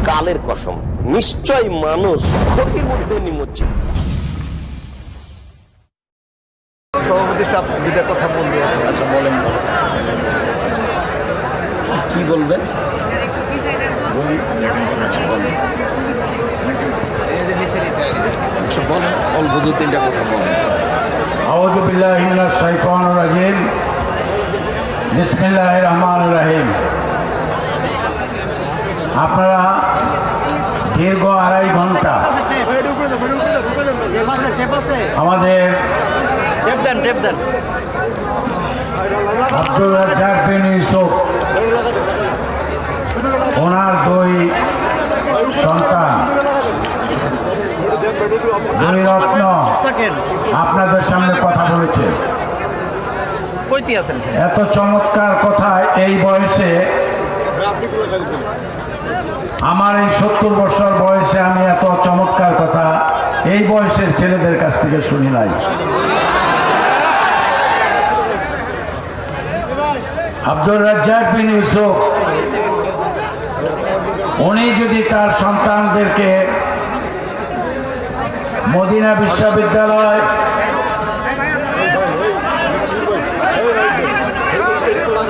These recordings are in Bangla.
কালের কসম, নিশ্চয় মানুষ ক্ষতির মধ্যে নিমজ্জিত। সভাপতি সাহেব দুটা কথা বলবে। আচ্ছা বলেন, কি বলবেন? আচ্ছা বলেন, অল্প দু তিনটা কথা বলেন। আউযু বিল্লাহি মিনাশ শাইতানির রাজিম। বিসমিল্লাহির রহমানির রহিম। আপনারা দীর্ঘ 2.5 ঘন্টা আমাদের আব্দুর রাজ্জাক বিন ইউসুফ ওনার 2 সন্তান, 2 রত্ন আপনাদের সামনে কথা বলেছে। এত চমৎকার কথা এই বয়সে, আমার এই 70 বছর বয়সে আমি এত চমৎকার কথা এই বয়সের ছেলেদের কাছ থেকে শুনি নাই। আব্দুর রাজ্জাক বিন ইউসুফ উনি যদি তার সন্তানদেরকে মদিনা বিশ্ববিদ্যালয়,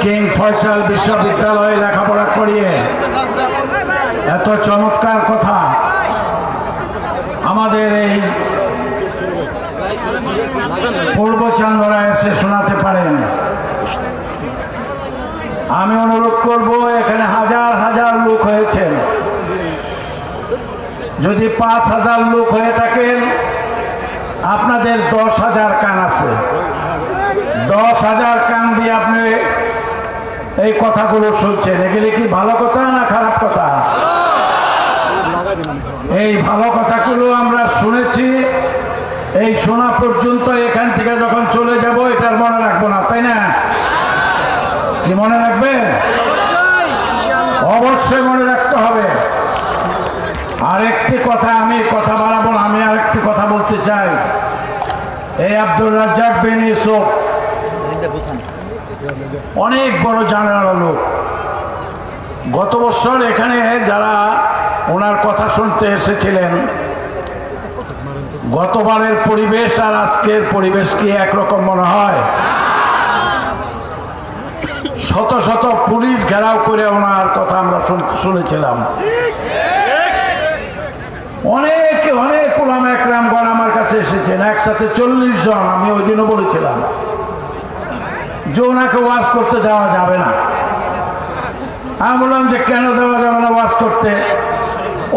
কিং ফয়সাল বিশ্ববিদ্যালয়ে লেখাপড়া করিয়ে এত চমৎকার কথা আমাদের এই পূর্বচন্দ্রা এসে শোনাতে পারেন, আমি অনুরোধ করব, এখানে হাজার হাজার লোক হয়েছেন, যদি 5,000 লোক হয়ে থাকেন আপনাদের 10,000 কান আছে। 10,000 কান দিয়ে আপনি এই কথাগুলো শুনছেন। এগুলি কি ভালো কথা না খারাপ কথা? এই ভালো কথাগুলো আমরা শুনেছি, এই শোনা পর্যন্ত এখান থেকে যখন চলে যাব এটার মনে রাখবো না, তাই না? কি মনে রাখবে? অবশ্যই মনে রাখতে হবে। আরেকটি কথা, আমি কথা বাড়াবো না, আমি আরেকটি কথা বলতে চাই। এই আব্দুর রাজ্জাক বিন ইউসুফ অনেক বড় জানার লোক। গত বছর এখানে যারা ওনার কথা শুনতে এসেছিলেন, গতবারের পরিবেশ আর আজকের পরিবেশ কি একরকম মনে হয়? শত শত পুলিশ ঘেরাও করে ওনার কথা আমরা শুনেছিলাম। অনেক অনেক ওলামা একরামগণ আমার কাছে এসেছেন, একসাথে 40 জন। আমি ওই দিনও বলেছিলাম যে ওনাকে ওয়াজ করতে দেওয়া যাবে না। আমি বললাম যে কেন দেওয়া যাবে না ওয়াজ করতে?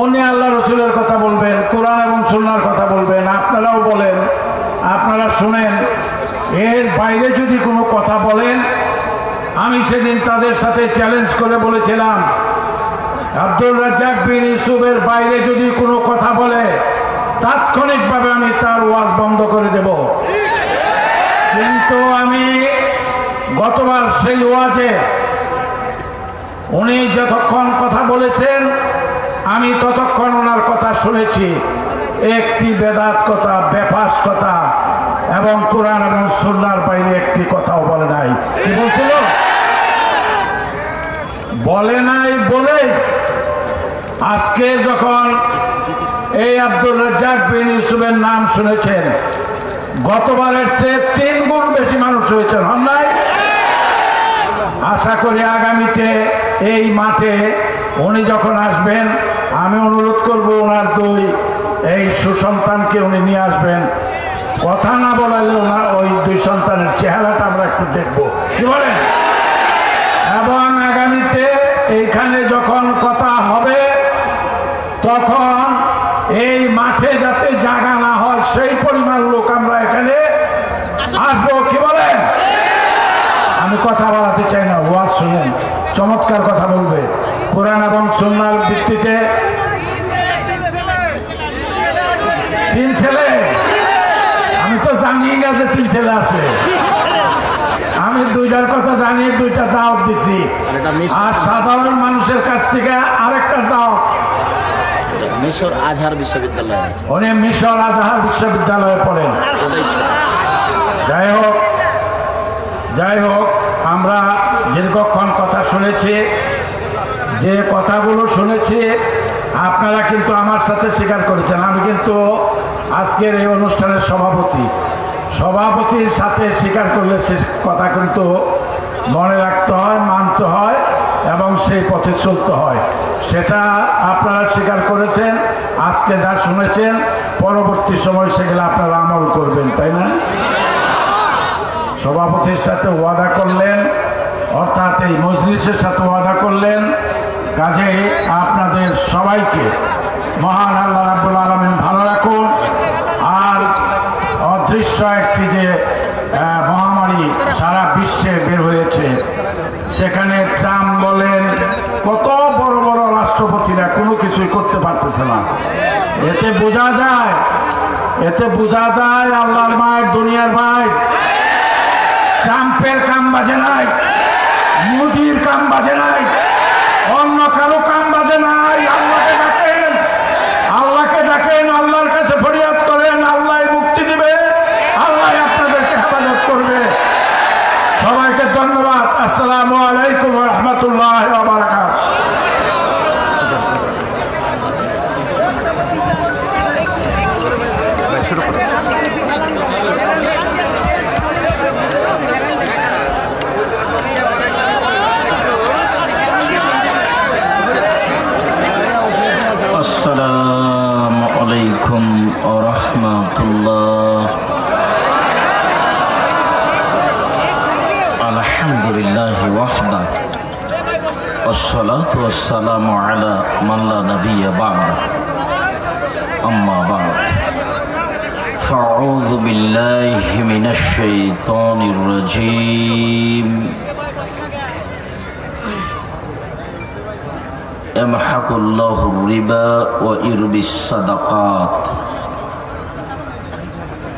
উনি আল্লাহ রসুলের কথা বলবেন, কোরআন এবং সুন্নাহর কথা বলবেন, আপনারাও বলেন, আপনারা শুনেন। এর বাইরে যদি কোনো কথা বলেন, আমি সেদিন তাদের সাথে চ্যালেঞ্জ করে বলেছিলাম আব্দুর রাজ্জাক বিন ইউসুফের বাইরে যদি কোনো কথা বলে তাৎক্ষণিকভাবে আমি তার ওয়াজ বন্ধ করে দেব। কিন্তু আমি গতবার সেই ওয়াজে উনি যতক্ষণ কথা বলেছেন আমি ততক্ষণ ওনার কথা শুনেছি। একটি বেদাত কথা, বেফাস কথা এবং কোরআন এবং সুন্নাহর বাইরে একটি কথাও বলে নাই। কি বলছিল? বলে নাই বলে আজকে যখন এই আব্দুর রাজ্জাক বিন ইউসুফের নাম শুনেছেন, গতবারের চেয়ে 3 গুণ বেশি মানুষ হয়েছেন, হন নাই? আশা করি আগামীতে এই মাঠে উনি যখন আসবেন, আমি অনুরোধ করব ওনার 2 এই সুসন্তানকে উনি নিয়ে আসবেন। কথা না বলালে ওনার ওই 2 সন্তানের চেহারাটা আমরা একটু দেখবো, কি বলেন? এবং আগামীতে এইখানে যখন কথা হবে তখন এই মাঠে যাতে জায়গা না হয় সেই পরিমাণ লোক আমরা এখানে আসবো, কি বলেন? আমি কথা বলাতে চাই না, ওয়াজ শুনেন, চমৎকার কথা বলবে কোরআন এবং সুন্নাহর ভিত্তিতে। 3 ছেলে? আমি তো জানি না যে 3 ছেলে আছে। আমি 2টার কথা জানি, 2টা দাওয়াত দিছি। আর সাধারণ মানুষের কাছ থেকে আরেকটা দাওয়াত। মিশর আজহার বিশ্ববিদ্যালয়, উনি মিশর আজহার বিশ্ববিদ্যালয়ে পড়েন। যাই হোক আমরা দীর্ঘক্ষণ কথা শুনেছি। যে কথাগুলো শুনেছি আপনারা কিন্তু আমার সাথে স্বীকার করেছেন। আমি কিন্তু আজকের এই অনুষ্ঠানের সভাপতির সাথে স্বীকার করলে সে কথা কিন্তু মনে রাখতে হয়, মানতে হয় এবং সেই পথে চলতে হয়। সেটা আপনারা স্বীকার করেছেন। আজকে যা শুনেছেন পরবর্তী সময় সেগুলো আপনারা আমল করবেন, তাই না? সভাপতির সাথে ওয়াদা করলেন, অর্থাৎ এই মজলিসের সাথে ওয়াদা করলেন। কাজে আপনাদের সবাইকে মহান আল্লাহ রাব্বুল আলামিন ভালো রাখুন। আর অদৃশ্য একটি যে মহামারী সারা বিশ্বে বের হয়েছে, সেখানে ট্রাম্প বলেন, কত বড় বড় রাষ্ট্রপতিরা কোনো কিছুই করতে পারতেছে না। এতে বোঝা যায় আল্লাহর মায়ের, দুনিয়ার মায়ের। ট্রাম্পের কাম বাজে নাই, মোদির কাম বাজে নাই, অন্য কারো কাম বাজে নাই। আল্লাহকে ডাকেন, আল্লাহর কাছে ফরিয়াদ করেন, আল্লাহ মুক্তি দিবে, আল্লাহ আপনাদেরকে হেফাজত করবে। সবাইকে ধন্যবাদ। আসসালামু আলাইকুম ওয়া রাহমাতুল্লাহি ওয়া বারাকাতুহু। শুরু করুন। আসসালামু আলাইকুম ওয়া রাহমাতুল্লাহ। আলহামদুলিল্লাহি ওয়াহদা ওয়াসসালাতু ওয়াসসালামু আলা মান লা নাবিয়্যা বা'দা। আম্মা বা'দ। ফাআউযু বিল্লাহি মিনাশ শাইতানির রাজীম। يمحق الله الربا ويربي الصدقات.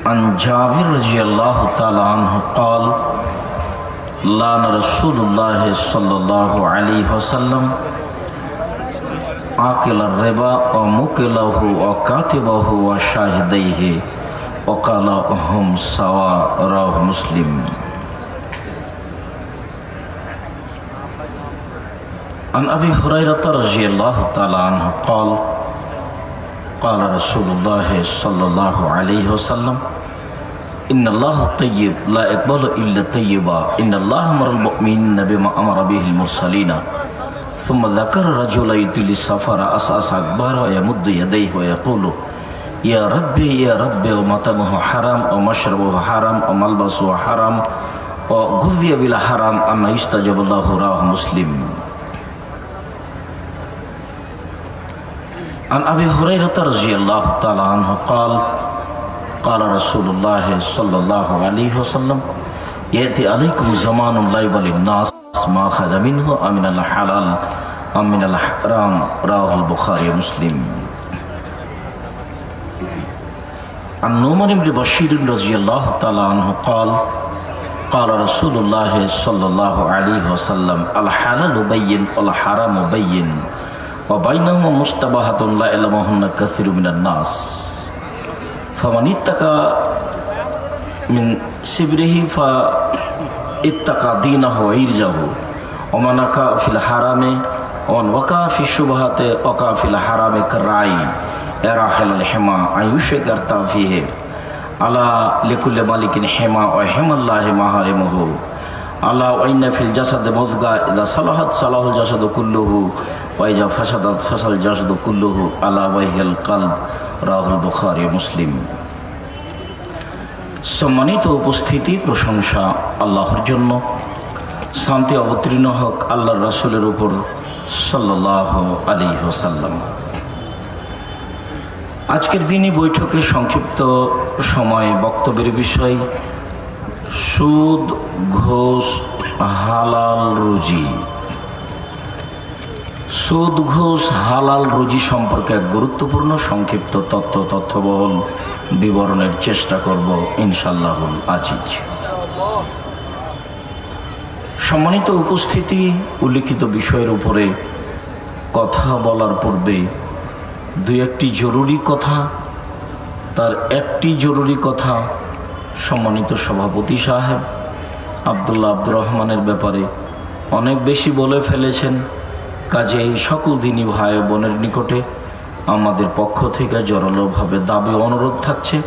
عن جابر رضي الله تعالى عنه قال لعن رسول الله صلى الله عليه وسلم آكل الربا وموكله وكاتبه وشاهديه وقال هم سواء. رواه مسلم. عن أبي هريرة رضي الله تعالى عنه قال قال رسول الله صلى الله عليه وسلم إن الله طيب لا يقبل إلا طيبا إن الله أمر المؤمنين بما أمر به المرسلين ثم ذكر رجلا يطيل السفر أسأس أكبر ويمد يديه ويقول يا ربي يا ربي ومطعمه حرام ومشربه حرام وملبسه حرام وغذي بلا حرام أما يستجب الله. رواه مسلم. عن أبي هريرة رضي الله تعالى عنه قال قال رسول الله صلى الله عليه وسلم يأتي عليكم زمان لا يبالي الناس ما أخذ منه أمن الحلال أمن الحرام. رواه البخاري ومسلم. عن نعمان بن بشير رضي الله تعالى عنه قال قال رسول الله صلى الله عليه وسلم الحلال بين والحرام بين وبينهما مشتبهات لا يعلمهن كثير من الناس فمن اتقى من سبره فاتقى دينه وعرضه ومن وقع في الحرام ومن وقع في الشبهات وقع في الحرام كالراعي يرى حل الحمى أن يشرك فيه ألا لكل مالك حمى وحمى الله محارمه ألا وإن في الجسد مضغة إذا صلحت صلح الجسد كله وإذا فسدت فسد الجسد كله ألا وهي القلب. রাহুল বুখারী মুসলিম। সম্মানিত উপস্থিতি, প্রশংসা আল্লাহর জন্য। শান্তি অবতীর্ণ হোক আল্লাহর রাসূলের উপর সাল্লাল্লাহু আলাইহি ওয়াসাল্লাম। আজকের দিনে বৈঠকে সংক্ষিপ্ত সময় বক্তব্যের বিষয় সুদ, ঘুষ, হালাল রুজি। সুদ, ঘুষ, হালাল রুজি সম্পর্কে এক গুরুত্বপূর্ণ সংক্ষিপ্ত তথ্যবহুল বিবরণের চেষ্টা করব ইনশাআল্লাহুল আজিজ। সম্মানিত উপস্থিতি, উল্লিখিত বিষয়ের উপরে কথা বলার পূর্বে দুই একটি জরুরি কথা, তার একটি জরুরি কথা সম্মানিত সভাপতি সাহেব আব্দুর রহমানের ব্যাপারে অনেক বেশি বলে ফেলেছেন, কাজেই সকল দিনী ভাই বোনের নিকটে আমাদের পক্ষ থেকে জোরালোভাবে দাবি অনুরোধ থাকছে,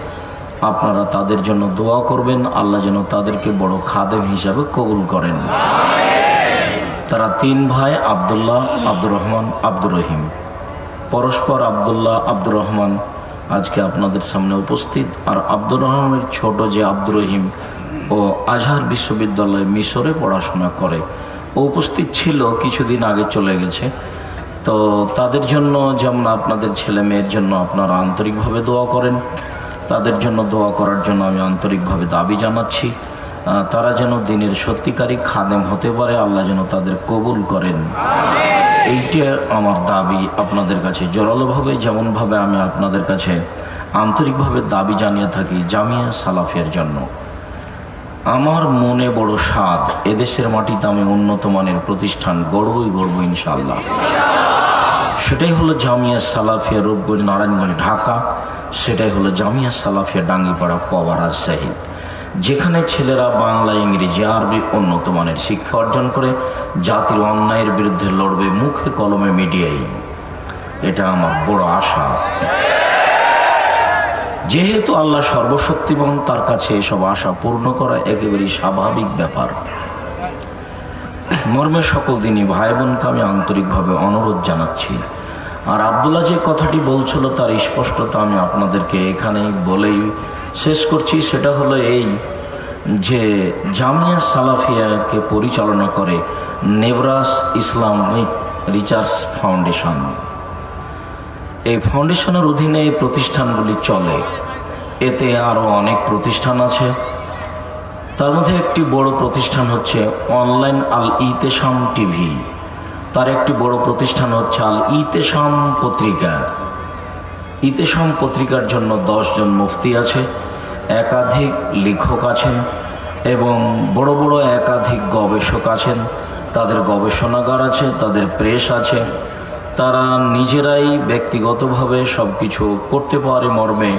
আপনারা তাদের জন্য দোয়া করবেন, আল্লাহ যেন তাদেরকে বড় খাদেম হিসাবে কবুল করেন। তারা 3 ভাই, আব্দুল্লাহ, আব্দুর রহমান, আব্দুর রহিম। পরস্পর আব্দুল্লাহ, আব্দুর রহমান আজকে আপনাদের সামনে উপস্থিত। আর আব্দুর রহমানের ছোট যে আব্দুর রহিম ও আজহার বিশ্ববিদ্যালয়ে মিশরে পড়াশোনা করে, ও উপস্থিত ছিল, কিছুদিন আগে চলে গেছে। তো তাদের জন্য যেমন আপনাদের ছেলে মেয়ের জন্য আপনারা আন্তরিকভাবে দোয়া করেন, তাদের জন্য দোয়া করার জন্য আমি আন্তরিকভাবে দাবি জানাচ্ছি। তারা যেন দিনের সত্যিকারী খাদেম হতে পারে, আল্লাহ যেন তাদের কবুল করেন। এইটা আমার দাবি আপনাদের কাছে জোরালোভাবে, যেমনভাবে আমি আপনাদের কাছে আন্তরিকভাবে দাবি জানিয়ে থাকি জামিয়া সালাফিয়ার জন্য। আমার মনে বড় স্বাদ, এদেশের মাটিতে আমি উন্নত মানের প্রতিষ্ঠান গড়বই ইনশাআল্লাহ। সেটাই হলো জামিয়া সালাফিয়া রূপগঞ্জ, নারায়ণগঞ্জ, ঢাকা। সেটাই হলো জামিয়া সালাফিয়া ডাঙ্গিপাড়া, পাওয়া, রাজশাহী, যেখানে ছেলেরা বাংলা, ইংরেজি, আরবি উন্নত মানের শিক্ষা অর্জন করে জাতির অন্যায়ের বিরুদ্ধে লড়বে মুখে কলমে মিডিয়ায়। এটা আমার বড় আশা। যেহেতু আল্লাহ সর্বশক্তিমান, তার কাছে এসব আশা পূর্ণ করা একেবারেই স্বাভাবিক ব্যাপার। মর্মে সকল দিনই ভাই বোনকে আমি আন্তরিকভাবে অনুরোধ জানাচ্ছি। আর আব্দুল্লাহ যে কথাটি বলছিল তার স্পষ্টতা আমি আপনাদেরকে এখানেই বলেই শেষ করছি। সেটা হলো এই যে জামিয়া সালাফিয়াকে পরিচালনা করে নেবরাস ইসলামিক রিসার্চ ফাউন্ডেশন। এই ফাউন্ডেশনের অধীনে এই প্রতিষ্ঠানগুলি চলে। এতে আরও অনেক প্রতিষ্ঠান আছে। তার মধ্যে একটি বড় প্রতিষ্ঠান হচ্ছে অনলাইন আল ইতেশাম টিভি। তার একটি বড় প্রতিষ্ঠান হচ্ছে আল ইতেশাম পত্রিকা। ইতেশাম পত্রিকার জন্য 10 জন মুফতি আছে, একাধিক লেখক আছেন এবং বড় বড় একাধিক গবেষক আছেন। তাদের গবেষণাগার আছে, তাদের প্রেস আছে। তারা নিজেরাই ব্যক্তিগতভাবে সব কিছু করতে পারে মর্মে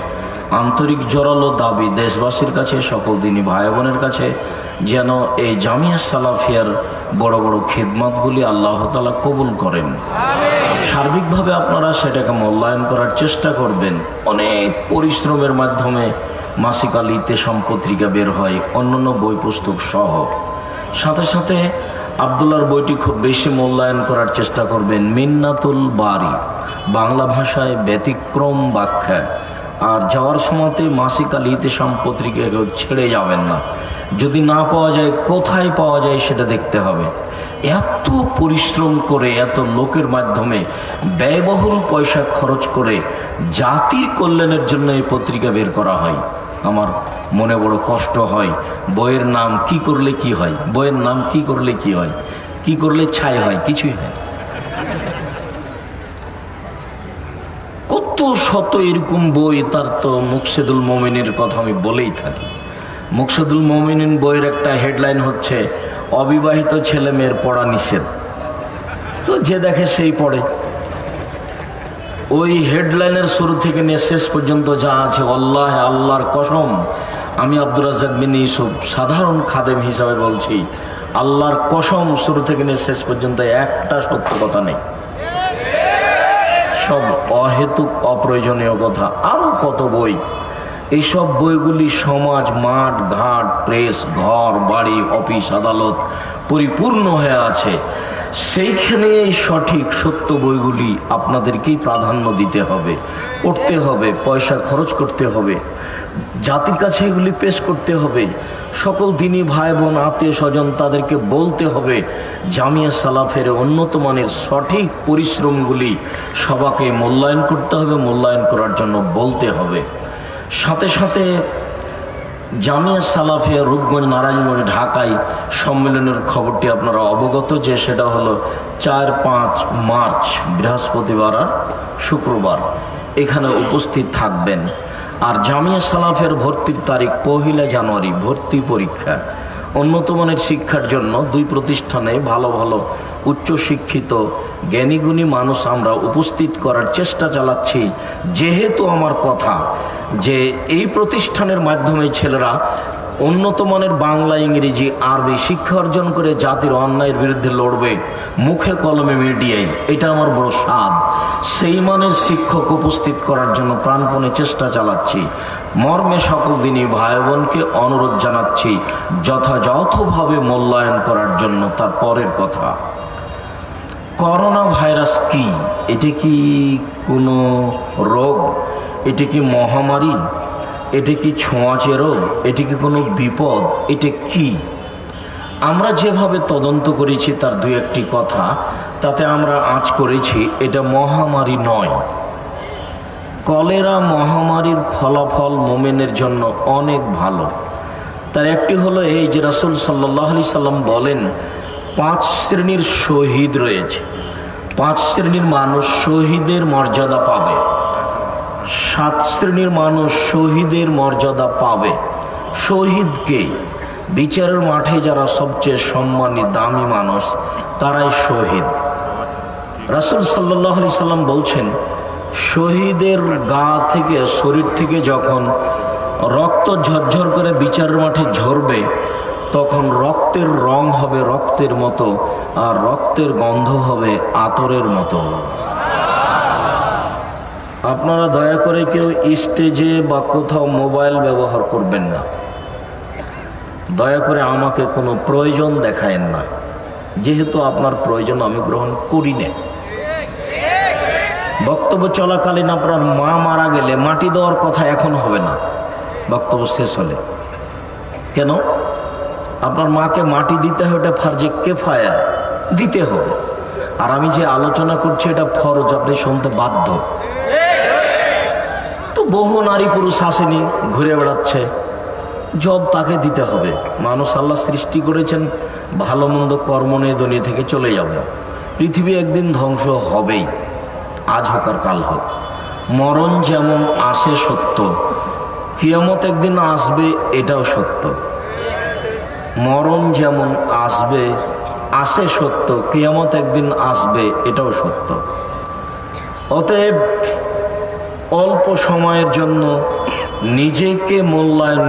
আন্তরিক জোরালো দাবি দেশবাসীর কাছে, সকল দিনী ভাই বোনের কাছে, যেন এই জামিয়া সালাফিয়ার বড় বড় খিদমতগুলি আল্লাহ তাআলা কবুল করেন। সার্বিকভাবে আপনারা সেটাকে মূল্যায়ন করার চেষ্টা করবেন। অনেক পরিশ্রমের মাধ্যমে মাসিক আল ইতেশাম পত্রিকা বের হয়, অন্যান্য বই পুস্তক সহ। সাথে সাথে আব্দুল্লাহর বইটি খুব বেশি মূল্যায়ন করার চেষ্টা করবেন। মিন্নাতুল বারি, বাংলা ভাষায় ব্যতিক্রম ব্যাখ্যা। আর যাওয়ার সময়তে মাসিক আল ইতেশাম পত্রিকাকে ছেড়ে যাবেন না। যদি না পাওয়া যায়, কোথায় পাওয়া যায় সেটা দেখতে হবে। এত পরিশ্রম করে, এত লোকের মাধ্যমে ব্যয়বহুল পয়সা খরচ করে জাতির কল্যাণের জন্য এই পত্রিকা বের করা হয়। আমার মনে বড় কষ্ট হয়। বইয়ের নাম কি করলে কি হয়, বইয়ের নাম কি করলে কি হয়, কি করলে ছাই হয়, কিছুই হয়। কত শত এরকম বই। তার তো মুকসেদুল মোমিনের কথা আমি বলেই থাকি। মুকসেদুল মোমিনিন বইয়ের একটা হেডলাইন হচ্ছে অবিবাহিত ছেলে মেয়ের পড়া নিষেধ। তো যে দেখে সেই পড়ে। ওই হেডলাইনের শুরু থেকে নিয়ে শেষ পর্যন্ত যা আছে, আল্লাহর কসম, আমি আব্দুর রাজ্জাক বিন ইউসুফ সাধারণ খাদেম হিসাবে বলছি, আল্লাহর কসম, শুরু থেকে নিয়ে শেষ পর্যন্ত একটা সত্য কথা নেই। সব অহেতুক অপ্রয়োজনীয় কথা। আরও কত বই। এইসব বইগুলি সমাজ, মাঠ ঘাট, প্রেস, ঘর বাড়ি, অফিস আদালত পরিপূর্ণ হয়ে আছে। সেইখানে এই সঠিক সত্য বইগুলি আপনাদেরকেই প্রাধান্য দিতে হবে, পড়তে হবে, পয়সা খরচ করতে হবে, জাতির কাছে এগুলি পেশ করতে হবে। সকল দিনী ভাই বোন, আত্মীয় স্বজন, তাদেরকে বলতে হবে জামিয়া সালাফের উন্নত মানের সঠিক পরিশ্রমগুলি সবাইকে মূল্যায়ন করতে হবে, মূল্যায়ন করার জন্য বলতে হবে। সাথে সাথে জামিয়া সালাফিয়া রূপগঞ্জ, নারায়ণগঞ্জ, ঢাকায় সম্মেলনের খবরটি আপনারা অবগত যে সেটা হলো 4-5 মার্চ বৃহস্পতিবার আর শুক্রবার এখানে উপস্থিত থাকবেন। আর জামিয়া সালাফের ভর্তির তারিখ 1 জানুয়ারি। ভর্তি পরীক্ষা। উন্নত মানের শিক্ষার জন্য 2 প্রতিষ্ঠানে ভালো ভালো উচ্চশিক্ষিত জ্ঞানীগুণী মানুষ আমরা উপস্থিত করার চেষ্টা চালাচ্ছি। যেহেতু আমার কথা যে এই প্রতিষ্ঠানের মাধ্যমে ছেলেরা উন্নত মানের বাংলা, ইংরেজি, আরবি শিক্ষা অর্জন করে জাতির অন্যায়ের বিরুদ্ধে লড়বে মুখে কলমে মিডিয়ায়, এটা আমার বড় স্বাদ। সেই মানের শিক্ষক উপস্থিত করার জন্য প্রাণপণে চেষ্টা চালাচ্ছি। মর্মে সকল দিনই ভাই বোনকে অনুরোধ জানাচ্ছি যথাযথভাবে মূল্যায়ন করার জন্য। তার পরের কথা, করোনা ভাইরাস কি? এটা কি কোনো রোগ? এটা কি মহামারী? এটা কি ছোঁয়াচে রোগ? এটা কি কোনো বিপদ? এটা কি? আমরা যেভাবে তদন্ত করেছি তার দু একটি কথা, তাতে আমরা আঁচ করেছি এটা মহামারী নয়। কলেরা মহামারীর ফলাফল মোমেনের জন্য অনেক ভালো। তার একটি হলো এই যে রাসূল সাল্লাল্লাহু আলাইহি সাল্লাম বলেন 5 শ্রেণীর শহীদ রয়েছে। 5 শ্রেণীর মানুষ শহীদের মর্যাদা পাবে। 7 শ্রেণীর মানুষ শহীদের মর্যাদা পাবে। শহীদকে বিচারের মাঠে যারা সবচেয়ে সম্মানী দামি মানুষ, তারাই শহীদ। রাসূল সাল্লাল্লাহু আলাইহি সাল্লাম বলছেন, শহীদের গা থেকে, শরীর থেকে যখন রক্ত ঝরঝর করে বিচারের মাঠে ঝরবে, তখন রক্তের রং হবে রক্তের মতো, আর রক্তের গন্ধ হবে আতরের মতো। আপনারা দয়া করে কেউ স্টেজে বা কোথাও মোবাইল ব্যবহার করবেন না। দয়া করে আমাকে কোনো প্রয়োজন দেখায়েন না, যেহেতু আপনার প্রয়োজন আমি গ্রহণ করি না। বক্তব্য চলাকালীন আপনার মা মারা গেলে মাটি দেওয়ার কথা এখন হবে না, বক্তব্য শেষ হলে। কেন? আপনার মাকে মাটি দিতে হবে, এটা ফার্জে কেফায়া, দিতে হবে। আর আমি যে আলোচনা করছি এটা ফরজ, আপনি শুনতে বাধ্য। তো বহু নারী পুরুষ আসেনি, ঘুরে বেড়াচ্ছে, জব তাকে দিতে হবে। মানুষ আল্লাহ সৃষ্টি করেছেন ভালো মন্দ কর্ম নিয়ে দুনিয়া থেকে চলে যাবে। পৃথিবী একদিন ধ্বংস হবেই, আজ হোক আর কাল হোক। মরণ যেমন আসে সত্য, কিয়ামত একদিন আসবে এটাও সত্য। মরণ যেমন আসে সত্য, কিয়ামত একদিন আসবে এটাও সত্য। অতএব অল্প সময়ের জন্য নিজেকে মূল্যায়ন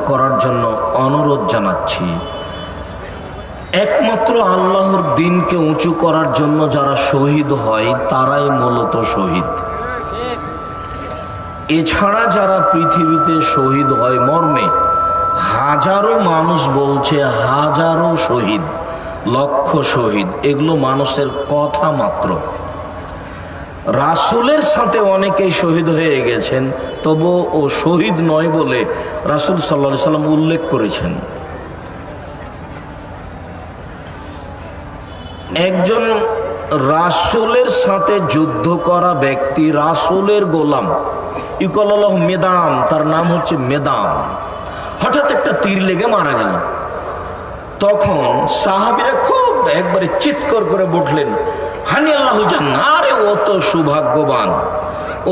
করার জন্য অনুরোধ জানাচ্ছি। একমাত্র আল্লাহর দিনকে উঁচু করার জন্য যারা শহীদ হয় তারাই মূলত শহীদ। এছাড়া যারা পৃথিবীতে শহীদ হয় মর্মে, হাজারো মানুষ বলছে হাজারো শহীদ, লক্ষ শহীদ, এগুলো মানুষের কথা মাত্র। রাসূলের সাথে অনেকেই শহীদ হয়ে গেছেন, তবু ও শহীদ নয় বলে রাসূল সাল্লাল্লাহু আলাইহি সাল্লাম উল্লেখ করেছেন। একজন রাসূলের সাথে যুদ্ধ করা ব্যক্তি, রাসূলের গোলাম, ইকলাল্লাহ মেদাম, তার নাম হচ্ছে মেদাম, হঠাৎ একটা তীর লেগে মারা গেল। তখন সাহাবীরা খুব একবারে চিৎকার করে বললেন, হানি আল্লাহুল জান্নাত, আরে ও তো সৌভাগ্যবান,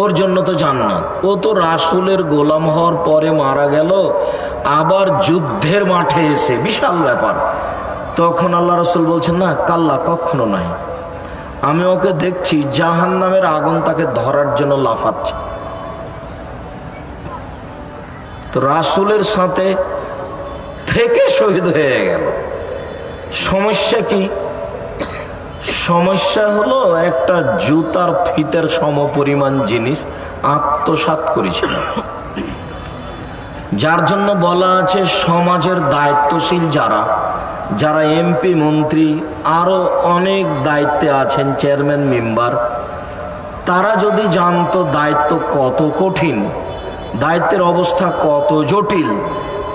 ওর জন্য তো জান্নাত। ও তো রাসূলের গোলাম হওয়ার পরে মারা গেল, আবার যুদ্ধের মাঠে এসে, বিশাল ব্যাপার। তখন আল্লাহ রাসূল বলছেন, না কাল্লা, কখনো নাই, আমি ওকে দেখছি জাহান্নামের আগুন তাকে ধরার জন্য লাফাচ্ছে। তো রাসূলের সাথে থেকে শহীদ হয়ে গেল। সমস্যা কি? সমস্যা হলো একটা জুতার ফিতের সমপরিমাণ জিনিস আত্মসাৎ করেছিল, যার জন্য বলা আছে সমাজের দায়িত্বশীল যারা এমপি, মন্ত্রী, আরো অনেক দায়িত্বে আছেন, চেয়ারম্যান, মেম্বার, তারা যদি জানতো দায়িত্ব কত কঠিন, দায়িত্বের অবস্থা কত জটিল,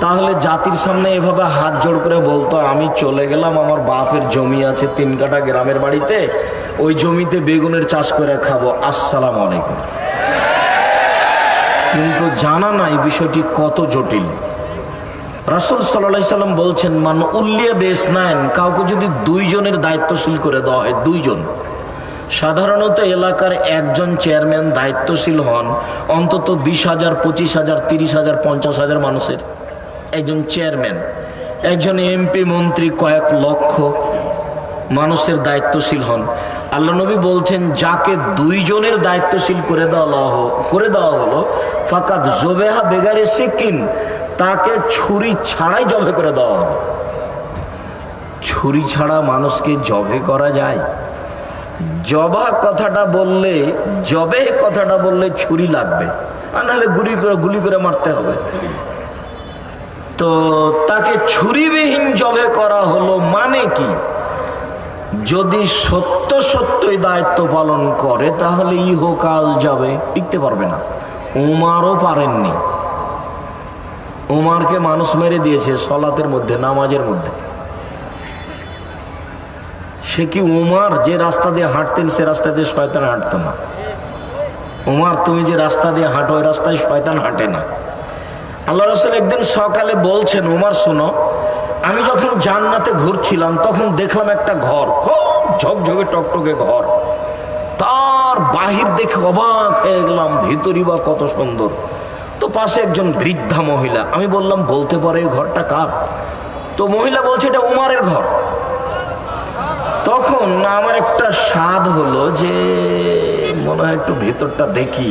তাহলে জাতির সামনে এভাবে হাত জোড় করে বলতো, আমি চলে গেলাম, আমার বাপের জমি আছে 3 কাঠা গ্রামের বাড়িতে, ওই জমিতে বেগুনের চাষ করে খাবো, আসসালামু আলাইকুম। কিন্তু জানা নাই বিষয়টি কত জটিল। রাসূল সাল্লাল্লাহু আলাইহি সাল্লাম বলছেন, মান উল্লিয়া বেসনাইন, কাউকে যদি 2 জনের দায়িত্বশীল করে দেওয়া হয়, 2 জন, সাধারণত এলাকার একজন চেয়ারম্যান দায়িত্বশীল হন অন্তত 20,000, 25,000, 30,000, 50,000 মানুষের। একজন চেয়ারম্যান, একজন এমপি, মন্ত্রী কয়েক লক্ষ মানুষের দায়িত্বশীল হন। আল্লাহ নবী বলছেন, যাকে 2 জনের দায়িত্বশীল করে দেওয়া হলো, ফাকাদ জোবেহা বেগারে সিকিন, তাকে ছুরি ছাড়াই জবে করে দেওয়া হবে। ছুরি ছাড়া মানুষকে জবে করা যায়? জবা কথাটা বললে, জবে কথাটা বললে ছুরি লাগবে, আর নাহলে গুলি করে মারতে হবে। তো তাকে ছুরিবিহীন জবে করা হলো মানে কি? যদি সত্যই দায়িত্ব পালন করে তাহলে ইহকাল যাবে, টিকতে পারবে না। উমারও পারেননি। উমারকে মানুষ মেরে দিয়েছে সলাতের মধ্যে, নামাজের মধ্যে। সে কি উমার যে রাস্তা দিয়ে হাঁটতেন সে রাস্তা দিয়ে শয়তান হাঁটতো না? উমার, তুমি যে রাস্তা দিয়ে হাঁটো ওই রাস্তায় শয়তান হাঁটে না। আল্লাহ রাসূল একদিন সকালে বলছেন, উমার শোনো, আমি যখন জান্নাতে ঘুরছিলাম তখন দেখলাম একটা ঘর, খুব ঝকঝকে টকটকে ঘর। তার বাহির দেখে অবাক হয়ে গেলাম, ভিতরই বা কত সুন্দর। তো পাশে একজন বৃদ্ধা মহিলা, আমি বললাম বলতে পারে এই ঘরটা কার? তো মহিলা বলছে এটা উমারের ঘর। তখন আমার একটা স্বাদ হলো যে মনে হয় একটু ভেতরটা দেখি,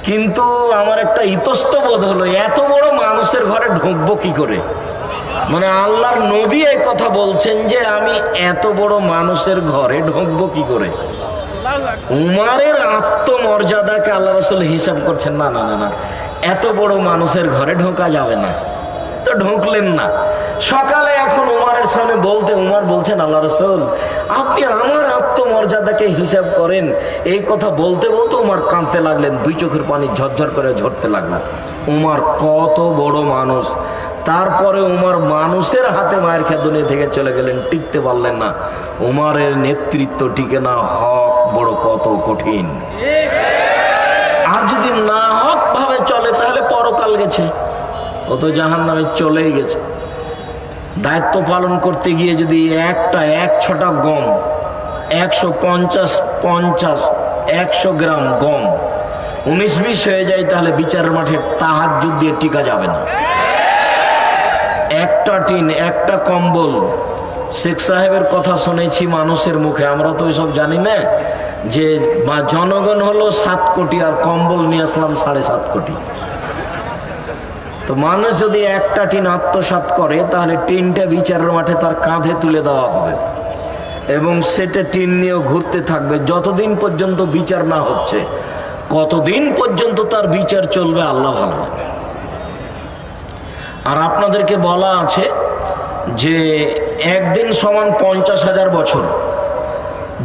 কিন্তু আমার একটা ইতস্তবোধ হলো এত বড় মানুষের ঘরে ঢুকবো কি করে। মানে আল্লাহর নবী এই কথা বলছেন যে আমি এত বড় মানুষের ঘরে ঢুকবো কি করে। উমারের আত্মমর্যাদাকে আল্লাহ রাসূল হিসাব করছেন, না না না না, এত বড় মানুষের ঘরে ঢোকা যাবে না। তো ঢুকলেন না। সকালে এখন উমারের সামনে বলতে উমার বলছেন, আল্লাহ রাসূল আপনি আমার আত্মমর্যাদাকে হিসাব করেন। এই কথা বলতে বলতে উমার কাঁদতে লাগলেন, দুই চোখের পানি ঝরঝর করে ঝরতে লাগলো। উমার কত বড় মানুষ, তারপরে উমার মানুষের হাতে মায়ের খেয়ে দুনিয়া থেকে চলে গেলেন, টিকতে পারলেন না। উমারের নেতৃত্ব টিকে না, হক বড় কত কঠিন। আর যদি না হক ভাবে চলে তাহলে পরকাল গেছে, ও তো জাহান্নামে চলেই গেছে। দায়িত্ব পালন করতে গিয়ে যদি এক ছটা গম, 150 গ্রাম গম 19-20 হয়ে যায়, তাহলে বিচারের মাঠে তাহাজ্জুদ দিয়ে টিকা যাবে না। একটা টিন, একটা কম্বল, শেখ সাহেবের কথা শুনেছি মানুষের মুখে, আমরা তো ওইসব জানি না, যে জনগণ হলো 7 কোটি আর কম্বল নিয়ে আসলাম 7.5 কোটি। তো মানুষ যদি একটা টিন আত্মসাৎ করে তাহলে টিনটা বিচারের মাঠে তার কাঁধে তুলে দেওয়া হবে এবং সেটা টিন নিয়েও ঘুরতে থাকবে যতদিন পর্যন্ত বিচার না হচ্ছে। কতদিন পর্যন্ত তার বিচার চলবে আল্লাহ ভালো জানে। আর আপনাদেরকে বলা আছে যে একদিন সমান 50,000 বছর।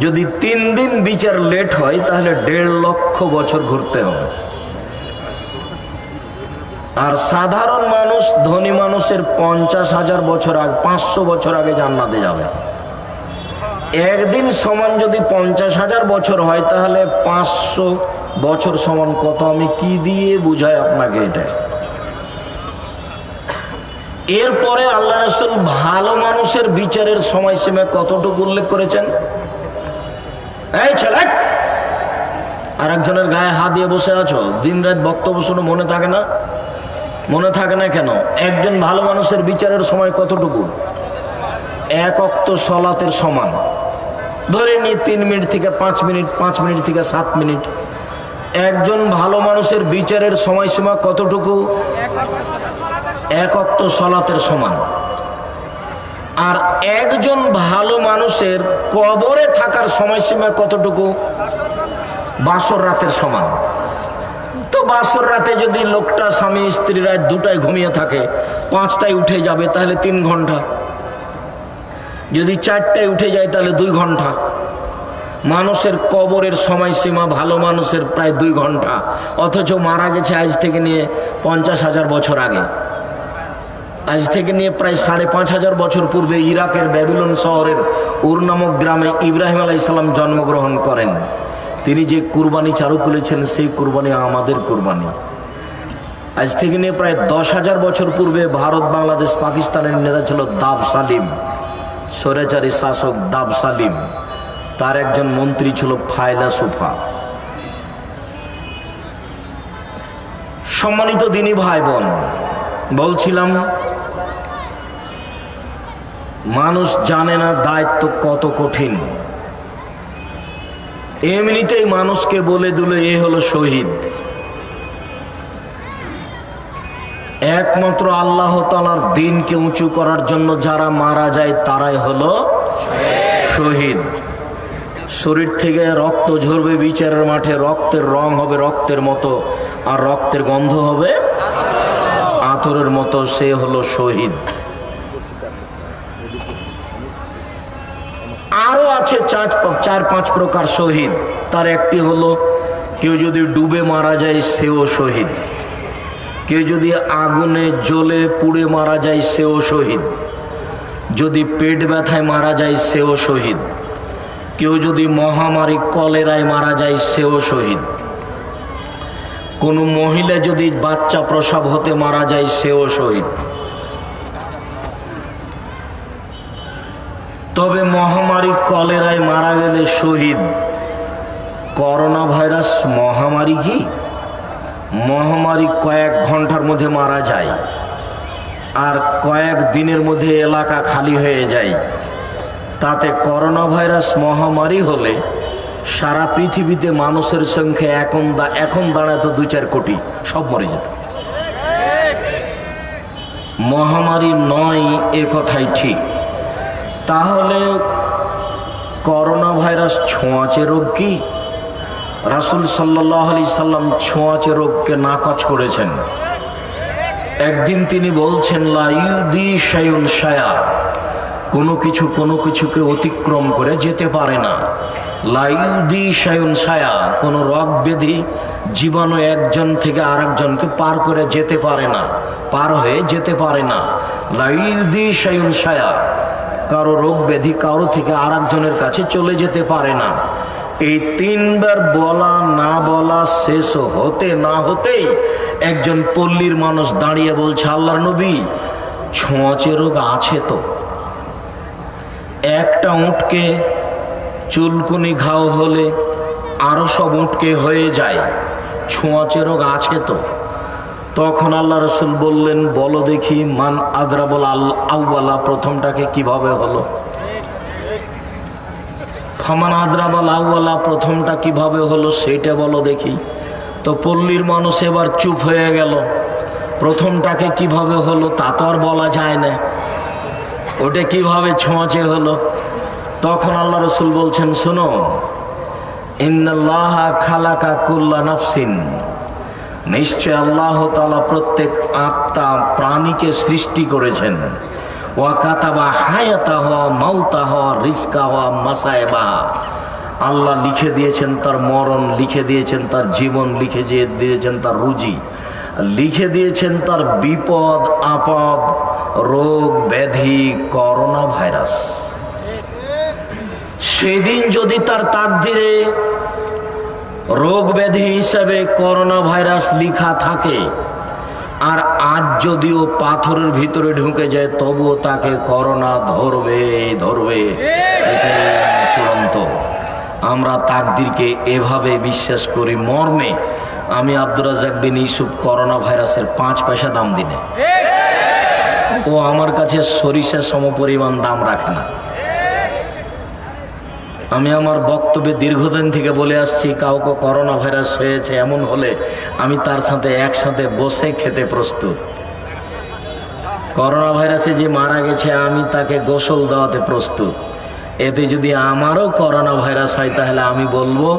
যদি 3 দিন বিচার লেট হয় তাহলে 1.5 লক্ষ বছর ঘুরতে হবে। আর সাধারণ মানুষ, ধনী মানুষের 50,000 বছর আগে, 500 বছর আগে জান্নাতে যাবে। একদিন সমান যদি 50,000 বছর হয় তাহলে 500 বছর সমান কত, আমি কি দিয়ে বুঝাই আপনাকে এটা। এরপরে আল্লাহ রাসূল ভালো মানুষের বিচারের সময়সীমা কতটুকু উল্লেখ করেছেন। এই ছেলে, আর একজনের গায়ে হাত দিয়ে বসে আছো, দিন রাত বক্তব্য শুনে মনে থাকে না? মনে থাকে না কেন? একজন ভালো মানুষের বিচারের সময় কতটুকু? 1 ওয়াক্ত সালাতের সমান। ধরে নিয়ে 3 মিনিট থেকে 5 মিনিট, 5 মিনিট থেকে 7 মিনিট। একজন ভালো মানুষের বিচারের সময়সীমা কতটুকু? 1 ওয়াক্ত সালাতের সমান। আর একজন ভালো মানুষের কবরে থাকার সময়সীমা কতটুকু? বাসর রাতের সমান। তো বাসর রাতে যদি লোকটা স্বামী স্ত্রী রাত 2টায় ঘুমিয়ে থাকে, 5টায় উঠে যাবে তাহলে 3 ঘন্টা। যদি 4টায় উঠে যায় তাহলে 2 ঘন্টা। মানুষের কবরের সময়সীমা ভালো মানুষের প্রায় 2 ঘন্টা, অথচ মারা গেছে আজ থেকে নিয়ে 50,000 বছর আগে। আজ থেকে নিয়ে প্রায় 5,500 বছর পূর্বে ইরাকের ব্যাবিলন শহরের উর নামক গ্রামে ইব্রাহিম আলাইহিস সালাম জন্মগ্রহণ করেন। তিনি যে কুরবানি চালু করেছেন সেই কুরবানি আমাদের কুরবানি। আজ থেকে নিয়ে প্রায় 10,000 বছর পূর্বে ভারত, বাংলাদেশ, পাকিস্তানের নেতা ছিল দাব সালিম, স্বৈরাচারী শাসক দাব সালিম। তার একজন মন্ত্রী ছিল ফায়লাসুফা। সম্মানিত দিনী ভাই বোন, বলছিলাম মানুষ জানে না দায়িত্ব কত কঠিন। এমনিতেই মানুষকে বলে দিল এ হলো শহীদ। একমাত্র আল্লাহ তাআলার দ্বীনকে উঁচু করার জন্য যারা মারা যায় তারাই হলো শহীদ। শরীর থেকে রক্ত ঝরবে বিচারের মাঠে, রক্তের রং হবে রক্তের মতো, আর রক্তের গন্ধ হবে আতরের মতো, সে হলো শহীদ। আরো আছে চার পাঁচ প্রকার শহীদ। তার একটি হলো কেউ যদি ডুবে মারা যায় সেও শহীদ, কেউ যদি আগুনে জ্বলে পুড়ে মারা যায় সেও শহীদ, যদি পেট ব্যথায় মারা যায় সেও শহীদ, কেউ যদি মহামারী কলেরায় মারা যায় সেও শহীদ, কোনো মহিলা যদি বাচ্চা প্রসব হতে মারা যায় সেও শহীদ। তবে মহামারী কলেরায় মারা গেলে শহীদ। করোনা ভাইরাস মহামারী কি? মহামারী কয়েক ঘন্টার মধ্যে মারা যায়, আর কয়েক দিনের মধ্যে এলাকা খালি হয়ে যায়। তাতে করোনা ভাইরাস মহামারী হলে সারা পৃথিবীতে মানুষের সংখ্যা এখন দাঁড়াতো 2-4 কোটি, সব মরে যেত। মহামারী নয় এ কথাই ঠিক। তাহলে করোনা ভাইরাস ছোঁয়াচে রোগ কি? রাসূল সাল্লাল্লাহু আলাইহি সাল্লাম ছোঁয়াচে রোগকে নাকচ করেছেন। একদিন তিনি বলছেন, লা ইউদি শাইউন শায়া, কোনো কিছুকে অতিক্রম করে যেতে পারে না। লা ইউদি শাইউন শায়া, কোনো রোগ ব্যাধি জীবাণু একজন থেকে আরেকজনকে পার করে যেতে পারে না, পার হয়ে যেতে পারে না। লা ইউদি শাইউন শায়া, কারো রোগ ব্যাধি কারো থেকে আরেকজনের কাছে চলে যেতে পারে না। এই 3 বার বলা না বলা শেষ হতে না হতেই একজন পল্লীর মানুষ দাঁড়িয়ে বলছে, আল্লাহর নবী, ছোঁয়াচে রোগ আছে তো? একটা উটকে চুলকুনি ঘাও হলে আরো সব উটকে হয়ে যায়, ছোঁয়াচে রোগ আছে তো? তখন আল্লাহ রাসূল বললেন, বলো দেখি, মান আদরাবল আউয়ালা, প্রথমটাকে কিভাবে হলো? ফামান আদরাবল আউয়ালা, প্রথমটা কিভাবে হলো সেটা বলো দেখি। তো পল্লীর মানুষ এবার চুপ হয়ে গেল। প্রথমটাকে কিভাবে হলো তা তো আর বলা যায় না, ওটা কিভাবে ছোঁয়াচে হলো? তখন আল্লাহ রাসূল বলছেন, শোনো, ইন্নাল্লাহা খালাকা কুল্লা নাফসিন, নিশ্চয় আল্লাহ তাআলা প্রত্যেক আত্মা প্রাণীকে সৃষ্টি করেছেন। ওয়া কাতাবা হায়াতাহা মাউতাহা রিজকাহা মাসায়বাহা, আল্লাহ লিখে দিয়েছেন তার মরণ, লিখে দিয়েছেন তার জীবন, লিখে দিয়েছেন তার রুজি, লিখে দিয়েছেন তার বিপদ আপদ, রোগ ব্যাধি, করোনা ভাইরাস। সেদিন যদি তার তাকদীরে রোগ ব্যাধি হিসাবে করোনা ভাইরাস লিখা থাকে, আর আজ যদিও পাথরের ভিতরে ঢুকে যায়, তবুও তাকে করোনা ধরবে। এটাই চূড়ান্ত। আমরা তাকদীরকে এভাবে বিশ্বাস করি মর্মে আমি আব্দুর রাজ্জাক বিন ইউসুফ করোনা ভাইরাসের 5 পয়সা দাম দিনে, ও আমার কাছে সরিষা সমপরিমাণ দাম রাখে না। আমি আমার বক্তব্যে দীর্ঘদিন থেকে বলে আসছি, কাউকে করোনা ভাইরাস হয়েছে এমন হলে আমি তার সাথে একসাথে বসে খেতে প্রস্তুত। করোনা ভাইরাসে যে মারা গেছে আমি তাকে গোসল দেওয়াতে প্রস্তুত। এতে যদি আমারও করোনা ভাইরাস হয় তাহলে আমি বলবো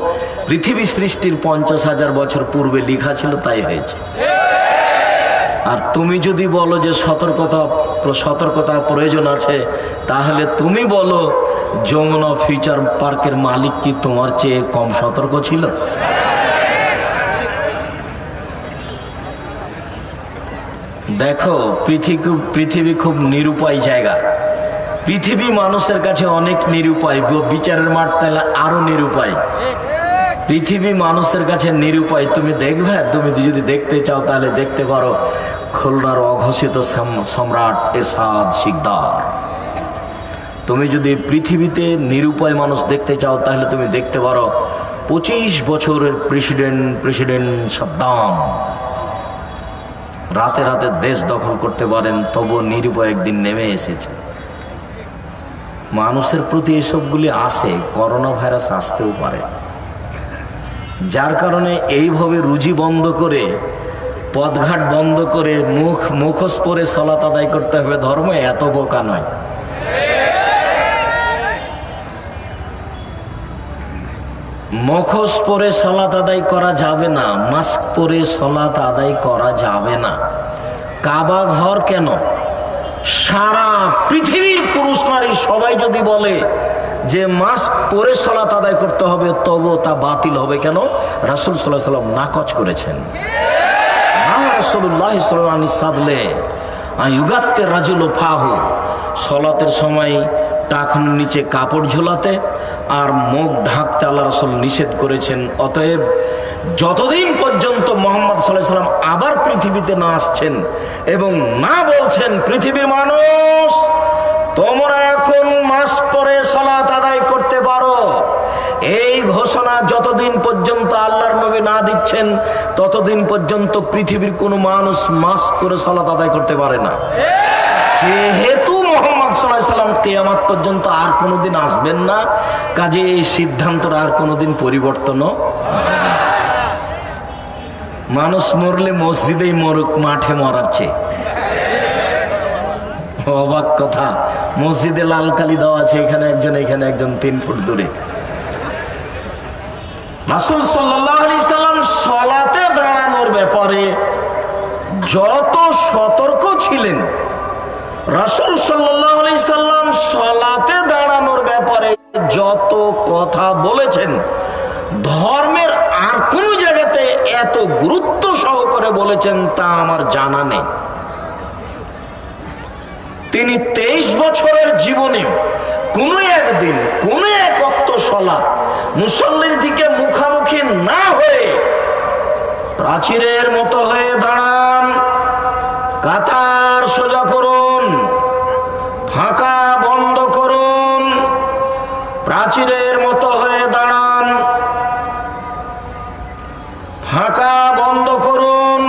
পৃথিবী সৃষ্টির 50,000 বছর পূর্বে লেখা ছিল তাই হয়েছে। আর তুমি যদি বলো যে সতর্কতার প্রয়োজন আছে, তাহলে তুমি বলো যমুনা ফিউচার পার্কের মালিক কি তোমার চেয়ে কম সতর্ক ছিল? দেখো, পৃথিবী খুব নিরুপায় জায়গা। পৃথিবী মানুষের কাছে অনেক নিরুপায়, বিচারের মাঠ তাহলে আরো নিরুপায়। পৃথিবী মানুষের কাছে নিরুপায়। তুমি দেখবে, তুমি যদি দেখতে চাও তাহলে দেখতে পারো খুলনার অঘোষিত সম্রাট এরশাদ শিকদার। তুমি যদি পৃথিবীতে নিরুপায় মানুষ দেখতে চাও তাহলে তুমি দেখতে পারো 25 বছরের প্রেসিডেন্ট সাদ্দাম রাতে রাতে দেশ দখল করতে পারেন, তবু নিরুপায় একদিন নেমে এসেছে। মানুষের প্রতি এসবগুলি আসে, করোনা ভাইরাস আসতেও পারে। যার কারণে এইভাবে রুজি বন্ধ করে পথঘাট বন্ধ করে মুখোশ পরে সালাত আদায় করতে হবে, ধর্ম এত বোকা নয়। মুখোশ পরে সালাত আদায় করা যাবে না, মাস্ক পরে সালাত আদায় করা যাবে না। কাবা ঘর কেন? সারা পৃথিবীর পুরুষ নারী সবাই যদি বলে যে মাস্ক পরে সালাত আদায় করতে হবে, তবু তা বাতিল হবে। কেন? রাসূল সাল্লাল্লাহু আলাইহি ওয়াসাল্লাম নাকচ করেছেন। রাসূলুল্লাহ সাল্লাল্লাহু আলাইহি ওয়াসাল্লাম ইউগাত্তে রাজুল ফাহু, সালাতের সময় টাকনুর নিচে কাপড় ঝোলাতে আর মুখ ঢাকতে আল্লাহ রাসূল নিষেধ করেছেন। অতএব যতদিন পর্যন্ত মুহাম্মদ সাল্লাল্লাহু আলাইহি ওয়াসাল্লাম আবার পৃথিবীতে না আসছেন এবং না বলছেন পৃথিবীর মানুষ তোমরা এখন মাস্ক পরে সালাত আদায় করতে পারো, এই ঘোষণা যতদিন পর্যন্ত আল্লাহর নবী না দিচ্ছেন ততদিন পর্যন্ত পৃথিবীর কোনো মানুষ মাস্ক পরে সালাত আদায় করতে পারে না। যেহেতু মুহাম্মদ সাল্লাল্লাহু আলাইহি ওয়াসাল্লাম কিয়ামত পর্যন্ত আর কোনোদিন আসবেন না, কাজে এই সিদ্ধান্তটা আর কোনোদিন পরিবর্তনও। মানুষ মরলে মসজিদেই মরুক, মাঠে মরার চেয়ে। অবাক কথা, মসজিদে লাল কালি দেওয়া আছে, এখানে একজন এখানে একজন, 3 ফুট দূরে। রাসূল সাল্লাল্লাহু আলাইহি ওয়াসাল্লাম সালাতে দাঁড়ানোর ব্যাপারে যত সতর্ক ছিলেন, রাসূল সাল্লাল্লাহু আলাইহি ওয়াসাল্লাম সালাতে দাঁড়ানোর ব্যাপারে যত কথা বলেছেন, ধর্মের আর কোন জায়গাতে এত গুরুত্ব সহকারে বলেছেন তা আমার জানা নেই। তিনি 23 বছরের জীবনে কোনো একদিন কোনো এক ওয়াক্ত সালাত মুসল্লির দিকে মুখামুখি না হয়ে প্রাচীরের মতো হয়ে দাঁড়ান, কাতার সোজা করুন, ফাঁকা বন্ধ করুন, প্রাচীরের মতো হয়ে দাঁড়ান, ফাঁকা বন্ধ করুন,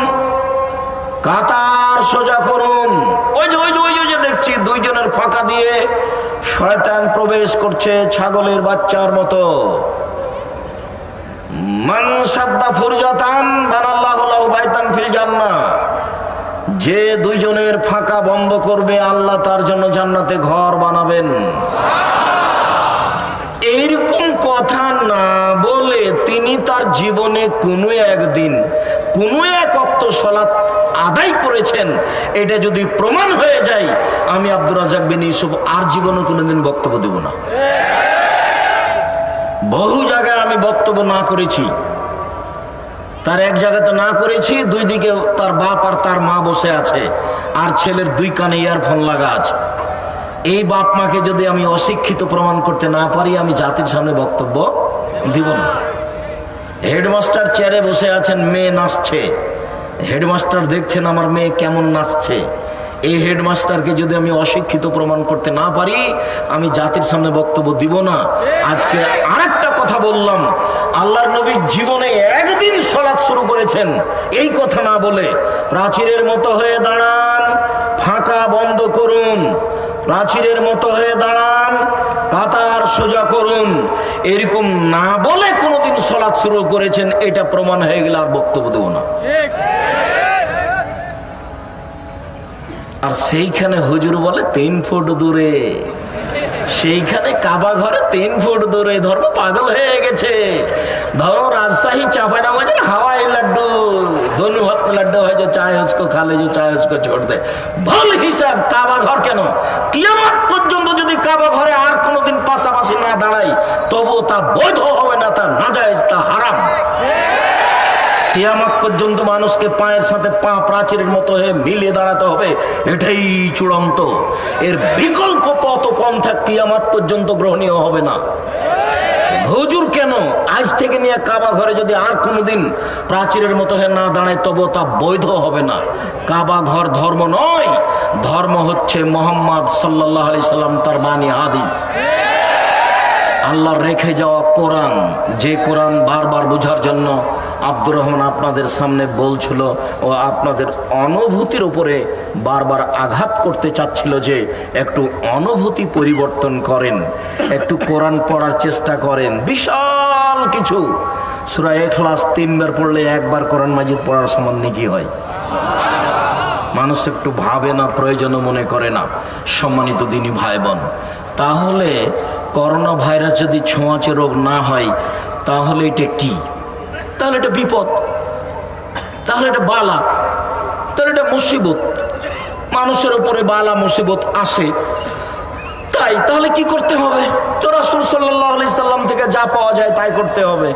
কাতার সোজা করুন। ওই যে দেখছি দুইজনের ফাঁকা দিয়ে শয়তান প্রবেশ করছে ছাগলের বাচ্চার মতো। মান সাদ্দা ফুরজাতান বানাল্লাহু লাহু বাইতান ফিল জান্নাহ, যে দুইজনের ফাঁকা বন্ধ করবে আল্লাহ তার জন্য জান্নাতে ঘর বানাবেন। এইরকম কথা না বলে তিনি তার জীবনে কোনো একদিন কোনো এক ওয়াক্ত সালাত আদায় করেছেন, এটা যদি প্রমাণ হয়ে যায়, আমি আব্দুর রাজ্জাক বিন ইউসুফ আর জীবনে কোনোদিন বক্তব্য দেব না। বহু জায়গায় আমি বক্তব্য না করেছি, তার এক জায়গাতে না করেছি, দুই দিকে তার বাপ আর তার মা বসে আছে, আর ছেলের 2 কানে ইয়ারফোন লাগা আছে। এই বাপ মাকে যদি আমি অশিক্ষিত প্রমাণ করতে না পারি, আমি জাতির সামনে বক্তব্য দিব না। হেডমাস্টার চেয়ারে বসে আছেন, মেয়ে নাচছে, হেডমাস্টার দেখছেন আমার মেয়ে কেমন নাচছে, এই হেডমাস্টারকে যদি আমি অশিক্ষিত প্রমাণ করতে না পারি, আমি জাতির সামনে বক্তব্য দিব না। আজকে আরেকটা কথা বললাম, আল্লাহর নবী জীবনে একদিন সালাত শুরু করেছেন, এই কথা না বলে প্রাচীরের মতো হয়ে দাঁড়ান, ফাঁকা বন্ধ করুন, প্রাচীরের মতো হয়ে দাঁড়ান, কাতার সোজা করুন, এরকম না বলে কোনোদিন সালাত শুরু করেছেন, এটা প্রমাণ হয়ে গেলে আর বক্তব্য দেব না। আর সেইখানে হুজুর বলে 3 ফুট দূরে, সেইখানে কাবা ঘরে 3 ফুট দূরে। ধর্ম পাগল হয়ে গেছে। ধর্ম রাজশাহী চাঁপাইনবাবগंज हवाई लड्डू, दोनों हाथ में लड्डू है, जो चाहे उसको खा ले, जो चाहे उसको छोड़ दे। ভুল হিসাব। কাবা ঘর কেন? কিয়ামত পর্যন্ত যদি কাবা ঘরে আর কোনোদিন পাশাপাশি না দাঁড়াই, তবুও তা বৈধ হবে না, তা নাজায়েজ, তা হারাম। কিয়ামত পর্যন্ত মানুষকে পায়ের সাথে পা প্রাচীরের মতো হয়ে মিলিয়ে দাঁড়াতে হবে, এটাই চূড়ান্ত। এর বিকল্প পথ পন্থা কিয়ামত পর্যন্ত গ্রহণীয় হবে না। হুজুর কেন আজ থেকে নিয়ে কাবা ঘরে যদি আর কোনোদিন প্রাচীরের মতো হয়ে না দাঁড়ায়, তবু তা বৈধ হবে না। কাবা ঘর ধর্ম নয়, ধর্ম হচ্ছে মুহাম্মদ সাল্লাল্লাহু আলাইহি সাল্লাম, তার বাণী হাদিস, আল্লাহর রেখে যাওয়া কোরআন। যে কোরআন বারবার বোঝার জন্য আব্দুর রহমান আপনাদের সামনে বলছিল ও আপনাদের অনুভূতির উপরে বারবার আঘাত করতে চাচ্ছিল যে একটু অনুভূতি পরিবর্তন করেন, একটু কোরআন পড়ার চেষ্টা করেন। বিশাল কিছু। সূরা ইখলাস 3 বার পড়লে 1 বার কোরআন মাজিদ পড়ার সমান নেকি হয়। মানুষ একটু ভাবে না, প্রয়োজনও মনে করে না। সম্মানিত দিনী ভাই বোন, তাহলে করোনা ভাইরাস যদি ছোঁয়াচে রোগ না হয় তাহলে এটা কি? তাহলে এটা বিপদ, তাহলে এটা বালা, তাহলে এটা মুসিবত। মানুষের উপরে বালা মুসিবত আসে, তাহলে কি করতে হবে? তো রাসূল সাল্লাল্লাহু আলাইহি সাল্লাম থেকে যা পাওয়া যায় তাই করতে হবে।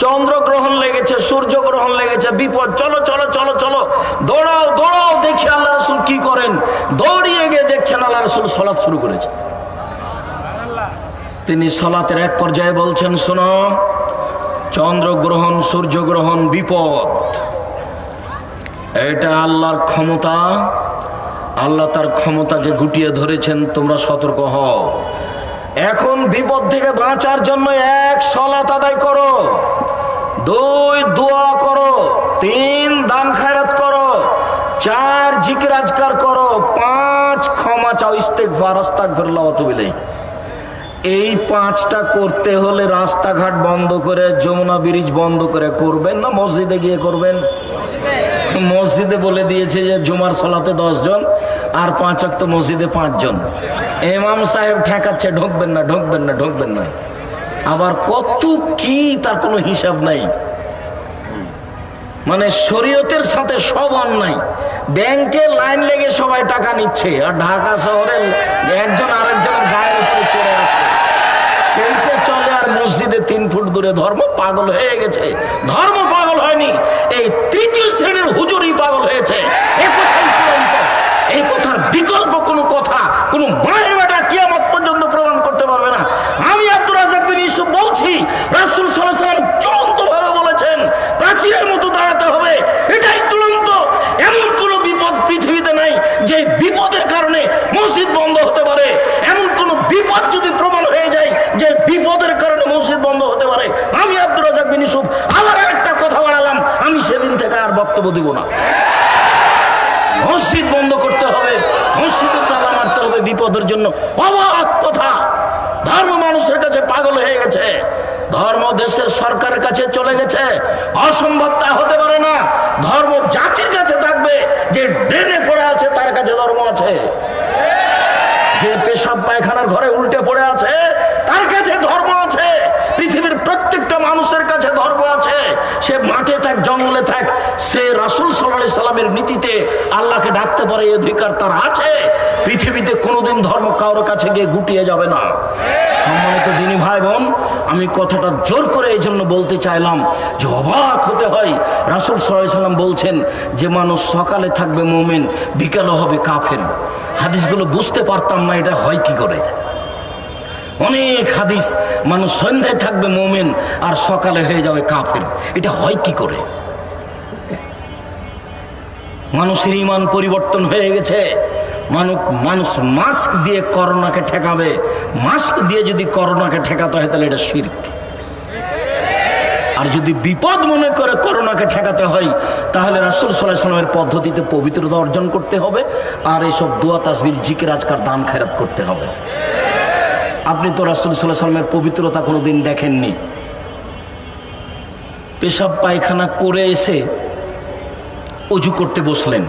চন্দ্রগ্রহণ লেগেছে, সূর্যগ্রহণ লেগেছে, বিপদ, চলো চলো চলো চলো, দৌড়াও দৌড়াও, দেখি আল্লাহ রাসূল কি করেন। দৌড়িয়ে গিয়ে দেখছেন আল্লাহ রাসূল সালাত শুরু করেছে। তিনি সালাতের এক পর্যায়ে বলছেন, শোনো, চন্দ্রগ্রহণ সূর্যগ্রহণ বিপদ, এটা আল্লাহর ক্ষমতা, আল্লাহ তার ক্ষমতাকে গুটিয়ে ধরেছেন, তোমরা সতর্ক হও। এখন বিপদ থেকে বাঁচার জন্য 1 সালাত আদায় করো, 2 দোয়া করো, 3 দান খায়রাত করো, 4 জিকির আজকার করো, 5 ক্ষমা চাও, ইস্তেগফার, আস্তাগফিরুল্লাহ ওয়া আতুবু ইলাইহি। এই 5টা করতে হলে রাস্তাঘাট বন্ধ করে, যমুনা ব্রিজ বন্ধ করে করবেন না মসজিদে গিয়ে করবেন? মসজিদে বলে দিয়েছে যে জুমার সালাতে 10 জন আর 5 ওয়াক্ত মসজিদে 5 জন। ইমাম সাহেব ঠেকাচ্ছে, ঢুকবেন না ঢুকবেন না ঢুকবেন না। আবার কত কি তার কোনো হিসাব নাই। মানে শরীয়তের সাথে সব অন্যায়। ব্যাংকে লাইন লেগে সবাই টাকা নিচ্ছে, আর ঢাকা শহরে একজন আরেকজনের গায়ের উপরে চড়ে আছে, সেইটা চলে। আর মসজিদে 3 ফুট দূরে ধর্ম পাগল হয়ে গেছে। ধর্ম পাগল হয়নি, এই 3য় শ্রেণীর হুজুরই পাগল হয়েছে। এই কথার বিকল্প কোনো কথা কোনো মায়ের বেটা কিয়ামত পর্যন্ত প্রমাণ করতে পারবে না। আমি আব্দুর রাজ্জাক বিন ইউসুফ বলছি, রাসূল সাল্লাল্লাহু আলাইহি ওয়াসাল্লাম চূড়ান্ত ভাবে বলেছেন, প্রাচীরের মতো দাঁড়াতে হবে, এটাই চূড়ান্ত। এমন কোন বিপদ পৃথিবীতে নাই যে বিপদের কারণে মসজিদ বন্ধ হতে পারে। এমন কোন বিপদ যদি প্রমাণ হয়ে যায় যে বিপদের কারণে মসজিদ বন্ধ হতে পারে, আমি আব্দুর রাজ্জাক বিন ইউসুফ আবার একটা কথা বাড়ালাম, আমি সেদিন থেকে আর বক্তব্য দিব না। মসজিদ বন্ধ করতে হবে, মসজিদে তালা মারতে হবে বিপদের জন্য। অবাক কথা, ধর্ম মানুষের কাছে পাগল হয়ে গেছে, ধর্ম দেশের সরকারের কাছে চলে গেছে। অসম্ভব তা হতে পারে না। ধর্ম জাতির কাছে থাকবে, যে ড্রেনে পড়ে আছে তার কাছে ধর্ম আছে, যে পেশাব পায়খানার ঘরে উল্টে পড়ে আছে তার কাছে ধর্ম আছে। পৃথিবীর প্রত্যেকটা মানুষের কাছে ধর্ম আছে। সে মাঠে থাক, জঙ্গলে থাক, সে রাসূল সাল্লাল্লাহু আলাইহি সাল্লামের নীতিতে আল্লাহকে ডাকতে পারে, এই অধিকার তার আছে। পৃথিবীতে কোনোদিন ধর্ম কারোর কাছে গিয়ে গুটিয়ে যাবে না। সম্মানিত দিনী ভাই বোন, আমি কথাটা জোর করে এই জন্য বলতে চাইলাম যে অবাক হতে হয়। রাসূল সাল্লাল্লাহু আলাইহি সাল্লাম বলছেন যে মানুষ সকালে থাকবে মুমিন, বিকালে হবে কাফের। হাদিসগুলো বুঝতে পারতাম না এটা হয় কি করে। অনেক হাদিস, মানুষ সন্ধ্যায় থাকবে মুমিন আর সকালে হয়ে যাবে কাফের, এটা হয় কি করে? মানুষের ঈমান পরিবর্তন হয়ে গেছে। মানুষ মাস্ক দিয়ে করোনাকে ঠেকাবে। মাস্ক দিয়ে যদি করোনাকে ঠেকাতে হয় তাহলে এটা শিরক। আর যদি বিপদ মনে করে করোনাকে ঠেকাতে হয় তাহলে রাসূল সাল্লাল্লাহু আলাইহি ওয়াসাল্লামের পদ্ধতিতে পবিত্রতা অর্জন করতে হবে, আর এসব দোয়া তাসবিহ জিকির আজকার দান খায়রাত করতে হবে। আপনি তো রাসূল সাল্লাল্লাহু আলাইহি ওয়াসাল্লামের পবিত্রতা কোনোদিন দেখেননি। পেশাব পায়খানা করে এসে অজু করতে বসলেন,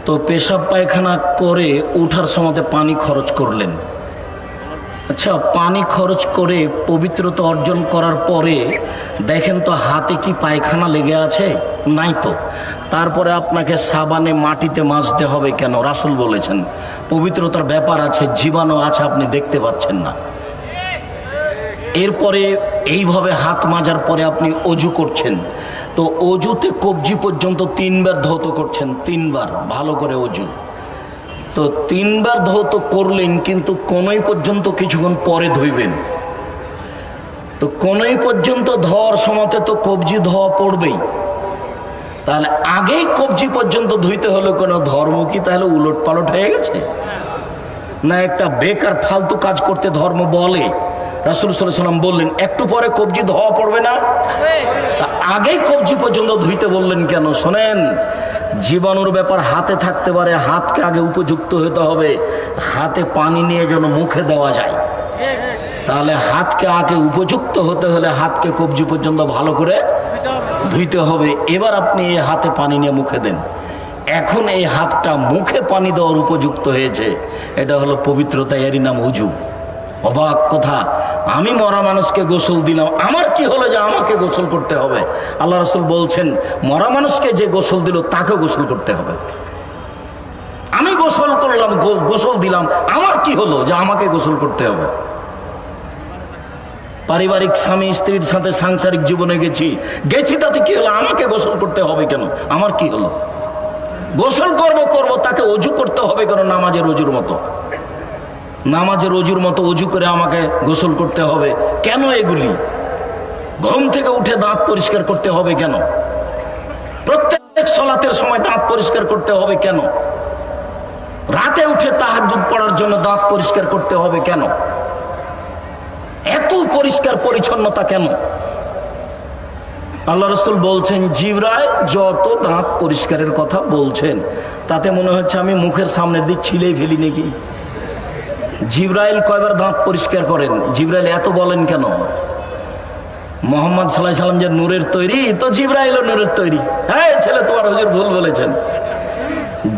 তো পেশাব পায়খানা করে ওঠার সময় পানি খরচ করলেন। আচ্ছা, পানি খরচ করে পবিত্রতা অর্জন করার পরে দেখেন তো হাতে কি পায়খানা লেগে আছে? নাই তো। তারপরে আপনাকে সাবানে মাটিতে মাজতে হবে কেন? রাসূল বলেছেন পবিত্রতার ব্যাপার আছে, জীবাণু আছে, আপনি দেখতে পাচ্ছেন না। এরপরে এইভাবে হাত মাজার পরে আপনি অজু করছেন, তো অজুতে কবজি পর্যন্ত 3 বার ধৌত করছেন, 3 বার ভালো করে অজু। তো 3 বার ধৌত করলেন, কিন্তু কোনই পর্যন্ত কিছুক্ষণ পরে ধুইবেন। তো কোনই পর্যন্ত ধোয়ার সময় তো কবজি ধোয়া পড়বেই, তাহলে আগেই কবজি পর্যন্ত ধুইতে হলে কোনো ধর্ম কি তাহলে উলট পালট হয়ে গেছে? না একটা বেকার ফালতু কাজ করতে ধর্ম বলে? রাসূল সাল্লাল্লাহু আলাইহি ওয়াসাল্লাম বললেন একটু পরে কবজি ধোয়া পড়বে না, তা আগেই কবজি পর্যন্ত ধুইতে বললেন কেন? শোনেন, জীবাণুর ব্যাপার হাতে থাকতে পারে, হাতকে আগে উপযুক্ত হতে হবে। হাতে পানি নিয়ে যেন মুখে দেওয়া যায়, তাহলে হাতকে আগে উপযুক্ত হতে হলে হাতকে কবজি পর্যন্ত ভালো করে ধুইতে হবে। এবার আপনি হাতে পানি নিয়ে মুখে দেন, এখন এই হাতটা মুখে পানি দেওয়ার উপযুক্ত হয়েছে, এটা হলো পবিত্রতা, এরই নাম উজু। অবাক কথা, আমি মরা মানুষকে গোসল দিলাম, আমার কি হলো যে আমাকে গোসল করতে হবে? আল্লাহ রাসূল বলছেন, মরা মানুষকে যে গোসল দিল তাকে গোসল করতে হবে। আমি গোসল করলাম, গোসল দিলাম, আমার কি হলো যে আমাকে গোসল করতে হবে? পারিবারিক স্বামী স্ত্রীর সাথে সাংসারিক জীবনে গেছি তাতে কি হলো? আমাকে গোসল করতে হবে কেন? আমার কি হলো? গোসল করব তাকে অজু করতে হবে কেন? নামাজের অজুর মতো, নামাজের অজুর মতো অজু করে আমাকে গোসল করতে হবে কেন? এগুলি ঘুম থেকে উঠে দাঁত পরিষ্কার করতে হবে কেন? প্রত্যেক সালাতের সময় দাঁত পরিষ্কার করতে হবে কেন? রাতে উঠে তাহাজ্জুদ পড়ার জন্য দাঁত পরিষ্কার করতে হবে কেন? এত পরিষ্কার পরিচ্ছন্নতা কেন? আল্লাহ রাসূল বলছেন, জিবরাইল যত দাঁত পরিষ্কারের কথা বলছেন তাতে মনে হচ্ছে আমি মুখের সামনের দিক ছিলেই ফেলি নাকি। জিবরাইল কয়বার দাঁত পরিষ্কার করেন? জিবরাইল এত বলেন কেন? মুহাম্মদ সাল্লাল্লাহু আলাইহি সাল্লাম যে নূরের তৈরি, তো জিবরাইলও নূরের তৈরি। হ্যাঁ ছেলে, তোমার হুজুর ভুল বলেছেন।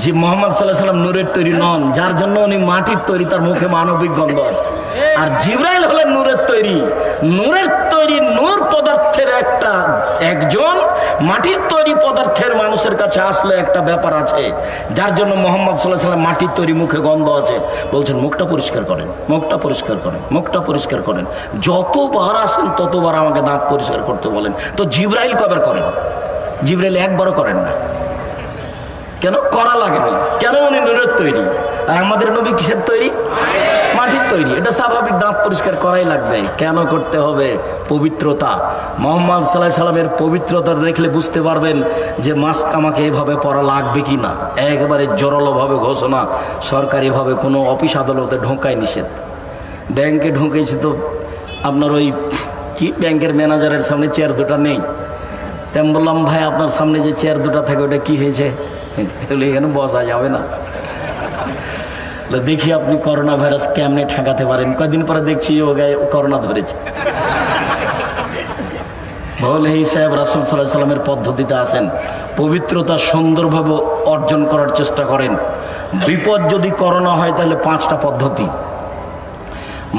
যে মুহাম্মদ সাল্লাল্লাহু আলাইহি সাল্লাম নূরের তৈরি নন, যার জন্য উনি মাটির তৈরি, তার মুখে মানবিক গন্ধ আছে। আর জিবরাইল হলেন নূরের তৈরি। নূরের তৈরি, নূর পদার্থের একজন মাটির তৈরি পদার্থের মানুষের কাছে আসলে একটা ব্যাপার আছে, যার জন্য মুহাম্মদ সাল্লাল্লাহু আলাইহি সাল্লাম মাটির তৈরি, মুখে গন্ধ আছে। বলছেন মুখটা পরিষ্কার করেন, মুখটা পরিষ্কার করেন, মুখটা পরিষ্কার করেন। যতবার আসেন ততবার আমাকে দাঁত পরিষ্কার করতে বলেন। তো জিবরাইল কয়বার করেন? জিবরাইল একবারও করেন না। কেন করা লাগে না? কেন? উনি নূরের তৈরি। আর আমাদের নবী কিসের তৈরি? মাটির তৈরি। এটা স্বাভাবিক, দাঁত পরিষ্কার করাই লাগবে। কেন করতে হবে? পবিত্রতা। মুহাম্মদ সাল্লাল্লাহু আলাইহি সাল্লামের পবিত্রতা দেখলে বুঝতে পারবেন যে মাস্ক আমাকে এভাবে পরা লাগবে কি না। একেবারে জোরালোভাবে ঘোষণা, সরকারিভাবে কোনো অফিস আদালতে ঢোকায় নিষেধ। ব্যাংকে ঢুকেছি তো আপনার ওই কি ব্যাংকের ম্যানেজারের সামনে চেয়ার দুটো নেই। তেমন বললাম, ভাই আপনার সামনে যে চেয়ার দুটো থাকে ওটা কি হয়েছে? এখানে বসা যাবে না। দেখি আপনি করোনা ভাইরাস কেমনে ঠেকাতে পারেন। কয়েকদিন পরে দেখছি ও গায়ে করোনা ধরেছে। বলে এই সাহেব রাসূল সাল্লাল্লাহু আলাইহি সাল্লামের পদ্ধতিতে আসেন, পবিত্রতা সুন্দরভাবে অর্জন করার চেষ্টা করেন। বিপদ যদি করোনা হয় তাহলে 5টা পদ্ধতি।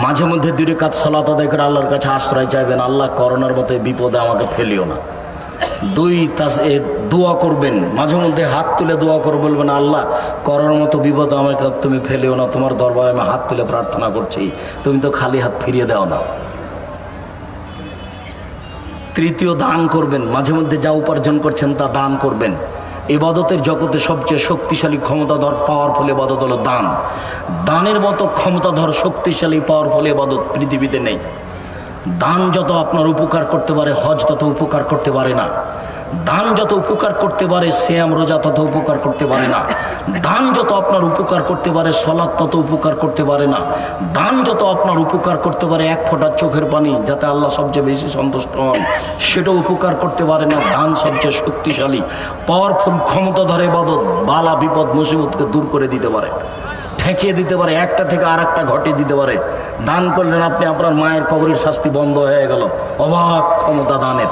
মাঝে মধ্যে 2 রাকাত সালাত আদায় করে আল্লাহর কাছে আশ্রয় চাইবেন, আল্লাহ করোনার মতো বিপদে আমাকে ফেলিও না। 2 দোয়া করবেন, মাঝে মধ্যে হাত তুলে দোয়া করে বলবেন, আল্লাহ করোনার মতো বিপদ আমাকে তুমি ফেলিও না, তোমার দরবারে আমি হাত তুলে প্রার্থনা করছি, তুমি তো খালি হাত ফিরিয়ে দাও না। 3 দান করবেন, মাঝে মধ্যে যা উপার্জন করছেন তা দান করবেন। ইবাদতের জগতে সবচেয়ে শক্তিশালী ক্ষমতাধর পাওয়ারফুল ইবাদত হলো দান। দানের মতো ক্ষমতাধর শক্তিশালী পাওয়ারফুল ইবাদত পৃথিবীতে নেই। দান যত আপনার উপকার করতে পারে, হজ তত উপকার করতে পারে না। দান যত উপকার করতে পারে, সিয়াম রোজা তত উপকার করতে পারে না। দান যত আপনার উপকার করতে পারে, সালাত তত উপকার করতে পারে না। দান যত আপনার উপকার করতে পারে, 1 ফোঁটা চোখের পানি যাতে আল্লাহ সবচেয়ে বেশি সন্তুষ্ট হন, সেটাও উপকার করতে পারে না। দান সবচেয়ে শক্তিশালী পাওয়ারফুল ক্ষমতাধর ইবাদত, বালা বিপদ মুসিবতকে দূর করে দিতে পারে, ঠেকিয়ে দিতে পারে, একটা থেকে আরেকটা ঘটিয়ে দিতে পারে। দান করলেন আপনি, আপনার মায়ের কবরের শাস্তি বন্ধ হয়ে গেল। অবাক ক্ষমতা দানের।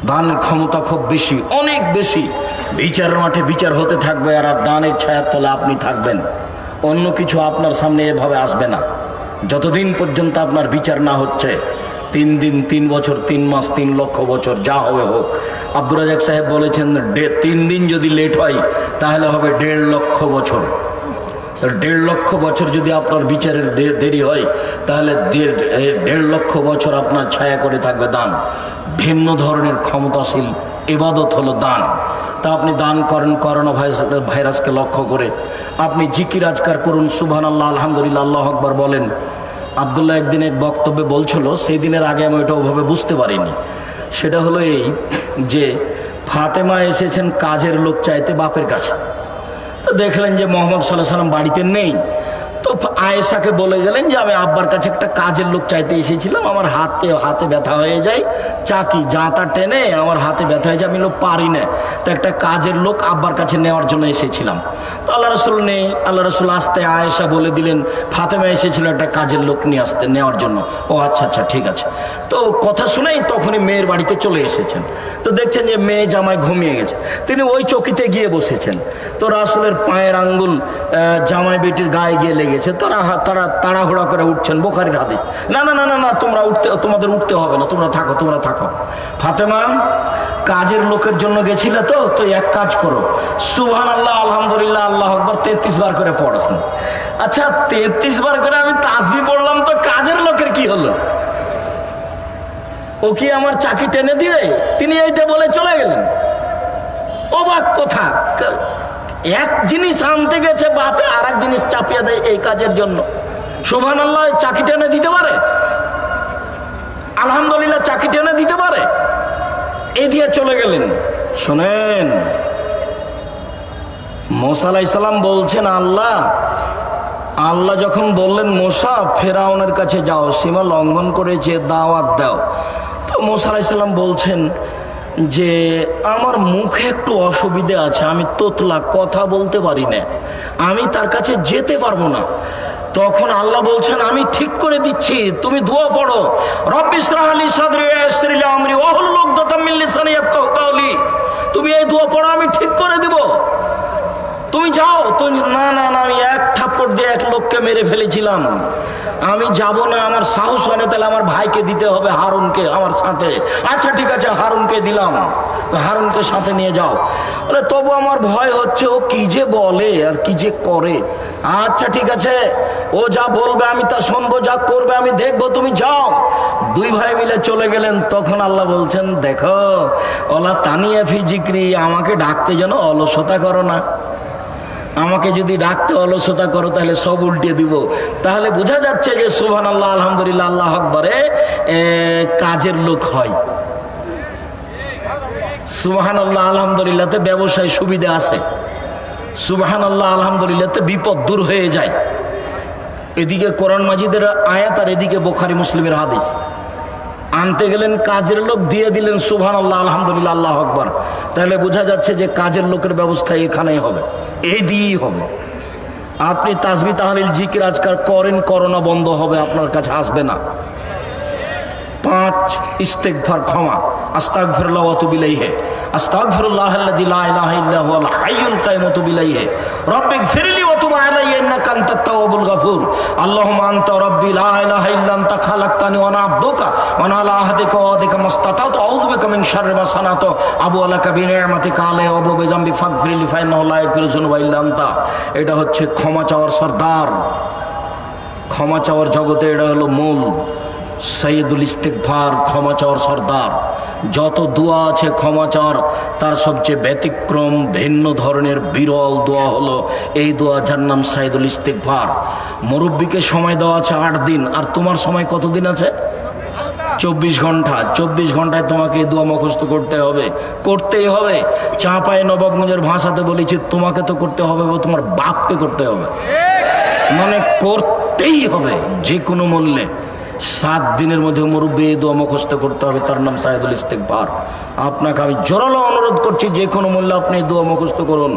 দানের ক্ষমতা খুব বেশি, অনেক বেশি। বিচারের মাঠে বিচার হতে থাকবে আর দানের ছায়ার তলে আপনি থাকবেন। অন্য কিছু আপনার সামনে এভাবে আসবে না যতদিন পর্যন্ত আপনার বিচার না হচ্ছে। 3 দিন, 3 বছর, 3 মাস, 3 লক্ষ বছর, যা হবে হোক। আব্দুর রাজাক সাহেব বলেছেন 3 দিন যদি লেট হয় তাহলে হবে 1.5 লক্ষ বছর। 1.5 লক্ষ বছর যদি আপনার বিচারের দেরি হয় তাহলে 1.5 লক্ষ বছর আপনার ছায়া করে থাকবে দান। ভিন্ন ধরনের ক্ষমতাশীল ইবাদত হলো দান। তা আপনি দান করেন করোনা ভাইরাসকে লক্ষ্য করে। আপনি জিকির আজকার করুন, সুবহানাল্লাহ, আলহামদুলিল্লাহ, আল্লাহু আকবার বলেন। আব্দুল্লাহ একদিন এক বক্তব্যে বলছিল, সেই দিনের আগে আমি ওইটা ওভাবে বুঝতে পারিনি। সেটা হলো এই যে ফাতেমা এসেছেন কাজের লোক চাইতে বাপের কাছে। তো দেখলেন যে মুহাম্মদ সাল্লাল্লাহু আলাইহি সাল্লাম বাড়িতে নেই। তো আয়েশাকে বলে গেলেন যে আমি আব্বার কাছে একটা কাজের লোক চাইতে এসেছিলাম, আমার হাতে ব্যথা হয়ে যায়, চাকি জাঁতা টেনে আমার হাতে ব্যথা হয়ে যায়, আমি পারি না, তো একটা কাজের লোক আব্বার কাছে নেওয়ার জন্য এসেছিলাম। তো আল্লাহ রসুল নেই, আল্লাহ রসুল আসতে আয়েশা বলে দিলেন ফাতেমা এসেছিল একটা কাজের লোক নিয়ে আসতে নেওয়ার জন্য। ও আচ্ছা আচ্ছা ঠিক আছে। তো কথা শুনেই তখনই মেয়ের বাড়িতে চলে এসেছেন। তো দেখছেন যে মেয়ে জামাই ঘুমিয়ে গেছে, তিনি ওই চৌকিতে গিয়ে বসেছেন। তো রাসূলের পায়ের আঙ্গুল জামাই বেটির গায়ে গিয়ে লেগেছে। তারা তাড়াহুড়া করে উঠছেন, বুখারীর হাদিস। না না না না না, তোমাদের উঠতে হবে না, তোমরা থাকো। ফাতেমা, কাজের লোকের জন্য গেছিলে তো এক কাজ করো, সুবহানাল্লাহ আলহামদুলিল্লাহ আল্লাহু আকবার 33 বার করে পড়ো। আচ্ছা 33 বার করে আমি তাসবিহ পড়লাম, তো কাজের লোকের কি হলো? ও কি আমার চাকি টেনে দিবে? তিনি এইটা বলে চলে গেলেন। অবাক কথা, এক জিনিস আনতে গেছে বাপে, আর এক জিনিস চাপিয়ে দেয় এই কাজের জন্য। সুবহানাল্লাহ, চাকি টেনে দিতে পারে, আলহামদুলিল্লাহ চাকি টেনে দিতে পারে, এই দিয়ে চলে গেলেন। শোনেন, মুসা আলাইহিস সালাম বলছেন আল্লাহ যখন বললেন মুসা ফেরাউনের কাছে যাও, সীমা লঙ্ঘন করেছে, দাওয়াত দাও, তো মুসা আলাইহিস সালাম বলছেন যে আমার মুখে একটু অসুবিধা আছে, আমি তোতলা কথা বলতে পারি না, আমি তার কাছে যেতে পারবো না। তখন আল্লাহ বলছেন আমি ঠিক করে দিচ্ছি, তুমি দোয়া পড়ো, রব্বি ইশরাহ লি সাদরি ওয়া ইয়াসসির লি আমরি ওয়াহলুল উকদাতাম মিন লিসানি ইয়াফকাহু কাওলি। তুমি এই দোয়া পড়ো, আমি ঠিক করে দিব, তুমি যাও। তুমি না না না, আমি এক থাপ্পড় দিয়ে এক লোককে মেরে ফেলেছিলাম, আমি যাব না, আমার সাহস হয় না, তাহলে আমার ভাইকে দিতে হবে, হারুনকে আমার সাথে। আচ্ছা ঠিক আছে, হারুনকে দিলাম, হারুনকে সাথে নিয়ে যাও। বলে তবু আমার ভয় হচ্ছে, ও কি যে বলে আর কি যে করে। আচ্ছা ঠিক আছে, ও যা বলবে আমি তা শুনবো, যা করবে আমি দেখবো, তুমি যাও। দুই ভাই মিলে চলে গেলেন। তখন আল্লাহ বলছেন দেখো, ওলা তানিয়া ফি জিক্রি, আমাকে ডাকতে যেন অলসতা করো না, আমাকে যদি ডাকতে অলসতা করো তাহলে সব উল্টে দিব। তাহলে বোঝা যাচ্ছে যে সুবহানাল্লাহ আলহামদুলিল্লাহ আল্লাহু আকবারে কাজের লোক হয়। সুবহানাল্লাহ আলহামদুলিল্লাহতে ব্যবসায় সুবিধা আছে, সুবহানাল্লাহ আলহামদুলিল্লাহতে বিপদ দূর হয়ে যায়। এদিকে কোরআন মাজিদের আয়াত আর এদিকে বুখারী মুসলিমের হাদিস। আনতে গেলেন কাজের লোক, দিয়ে দিলেন সুবহানাল্লাহ আলহামদুলিল্লাহ আল্লাহু আকবার। তাহলে বোঝা যাচ্ছে যে কাজের লোকের ব্যবস্থা এখানেই হবে, এই দিয়েই হবে। আপনি তাসবিহ তাহলিল জিকির আজকাল করেন, করোনা বন্ধ হবে, আপনার কাছে আসবে না। 5 ইস্তেগফার, ক্ষমা, আস্তাগফিরুল্লাহ ওয়া আতুবু ইলাইহি, আস্তাগফিরুল্লাহাল্লাযী লা ইলাহা ইল্লা হুয়াল হাইয়ুল কাইয়্যুম ওয়া আতুবু ইলাইহি, রব্বিগফিরলি ওয়া তুব আলাইয়া ইন্নাকা আনতাত তাওয়াবুল গফুর, আল্লাহুম্মা আনতা রাব্বি লা ইলাহা ইল্লা আনতা খালাকতানি ওয়া আনা আবদুকা ওয়া আনা আলা আহদিকা ওয়া ওয়াদিকা মাসতাতাতু আউযু বিকা মিন শাররি মা সানাতু আবু আলাকা বিনিআমাতিকা আলাইয়া ওয়া বিযামবি ফাগফিরলি ফাইন্নাহু লা ইয়াগফিরু যুনুবা ইল্লা আনতা। এটা হচ্ছে ক্ষমা চাওয়ার সর্দার, ক্ষমা চাওয়ার জগতে এটা হলো মূল। সৈয়দুল ইস্তিগফার, ক্ষমা চাওয়ার সর্দার। যত দোয়া আছে ক্ষমা চাওয়ার, তার সবচেয়ে ব্যতিক্রম ভিন্ন ধরনের বিরল দোয়া হলো এই দোয়া, যার নাম সৈয়দুল ইস্তিগফার। মুরব্বীকে সময় দেওয়া আছে 8 দিন, আর তোমার সময় কতদিন আছে? 24 ঘন্টা। 24 ঘন্টায় তোমাকে এই দোয়া মুখস্থ করতেই হবে। চাঁপায় নবাবগঞ্জের ভাষাতে বলেছি, তোমাকে তো করতে হবে, তোমার বাপকে করতে হবে, মানে করতেই হবে যে কোনো মূল্যে। 7 দিনের মধ্যে মুরব্বী দোয়া মুখস্থ করতে হবে, তার নাম সৈয়দুল ইস্তিগফার। আপনাকে আমি জোরালো অনুরোধ করছি, যে কোনো মূল্যে আপনি দোয়া মুখস্থ করুন,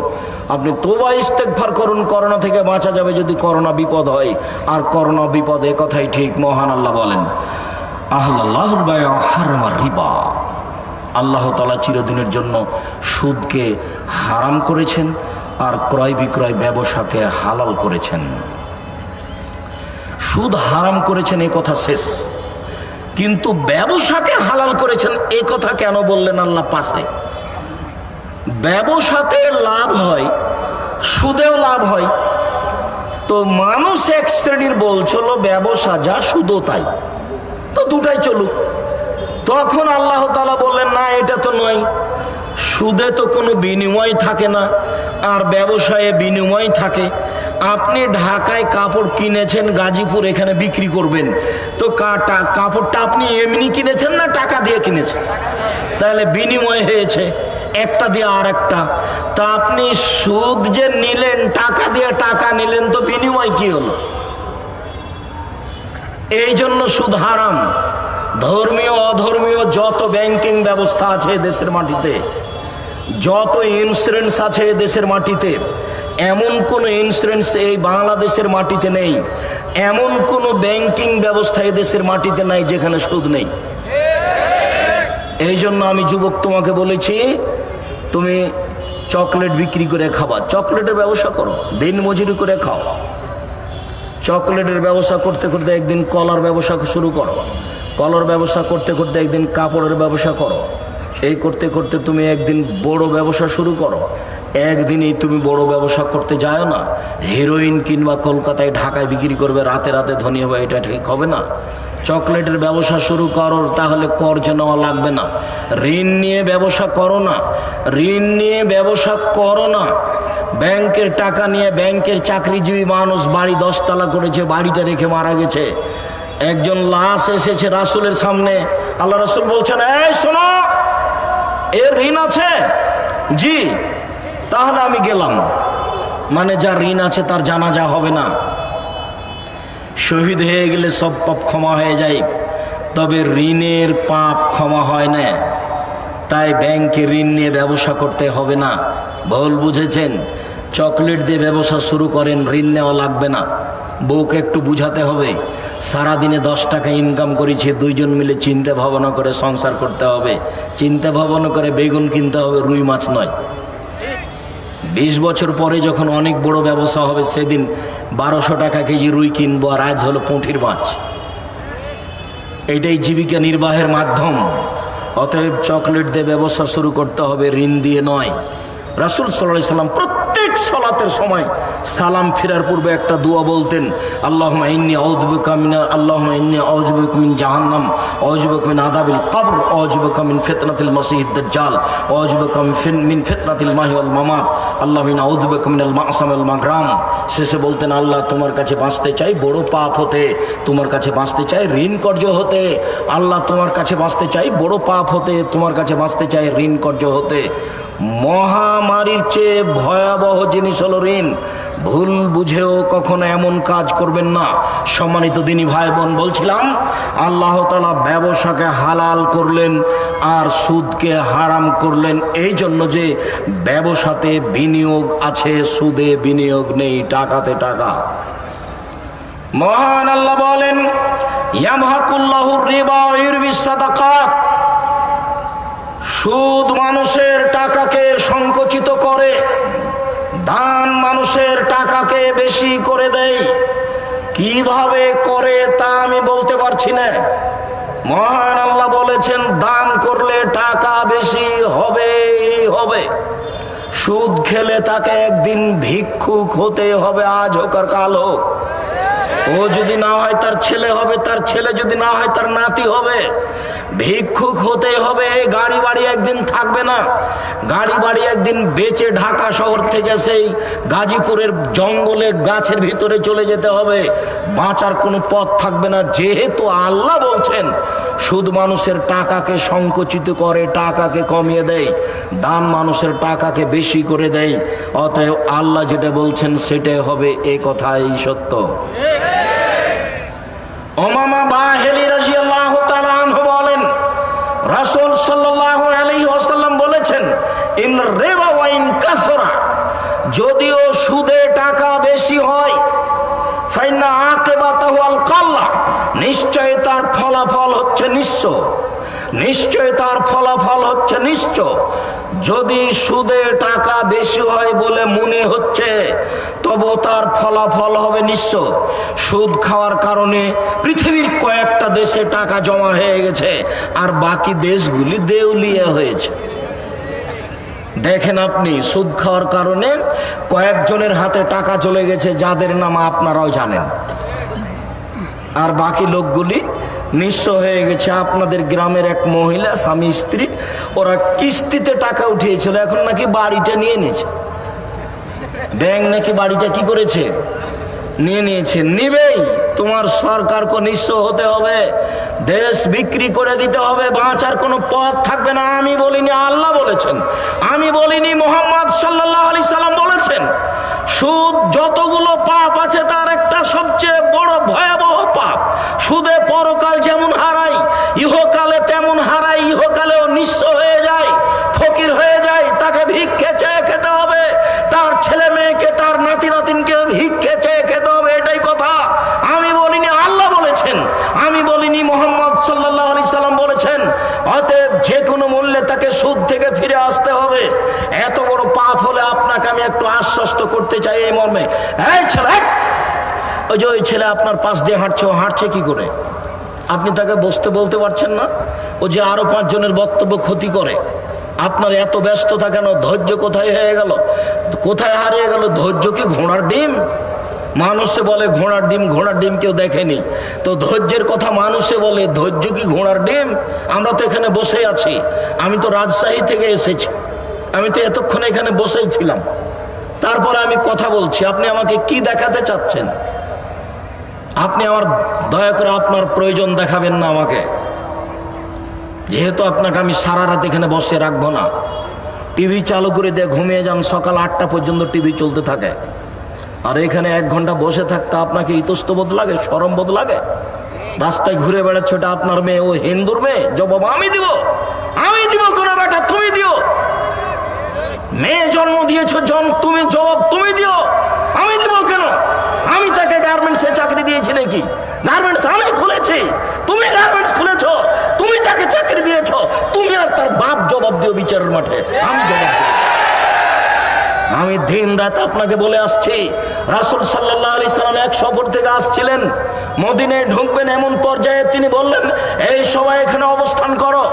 আপনি তওবা ইস্তিগফার করুন। করোনা থেকে বাঁচা যাবে যদি করোনা বিপদ হয়, আর করোনা বিপদ, এ কথাই ঠিক। মহান আল্লাহ বলেন আহলাল্লাহুল বাই'a ওয়া হারামার রিবা, আল্লাহ তাআলা চিরদিনের জন্য সুদকে হারাম করেছেন আর ক্রয় বিক্রয় ব্যবসাকে হালাল করেছেন। সুদ হারাম করেছেন এ কথা শেষ, কিন্তু ব্যবসাকে হালাল করেছেন এ কথা কেন বললেন আল্লাহ পাশে? ব্যবসাতে লাভ হয়, সুদেও লাভ হয়, তো মানুষ এক শ্রেণীর বলছিল ব্যবসা যা সুদও তাই, তো দুটাই চলুক। তখন আল্লাহ তাআলা বললেন না, এটা তো নয়, সুদে তো কোনো বিনিময় থাকে না, আর ব্যবসায়ে বিনিময় থাকে। আপনি ঢাকায় কাপড় কিনেছেন, গাজীপুর এখানে বিক্রি করবেন, তো কাপড়টা আপনি এমনি কিনেছেন না টাকা দিয়ে কিনেছেন? তাহলে বিনিময় হয়েছে। একটা দিয়ে আর একটা। তা আপনি সুদ যে নিলেন, টাকা দিয়ে টাকা নিলেন, তো বিনিময় কি হলো? এই জন্য সুদ হারাম। ধর্মীয় অধর্মীয় যত ব্যাংকিং ব্যবস্থা আছে দেশের মাটিতে, যত ইন্স্যুরেন্স আছে দেশের মাটিতে, এমন কোনো ইন্স্যুরেন্স এই বাংলাদেশের মাটিতে নেই, এমন কোনো ব্যাংকিং ব্যবস্থা এই দেশের মাটিতে নাই যেখানে সুদ নেই। এই জন্য আমি যুবক তোমাকে বলেছি, তুমি চকলেট বিক্রি করে খাবা, চকলেটের ব্যবসা করো, দিন মজুরি করে খাও। চকলেটের ব্যবসা করতে করতে একদিন কলার ব্যবসা শুরু করো, কলার ব্যবসা করতে করতে একদিন কাপড়ের ব্যবসা করো, এই করতে করতে তুমি একদিন বড় ব্যবসা শুরু করো। একদিনই তুমি বড় ব্যবসা করতে যাও না, হেরোইন কিংবা কলকাতায় ঢাকায় বিক্রি করবে, রাতে রাতে ধনী হবে, এটা ঠিক হবে না। চকলেটের ব্যবসা শুরু করো, তাহলে কর্জ নেওয়া লাগবে না। ঋণ নিয়ে ব্যবসা করো না, ঋণ নিয়ে ব্যবসা করো না। ব্যাংকের টাকা নিয়ে, ব্যাংকের চাকরিজীবী মানুষ বাড়ি 10 তলা করেছে, বাড়িটা রেখে মারা গেছে। একজন লাশ এসেছে রাসূলের সামনে, আল্লাহ রাসূল বলছেন, এই শোনো, এর ঋণ আছে? জি। তাহলে আমি গেলাম। মানে যার ঋণ আছে তার জানাজা হবে না। শহীদ হয়ে গেলে সব পাপ ক্ষমা হয়ে যায়, তবে ঋণের পাপ ক্ষমা হয় না। তাই ব্যাংকে ঋণ নিয়ে ব্যবসা করতে হবে না। ভুল বুঝেছেন। চকলেট দিয়ে ব্যবসা শুরু করেন, ঋণ নেওয়া লাগবে না। বউকে একটু বুঝাতে হবে, সারাদিনে 10 টাকা ইনকাম করেছি, 2 জন মিলে চিন্তা ভাবনা করে সংসার করতে হবে। চিন্তা ভাবনা করে বেগুন কিনতে হবে, রুই মাছ নয়। 20 বছর পরে যখন অনেক বড় ব্যবসা হবে, সেদিন 1200 টাকা কেজি রুই কিনবো, আর আজ হলো পুঁটির মাছ। এইটাই জীবিকা নির্বাহের মাধ্যম। অতএব চকলেট দিয়ে ব্যবসা শুরু করতে হবে, ঋণ দিয়ে নয়। রাসূল সাল্লাল্লাহু আলাইহি সাল্লাম প্রত্যেক সালাতের সময় সালাম ফেরার পূর্বে একটা দোয়া বলতেন, আল্লাহুম্মা ইন্নী আউযু বিকা মিন জাহান্নাম, আউযু বিকা মিন আযাবিল কবর, আউযু বিকা মিন ফিতনাতিল মাসিহিদ দাজ্জাল, আউযু বিকা মিন ফিতনাতিল মাহি ওয়াল মামাত, আল্লাহুম্মা ইন্নী আউযু বিকা মিনাল মা'সাম ওয়াল মাগরাম। শেষে বলতেন, আল্লাহ তোমার কাছে বাঁচতে চাই বড় পাপ হতে, তোমার কাছে বাঁচতে চাই ঋণ কর্য হতে। আল্লাহ তোমার কাছে বাঁচতে চাই বড় পাপ হতে, তোমার কাছে বাঁচতে চাই ঋণ কর্য হতে। মহামারীর চেয়ে ভয়াবহ জিনিস হলো ঋণ। ভুল বুঝেও কখনো এমন কাজ করবেন না। সম্মানিত দিনী ভাই বোন, বলছিলাম আল্লাহ তাআলা ব্যবসাকে হালাল করলেন আর সুদকে হারাম করলেন, এই জন্য যে ব্যবসাতে বিনিয়োগ আছে, সুদে বিনিয়োগ নেই, টাকাতে টাকা। মহান আল্লাহ বলেন, ইয়ামহাকুল্লাহুর রিবা ওয়া ইউরবিস সাদাকাত। সুদ মানুষের টাকাকে সংকুচিত করে, দান মানুষের টাকাকে বেশি করে দেয়। কিভাবে করে তা আমি বলতে পারছি না। মহান আল্লাহ বলেছেন, দান করলে টাকা বেশি হবে। সুদ খেলে তাকে একদিন ভিক্ষুক হতে হবে, আজ হোক আর কাল হোক। ও যদি না হয় তার ছেলে হবে, তার ছেলে যদি না হয় তার নাতি হবে। ভিক্ষুক হতে হবে। গাড়ি বাড়ি একদিন থাকবে না। গাড়ি বাড়ি একদিন বেচে ঢাকা শহর থেকে সেই গাজীপুরের জঙ্গলে গাছের ভিতরে চলে যেতে হবে। বাঁচার কোনো পথ থাকবে না। যেহেতু আল্লাহ বলছেন সুদ মানুষের টাকাকে সংকুচিত করে, টাকাকে কমিয়ে দেয়, দান মানুষের টাকাকে বেশি করে দেয়। অতএব আল্লাহ যেটা বলছেন সেটাই হবে, এই কথাই সত্য। উমামা বাহিলি রাদিয়াল্লাহু তাআলা আনহু বলেন, রাসূল সাল্লাল্লাহু আলাইহি ওয়াসাল্লাম বলেছেন, ইন রিবা ওয়া ইন কাসরা, যদিও সুদে টাকা বেশি হয়, ফাইন্না আকিবাতাহু আল কাল্লা, নিশ্চয় তার ফলাফল হচ্ছে নিঃস্ব। নিশ্চয় তার ফলাফল হচ্ছে নিঃস্ব। যদি সুদে টাকা বেশি হয় বলে মনে হচ্ছে, তবু তার ফলাফল হবে নিঃস্ব। সুদ খাওয়ার কারণে পৃথিবীর কয়েকটা দেশে টাকা জমা হয়ে গেছে, আর বাকি দেশগুলি দেউলিয়া হয়েছে। দেখেন আপনি, সুদ খাওয়ার কারণে কয়েকজনের হাতে টাকা চলে গেছে, যাদের নাম আপনারাও জানেন, আর বাকি লোকগুলি নিঃস্ব হয়ে গেছে। আপনাদের গ্রামের এক মহিলা, স্বামী স্ত্রী, ওরা কিস্তিতে টাকা উঠিয়েছিল, এখন নাকি বাড়িটা নিয়ে নিয়েছে। ব্যাংক নাকি বাড়িটা কি করেছে, নিয়ে নিয়েছে। নিবেই, তোমার সরকারকে নিঃস্ব হতে হবে, দেশ বিক্রি করে দিতে হবে, বাঁচার কোনো পথ থাকবে না। আমি বলিনি, আল্লাহ বলেছেন। আমি বলিনি, মুহাম্মদ সাল্লাল্লাহু আলাইহি সাল্লাম বলেছেন। সুদ যতগুলো পাপ আছে তার একটা সবচেয়ে বড় ভয়াবহ পাপ। সুদে পরকাল যেমন হারাই, ইহকালে তেমন হারাই। ইহকালেও নিঃস্ব হয়ে যায়, ফকির হয়ে যায়, তাকে ভিক্ষে চেয়ে খেতে হবে, তার ছেলে মেয়েকে, তার নাতি নাতিনকে ভিক্ষে চেয়ে খেতে হবে, এটাই কথা। আমি বলিনি, আল্লাহ বলেছেন। আমি বলিনি, মুহাম্মদ সাল্লাল্লাহু আলাইহি সাল্লাম বলেছেন। অতএব যে কোনো মূল্যে তাকে সুদ থেকে ফিরে আসতে হবে। এত বড় পাপ হলে আপনাকে আমি একটু আশ্বস্ত করতে চাই এই মর্মে, এই ছেলে, ওই যে ওই ছেলে আপনার পাশ দিয়ে হাঁটছে, ও হাঁটছে কি করে? আপনি তাকে বসতে বলতে পারছেন না? ও যে আরো 5 জনের বক্তব্য ক্ষতি করে। আপনার এত ব্যস্ততা কেন? ধৈর্য কোথায় হয়ে গেল? কোথায় হারিয়ে গেল? ধৈর্য কি ঘোড়ার ডিম? মানুষে বলে ঘোড়ার ডিম, ঘোড়ার ডিম কেউ দেখেনি তো ধৈর্যের কথা মানুষে বলে, ধৈর্য কি ঘোড়ার ডিম? আমরা তো এখানে বসে আছি, আমি তো রাজশাহী থেকে এসেছি, আমি তো এতক্ষণ এখানে বসেই ছিলাম, তারপরে আমি কথা বলছি। আপনি আমাকে কি দেখাতে চাচ্ছেন? আপনি আমার দয়া করে আপনার প্রয়োজন দেখাবেন না আমাকে, যেহেতু আপনাকে আমি সারা রাত এখানে বসে রাখবো না। টিভি চালু করে দিয়ে ঘুমিয়ে যান, সকাল 8টা পর্যন্ত টিভি চলতে থাকে। আর এখানে 1 ঘন্টা বসে থাকতে আপনাকে ইতস্তবোধ লাগে, শরম বোধ লাগে? রাস্তায় ঘুরে বেড়াচ্ছে, ওটা আপনার মেয়ে, ও হিন্দুর মেয়ে, জবাব আমি দিব? আমি দিব কোনো বেটা? তুমি দিও। মেয়ে জন্ম দিয়েছো, তুমি জবাব তুমি দিও, আমি দিব কেন? আমি তাকে গার্মেন্টসে চাকরি দিয়েছি নাকি? গার্মেন্টস আমি খুলেছি, তুমি গার্মেন্টস খুলেছো, তুমি তাকে চাকরি দিয়েছো, তুমি আর তার বাপ জবাব দিও বিচারের মাঠে, আমি জবাব দিই। আমি দিন রাত আপনাকে বলে আসছি, রাসূল সাল্লাল্লাহু আলাইহি সাল্লাম এক সফর থেকে আসছিলেন, মদিনায় ঢুকবেন এমন পর্যায়ে তিনি বললেন, এই সবাই এখানে অবস্থান করো।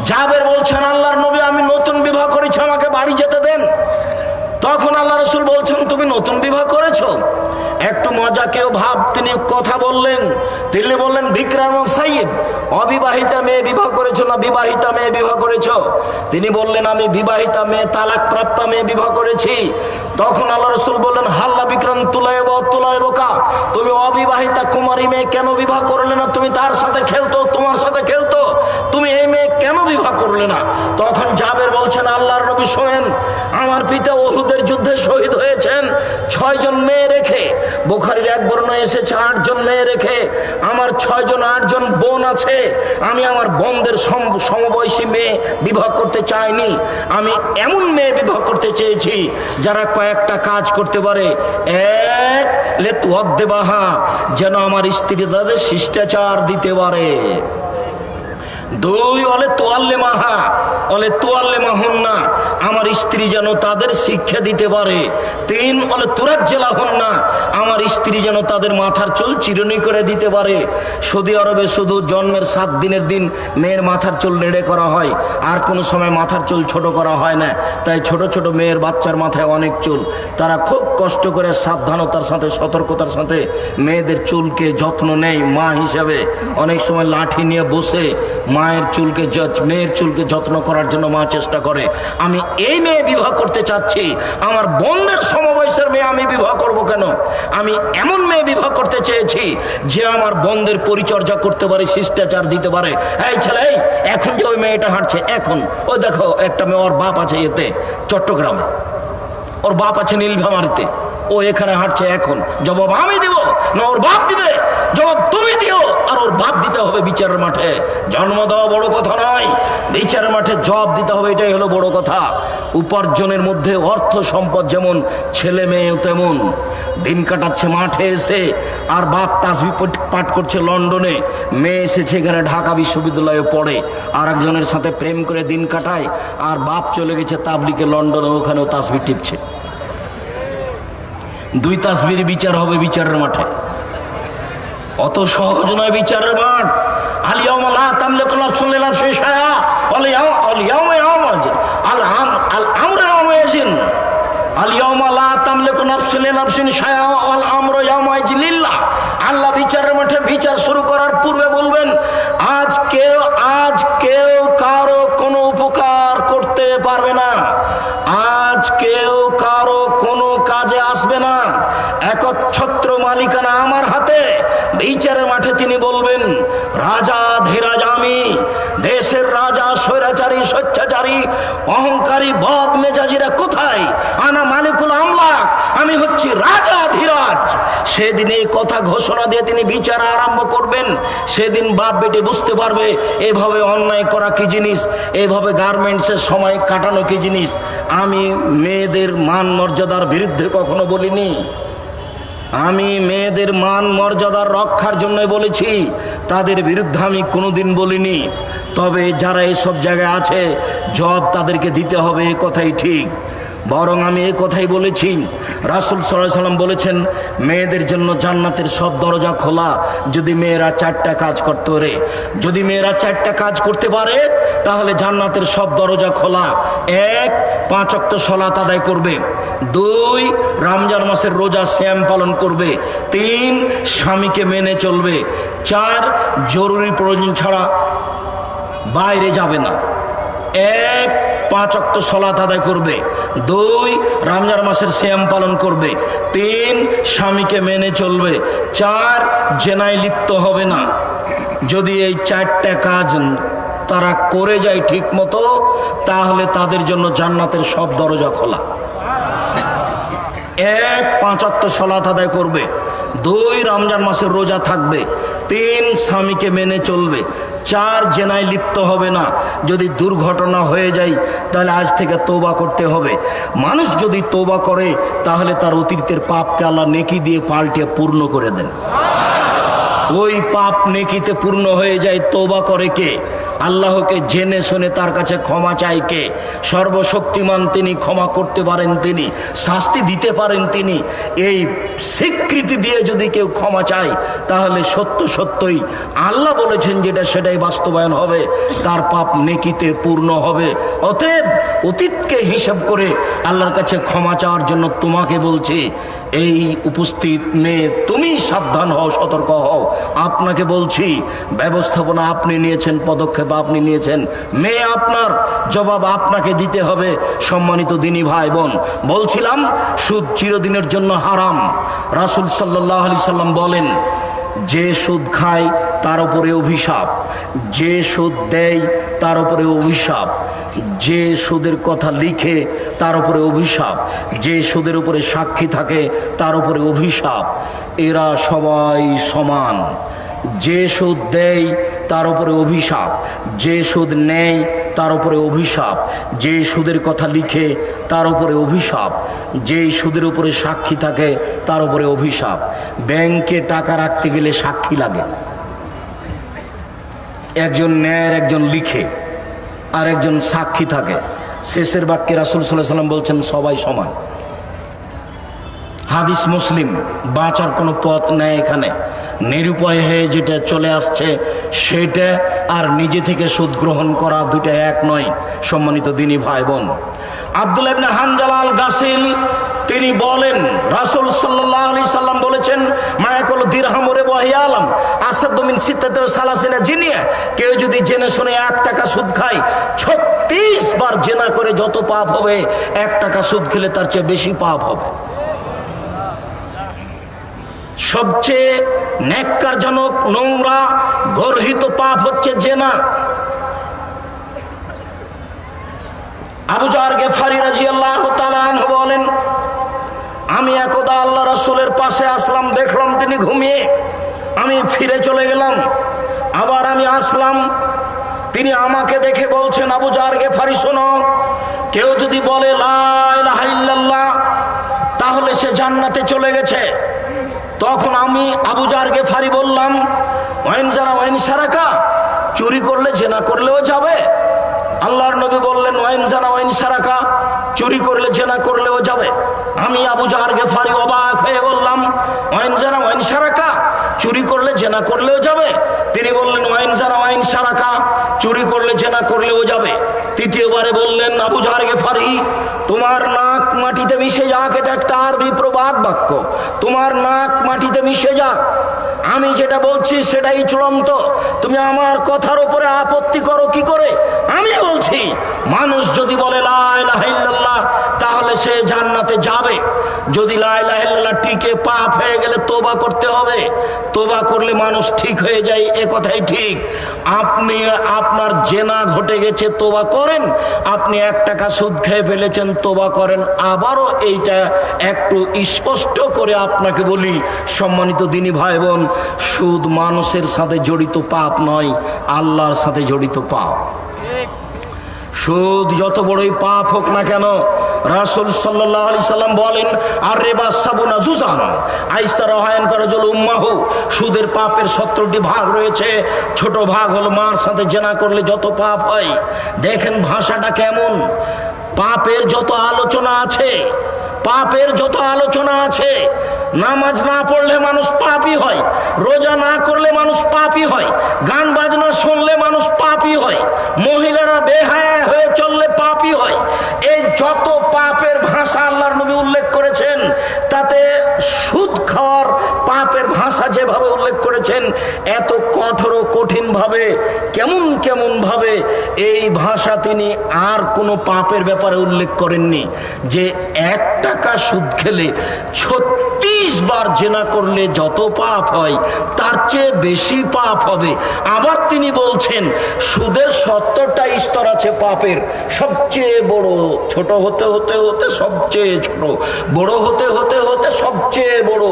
জাবের বলছেন, আল্লাহর নবী আমি নতুন বিবাহ করেছি, আমাকে বাড়ি যেতে দেন। তখন আল্লাহ রাসূল বলছেন, তুমি নতুন বিবাহ করেছো? একটু মজাকেও ভাব তিনি কথা বললেন। তিনি বললেন, বিক্রাম সাইয়্যিদ, অবিবাহিতা মেয়ে বিবাহ করেছো না বিবাহিতা মেয়ে বিবাহ করেছো? তিনি বললেন, আমি বিবাহিতা মেয়ে, তালাক প্রাপ্তা মেয়ে বিবাহ করেছি। তখন আল্লাহ রাসূল বললেন, হাল্লা বিক্রাম তুলাইবকা, তুমি অবিবাহিতা কুমারী মেয়ে কেন বিবাহ করলে না? তুমি তার সাথে খেলতো, তোমার সাথে খেলতো, তুমি এই মেয়ে কেন বিবাহ করলে না? তখন জাবের বলছেন, আল্লাহর নবী শোনেন, আমার পিতা উহুদের যুদ্ধে শহীদ হয়েছেন 6 জন মেয়ে রেখে। বুখারীর এক বর্ণনায় এসেছে 8 জন মেয়ে রেখে। আমার 8 জন বোন আছে। আমি আমার বোনদের সমবয়সী মেয়ে বিবাহ করতে চাইনি, আমি এমন মেয়ে বিবাহ করতে চেয়েছি যারা কয়েকটা কাজ করতে পারে। 1 লেতুয়াদ্দেবাহা, যেন আমার স্ত্রী তাদের শিষ্টাচার দিতে পারে। 2 অলে তোয়াল্লে মাহা, অলে তোয়াল্লে মাহুন্না, আমার স্ত্রী যেন তাদের শিক্ষা দিতে পারে। 3 অলে তুরাজ্জেলা হুন্না, আমার স্ত্রী যেন তাদের মাথার চুল চিরুনি করে দিতে পারে। সৌদি আরবে শুধু জন্মের 7 দিনের দিন মেয়ের মাথার চুল নেড়ে করা হয়, আর কোনো সময় মাথার চুল ছোট করা হয় না। তাই ছোট ছোট মেয়ের বাচ্চার মাথায় অনেক চুল, তারা খুব কষ্ট করে সাবধানতার সাথে সতর্কতার সাথে মেয়েদের চুলকে যত্ন নেয়। মা হিসাবে অনেক সময় লাঠি নিয়ে বসে মেয়ের চুলকে যত্ন করার জন্য মা চেষ্টা করে। আমি এই মেয়ে বিবাহ করতে চাচ্ছি, আমার বোনদের সমবয়সের মেয়ে আমি বিবাহ করব কেন? আমি এমন মেয়ে বিবাহ করতে চেয়েছি যে আমার বোনদের পরিচর্যা করতে পারে, শিষ্টাচার দিতে পারে। এই ছেলে, এখন যে ওই মেয়েটা হাঁটছে, এখন ওই দেখো একটা মেয়ে, ওর বাপ আছে এতে চট্টগ্রামে, ওর বাপ আছে নীলফামারীতে, ও এখানে হাঁটছে। এখন জবাব আমি দিব না ওর বাপ দিবে? জবাব তুমি দিও, আর ওর বাপ দিতে হবে বিচারের মাঠে। জন্ম দেওয়া বড় কথা নয়, বিচারের মাঠে জবাব দিতে হবে, এটাই হলো বড় কথা। উপার্জনের মধ্যে অর্থ সম্পদ যেমন, ছেলে মেয়েও তেমন। দিন কাটাচ্ছে মাঠে এসে, আর বাপ তাসবিহ পাঠ করছে লন্ডনে, মেয়ে এসেছে এখানে ঢাকা বিশ্ববিদ্যালয়ে পড়ে, আর একজনের সাথে প্রেম করে দিন কাটায়, আর বাপ চলে গেছে তাবলিগে লন্ডনে, ওখানেও তাসবিহ টিপছে। 2 তাসবির বিচার হবে বিচারের মাঠে, অত সহজ নয় বিচারের মাঠ। আলিয়াউমা লা তামলিকু নাফসুন লিনাফসিন শাইআ আলিয়াউমা ইয়াউমাজিন আল আমরু ইয়াউমাইজিন আলিয়াউমা লা তামলিকু নাফসুন লিনাফসিন শাইআ আল আমরু ইয়াউমাইজিন লিল্লাহ। আল্লাহ বিচারের মাঠে বিচার শুরু করার পূর্বে বলবেন, আজ কেউ কারো কোনো উপকার করতে পারবে না, আজ কেউ কারো কোনো কাজে আসবে না। একচ্ছত্র মালিকানা আমার হাতে। অহংকারী বদ মেজাজিরা কোথায়? আনা মালিকুল আমলাক, আমি হচ্ছি রাজা ধীরাজ। সেদিন এই কথা ঘোষণা দিয়ে তিনি বিচার আরম্ভ করবেন। সেদিন বাপ বেটি বুঝতে পারবে এভাবে অন্যায় করা কি জিনিস, এভাবে গার্মেন্টসের সময় কাটানো কি জিনিস। আমি মেয়েদের মান মর্যাদার বিরুদ্ধে কখনো বলিনি। আমি মেয়েদের মান মর্যাদার রক্ষার জন্য বলেছি, তাদের বিরুদ্ধে আমি কোনোদিন বলিনি। তবে যারা এসব জায়গায় আছে জবাব তাদেরকে দিতে হবে, এ কথাই ঠিক। বরং আমি এ কথাই বলেছি, রাসূল সাল্লাল্লাহু আলাইহি ওয়াসাল্লাম বলেছেন মেয়েদের জন্য জান্নাতের সব দরজা খোলা, যদি মেয়েরা 4টা কাজ করতে পারে। যদি মেয়েরা 4টা কাজ করতে পারে তাহলে জান্নাতের সব দরজা খোলা। 1, 5 ওয়াক্ত সালাত আদায় করবে। 2, রমজান মাসের রোজা সিয়াম পালন করবে। 3, স্বামীকে মেনে চলবে। 4, জরুরি প্রয়োজন ছাড়া বাইরে যাবে না। 1, 5 ওয়াক্ত সালাত আদায় করবে। 2, রমজান মাসের সিয়াম পালন করবে। 3, স্বামীকে মেনে চলবে। 4, জেনায় লিপ্ত হবে না। যদি এই 4টা কাজ তারা করে যায় ঠিক মতো, তাহলে তাদের জন্য জান্নাতের সব দরজা খোলা। 1, 5 ওয়াক্ত সালাত আদায় করবে। 2, রমজান মাসের রোজা থাকবে। 3, স্বামীকে মেনে চলবে। 4, জেনায় লিপ্ত হবে না। যদি দুর্ঘটনা হয়ে যায় তাহলে আজ থেকে তওবা করতে হবে। মানুষ যদি তওবা করে তাহলে তার অতীতের পাপকে আল্লাহ নেকি দিয়ে পাল্টে পূর্ণ করে দেন। ওই পাপ নেকিতে পূর্ণ হয়ে যায়। তওবা করে কে? আল্লাহকে জেনে শুনে তার কাছে ক্ষমা চাই কে? সর্বশক্তিমান তিনি, ক্ষমা করতে পারেন তিনি, শাস্তি দিতে পারেন তিনি। এই স্বীকৃতি দিয়ে যদি কেউ ক্ষমা চায় তাহলে সত্য সত্যই আল্লাহ বলেছেন যেটা সেটাই বাস্তবায়ন হবে, তার পাপ নেকিতে পূর্ণ হবে। অতএব অতীতকে হিসাব করে আল্লাহর কাছে ক্ষমা চাওয়ার জন্য তোমাকে বলছি, এই উপস্থিত মেয়ে তুমি সাবধান হও, সতর্ক হও। আপনাকে বলছি, ব্যবস্থাপনা আপনি নিয়েছেন, পদক্ষেপ আপনি নিয়েছেন, মেয়ে আপনার, জবাব আপনাকে দিতে হবে। সম্মানিত দিনী ভাই বোন, বলছিলাম সুদ চিরদিনের জন্য হারাম। রাসূল সাল্লাল্লাহু আলাইহি সাল্লাম বলেন, যে সুদ খায় তার উপরে অভিশাপ, যে সুদ দেয় তার উপরে অভিশাপ, যে সুদের কথা লিখে তার উপরে অভিশাপ, যে সুদের উপরে সাক্ষী থাকে তার উপরে অভিশাপ। এরা সবাই সমান। যে সুদ দেয় তার উপরে অভিশাপ, যে সুদ নেয় তার উপরে অভিশাপ, যে সুদের কথা লিখে তার উপরে অভিশাপ, যে সুদের উপরে সাক্ষী থাকে তার উপরে অভিশাপ। ব্যাংকে টাকা রাখতে গেলে সাক্ষী লাগে, একজন নেয়, একজন লিখে, আর একজন সাক্ষী থাকে। শেষের বাক্যে রাসূল সাল্লাল্লাহু আলাইহি ওয়াসাল্লাম বলছেন সবাই সমান। হাদিস মুসলিম। বাঁচার কোনো পথ নেই এখানে। নিরুপায় হয়ে যেটা চলে আসছে সেটা আর নিজে থেকে সুদ গ্রহণ করা দুটো এক নয়। সম্মানিত দিনী ভাই বোন, আব্দুল্লাহ ইবনে হানজালা আল গাসিল তিনি বলেন, রাসূল সাল্লাল্লাহু আলাইহি সাল্লাম বলেছেন, মায়াকুল দিরহাম ওয়া ওয়াহিয়া আলাম আসাদু মিন সিত্তাতি ওয়া সালাসিনা জিনিয়া। কেউ যদি জেনে শুনে 1 টাকা সুদ খায়, 36 বার জেনা করে যত পাপ হবে, 1 টাকা সুদ খেলে তার চেয়ে বেশি পাপ হবে। সবচেয়ে ন্যাক্কারজনক, নোংরা, গর্হিত পাপ হচ্ছে জেনা। আবু যার গেফারি রাদিয়াল্লাহু তাআলা আনহু বলেন, আমি একদা আল্লাহ রাসূলের পাশে আসলাম, দেখলাম তিনি ঘুমিয়ে, আমি ফিরে চলে গেলাম, আবার আমি আসলাম, তিনি আমাকে দেখে বলছেন, আবু যার গেফারি শোনো, কেউ যদি বলে লা ইলাহা ইল্লাল্লাহ তাহলে সে জান্নাতে চলে গেছে। তখন আমি আবু যার গেফারি বললাম, ওয়াইন জানা ওয়াইন সারাকা, চুরি করলে জেনা করলেও যাবে। আল্লাহর নবী বললেন, ওয়াইন জানা ওয়াইন সারাকা, চুরি করলে জেনা করলেও যাবে। আমি আবু যার গেফারি অবাক হয়ে বললাম, ওয়াইন জানা ওয়াইন সারাকা, চুরি করলে জেনা করলেও যাবে। তিনি বললেন, ওয়াইন জানা ওয়াইন সারাকা, চুরি করলে জেনা করলেও যাবে। তৃতীয়বারে বললেন, আবু যার গেফারি, তোমার নাক মাটিতে মিশে যাক, এটা একটা আরবি প্রবাদ বাক্য, তোমার নাক মাটিতে মিশে যাক, আমি যেটা বলছি সেটাই চূড়ান্ত, তুমি আমার কথার উপরে আপত্তি করো কি করে? আমি বলছি, মানুষ যদি বলে লা ইলাহা ইল্লাল্লাহ তাহলে সে জান্নাতে যাবে। যদি লা ইলাহা ইল্লাল্লাহ টিকে, পাপ হয়ে গেলে তওবা করতে হবে। তওবা করলে মানুষ ঠিক হয়ে যায়, এ কথাই ঠিক। আপনি আপনার জেনা ঘটে গেছে তোবা করেন, আপনি 1 টাকা সুদ খেয়ে ফেলেছেন তোবা করেন। আবারও এইটা একটু স্পষ্ট করে আপনাকে বলি, সম্মানিত দিনী ভাই বোন, সুদ মানুষের সাথে জড়িত পাপ নয়, আল্লাহর সাথে জড়িত পাপ। সুদ যত বড়ই পাপ হোক না কেন, রাসূল সাল্লাল্লাহু আলাইহি সাল্লাম বলেন, আর রিবা সাবুনা জুজান আইসা রহায়ন করে জল উম্মাহু, সুদের পাপের 17টি ভাগ রয়েছে। ছোট ভাগ হলো মার সাথে জেনা করলে যত পাপ হয়। দেখেন ভাষাটা কেমন, পাপের যত আলোচনা আছে, পাপের যত আলোচনা আছে। নামাজ না পড়লে মানুষ পাপী হয়, রোজা না করলে মানুষ পাপী হয়, গান বাজনা শুনলে মানুষ পাপী হয়, মহিলারা বেহায়া হয়ে চললে পাপী হয়। এই যত পাপের ভাষা আল্লাহর নবী উল্লেখ করেছেন, তাতে সুদ খাওয়ার পাপের ভাষা যেভাবে উল্লেখ করেছেন, এত কঠোর ও কঠিন ভাবে, কেমন কেমন ভাবে এই ভাষা তিনি আর কোনো পাপের ব্যাপারে উল্লেখ করেননি। যে 1 টাকা সুদ খেলে 36 বার জেনা করলে যত পাপ হয়, তার চেয়ে বেশি পাপ হবে। আবার তিনি বলছেন সুদের 70টা স্তর আছে পাপের, সবচেয়ে বড়, ছোট হতে হতে হতে সবচেয়ে ছোট, বড় হতে হতে হতে সবচেয়ে বড়।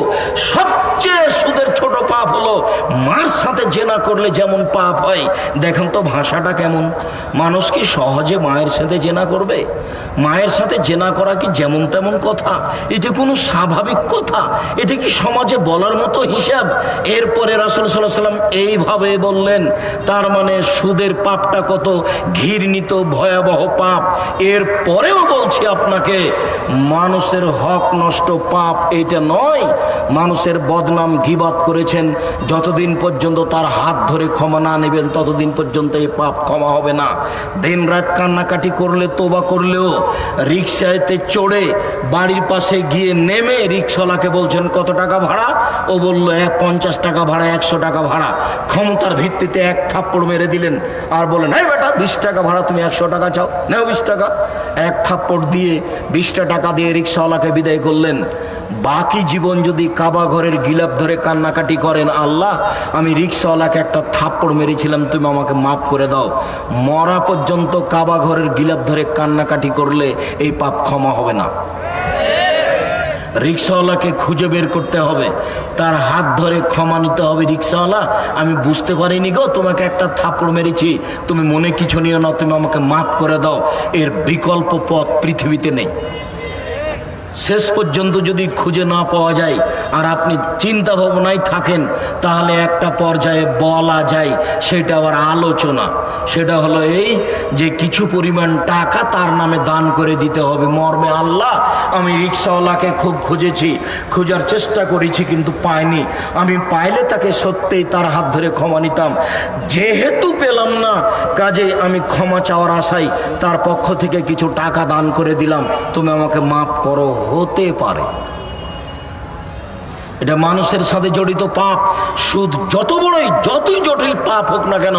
সবচেয়ে সুদের ছোট পাপ হলো মার সাথে জেনা করলে যেমন পাপ হয়। দেখেন তো ভাষাটা কেমন। মানুষ কি সহজে মায়ের সাথে জেনা করবে? মায়ের সাথে জেনা করা কি যেমন তেমন কথা? এটা কোনো স্বাভাবিক কথা? এটা কি সমাজে বলার মতো হিসাব? এরপরে রাসূল সাল্লাল্লাহু আলাইহি সাল্লাম এইভাবে বললেন, তার মানে সুদের পাপটা কত ঘৃণিত ভয়াবহ পাপ। এরপরেও বলছি আপনাকে, মানুষের হক নষ্ট পাপ এটা নয়। মানুষের বদনাম গীবত করেছেন, যতদিন পর্যন্ত তার হাত ধরে ক্ষমা না নেবেন ততদিন পর্যন্ত এই পাপ ক্ষমা হবে না। দিন রাত কান্নাকাটি করলে, তোবা করলেও, রিক্সাতে চড়ে বাড়ির পাশে গিয়ে নেমে রিক্সাওয়ালাকে বলছেন কত টাকা ভাড়া, ও বলল 50 টাকা ভাড়া, 100 টাকা ভাড়া। ক্ষমতার ভিত্তিতে 1 থাপ্পড় মেরে দিলেন আর বলেন, এই বেটা 20 টাকা ভাড়া, তুমি 100 টাকা চাও, নেও 20 টাকা। 1 থাপ্পড় দিয়ে 20টা টাকা দিয়ে রিক্সাওয়ালাকে বিদায় করলেন। বাকি জীবন যদি কাবা ঘরের গিলাপ ধরে কান্নাকাটি করেন, আল্লাহ আমি রিক্সাওয়ালাকে একটা থাপ্পড় মেরেছিলাম, তুমি আমাকে মাফ করে দাও, মরা পর্যন্ত কাবা ঘরের গিলাপ ধরে কান্নাকাটি করলে এই পাপ ক্ষমা হবে না। রিক্সাওয়ালাকে খুঁজে বের করতে হবে, তার হাত ধরে ক্ষমা নিতে হবে। রিক্সাওয়ালা, আমি বুঝতে পারিনি গো, তোমাকে একটা থাপ্পড় মেরেছি, তুমি মনে কিছু নিও না, তুমি আমাকে মাফ করে দাও। এর বিকল্প পথ পৃথিবীতে নেই। শেষ পর্যন্ত যদি খুঁজে না পাওয়া যায় আর আপনি চিন্তা ভাবনায় থাকেন, তাহলে একটা পর্যায়ে বলা যায়, সেটা আবার আলোচনা। সেটা হলো এই যে কিছু পরিমাণ টাকা তার নামে দান করে দিতে হবে, মর্মে আল্লাহ আমি রিক্সাওয়ালাকে খুব খুঁজেছি, খোঁজার চেষ্টা করেছি কিন্তু পাইনি, আমি পাইলে তাকে সত্যিই তার হাত ধরে ক্ষমা নিতাম, যেহেতু পেলাম না কাজে আমি ক্ষমা চাওয়ার আশায় তার পক্ষ থেকে কিছু টাকা দান করে দিলাম, তুমি আমাকে মাফ করো। হতে পারে এটা মানুষের সাথে জড়িত পাপ। সুদ যত বড়ই, যতই জটিল পাপ হোক না কেন,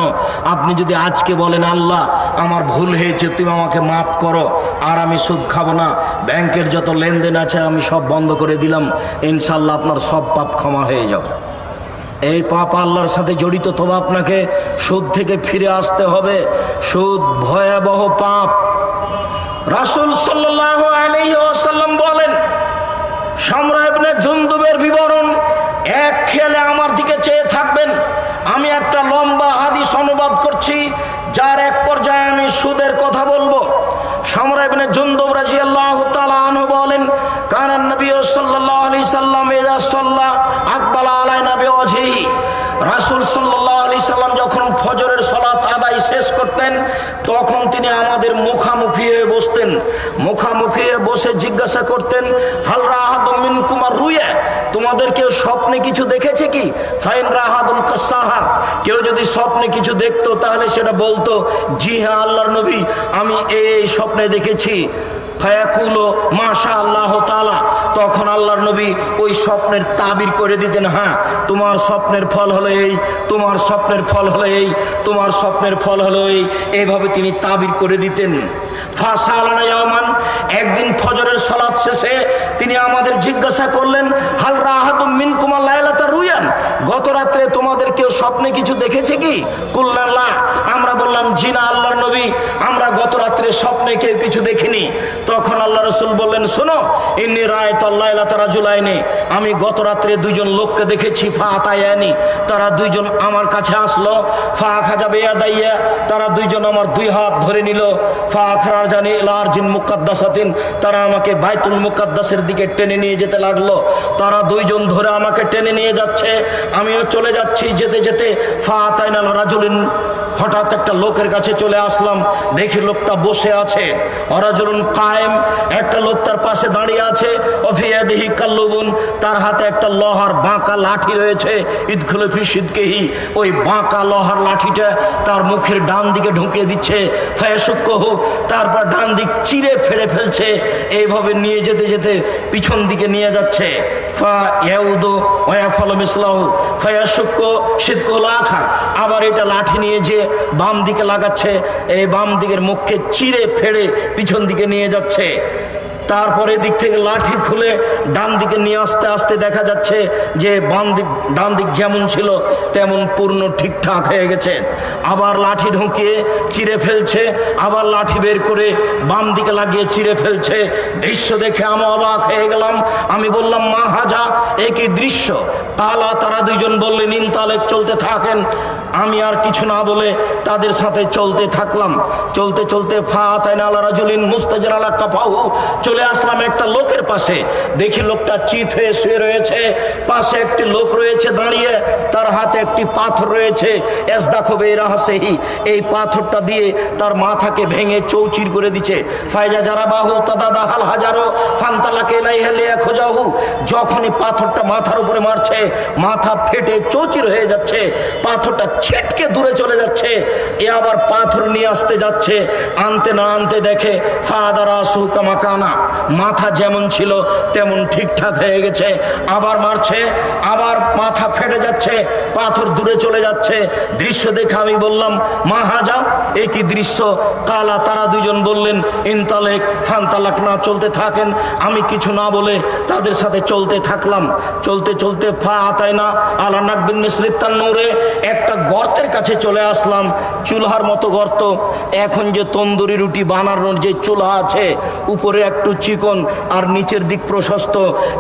আপনি যদি আজকে বলেন আল্লাহ আমার ভুল হয়েছে, তুমি আমাকে মাফ করো, আর আমি সুদ খাবো না, ব্যাংকের যত লেনদেন আছে আমি সব বন্ধ করে দিলাম, ইনশাল্লাহ আপনার সব পাপ ক্ষমা হয়ে যাবে। এই পাপ আল্লাহর সাথে জড়িত, তবে আপনাকে সুদ থেকে ফিরে আসতে হবে। সুদ ভয়াবহ পাপ। রাসূল সাল্লাল্লাহু আলাইহি ওয়াসাল্লাম বলেন, সামরা ইবনে জুনদুবের বিবরণ, এক খেয়ালে আমার দিকে চেয়ে থাকবেন। আমি একটা লম্বা হাদিস অনুবাদ করছি, যার এক পর্যায়ে আমি সুদের কথা বলবো। সামরা ইবনে জুনদুব রাদিয়াল্লাহু তাআলা আনহু বলেন, কানান নবী সাল্লাল্লাহু আলাইহি সাল্লাম ইযা সাল্লা আকবালা আলাইনা বিওয়াজহিহি। রাসূল সাল্লাল্লাহু আলাইহি সাল্লাম যখন ফজরের সালাত আদায় শেষ করতেন, তখন তিনি আমাদের মুখামুখি হয়ে বসতেন। মুখামুখি হয়ে বসে জিজ্ঞাসা করতেন, হাল রাহাদুম মিনকুম আর-রুয়া, তোমাদের কেউ স্বপ্নে কিছু দেখেছে কি? ফাইন রাহাদুন কাসাহা, কেউ যদি স্বপ্নে কিছু দেখতো তাহলে সেটা বলতো, জি হ্যাঁ আল্লাহর নবী আমি এই স্বপ্নে দেখেছি। ফায়াকুলো মাশা আল্লাহ তাআলা, তখন আল্লাহর নবী ওই স্বপ্নের তাবির করে দিতেন, হ্যাঁ তোমার স্বপ্নের ফল হলো এই, তোমার স্বপ্নের ফল হলো এই, তোমার স্বপ্নের ফল হলো এই, এইভাবে তিনি তাবির করে দিতেন। ফাসালানা ইয়াওমান, একদিন ফজরের সালাত শেষে তিনি আমাদের জিজ্ঞাসা করলেন, হাল রাহাদুম মিনকুম লাইলাতা রুয়ান, গত রাত্রে তোমাদের কেউ স্বপ্নে কিছু দেখেছে কি? কুল্লান লা, আমরা বললাম জি না আল্লাহর নবী, আমরা গত রাত্রে স্বপ্নে কেউ কিছু দেখিনি। তখন আল্লাহ রাসূল বললেন, শোনো, ইন্নী রাআইতুল্লাহ রাজুলাইনি, আমি গত রাত্রে দুইজন লোককে দেখেছি। ফা আতায়ানি, তারা দুইজন আমার কাছে আসলো। ফা আখাযা বিয়াদাইয়া, তারা দুইজন আমার দুই হাত ধরে নিল। ফা আখরাজানি ইলা আরজিন মুকাদ্দাসাতিন, তারা আমাকে বাইতুল মুকাদ্দাসের দিকে টেনে নিয়ে যেতে লাগলো। তারা দুইজন ধরে আমাকে টেনে নিয়ে যাচ্ছে, আমিও চলে যাচ্ছি। যেতে যেতে ফা আতাইনাল রাজুলিন, হঠাৎ একটা লোকের কাছে চলে আসলাম। দেখি লোকটা বসে আছে। রাজুলুন কায়েম, একটা লোক তার পাশে দাঁড়িয়ে আছে। অফিয়াদিহি কাল্লুবুন, তার হাতে একটা লোহার বাঁকা লাঠি রয়েছে। ইদখুলু ফি সিদকিহি, ওই বাঁকা লোহার লাঠিটা তার মুখের ডান দিকে ঢুকিয়ে দিচ্ছে। ফায়াশুক্কুহু, তারপর ডান দিক চিরে ফেড়ে ফেলছে। এইভাবে নিয়ে যেতে যেতে পিছন দিকে নিয়ে যাচ্ছে। ফা ইয়াউদু ওয়া ইয়াফালু মিসলাহু ফায়াশুক্কু সিদকুল আখার, আবার এটা লাঠি নিয়ে যে বাম দিকে লাগাচ্ছে। এই বাম দিকের মুখকে চিরে ফেড়ে পিছন দিকে নিয়ে যাচ্ছে। তারপরে দিক থেকে লাঠি খুলে ডান দিকে নিয়ে আসতে আসতে দেখা যাচ্ছে যে ডান দিক যেমন ছিল তেমন পূর্ণ ঠিকঠাক হয়ে গেছে। আবার লাঠি ঢুকিয়ে চিরে ফেলছে, আবার লাঠি বের করে বাম দিকে লাগিয়ে চিরে ফেলছে। দৃশ্য দেখে আমি অবাক হয়ে গেলাম। আমি বললাম, মা হাজা, এ কি দৃশ্য? তালা, তারা দুইজন বললেন, ইনতালেক, চলতে থাকেন। আমি আর কিছু না বলে তাদের সাথে চলতে থাকলাম। চলতে চলতে ফা আতাইনা আলা রাজুলিন মুস্তাজিন আলা কাফাহু, চলে আসলাম একটা লোকের পাশে। দেখি লোকটা চিত হয়ে শুয়ে রয়েছে। পাশে একটি লোক রয়েছে দাঁড়িয়ে, তার হাতে একটি পাথর রয়েছে। এসদাখবে রাহসেহি, এই পাথরটা দিয়ে তার মাথাকে ভেঙে চৌচির করে দিচ্ছে। ফায়জা যারা বাহু তাদাদাহাল হাজারো ফান্তালাকে ইলাইহা লিয়াখুজাহু, যখনই পাথরটা মাথার উপরে মারছে মাথা ফেটে চৌচির হয়ে যাচ্ছে, পাথরটা ছিটকে দূরে চলে যাচ্ছে। এ আবার পাথর নিয়ে আসতে যাচ্ছে, আনতে না আনতে দেখে ফাদারা সুকামাকানা, মাথা যেমন ছিল তেমন ঠিকঠাক হয়ে গেছে। আবার মারছে, আবার মাথা ফেটে যাচ্ছে, পাথর দূরে চলে যাচ্ছে। দৃশ্য দেখে আমি বললাম, মা হাজা, এ কি দৃশ্য? কালা, তারা দুজন বললেন, ইনতালেক ফান্তালাক, না, চলতে থাকেন। আমি কিছু না বলে তাদের সাথে চলতে থাকলাম। চলতে চলতে ফা আতাইনা আলা নাকবিন মিসলিতান নূরে, একটা গর্তের কাছে চলে আসলাম। চুলহার মতো গর্ত। এখন যে তন্দুরি রুটি বানানোর যে চুলা আছে, উপরে একটু চিকন আর নিচের দিক প্রশস্ত,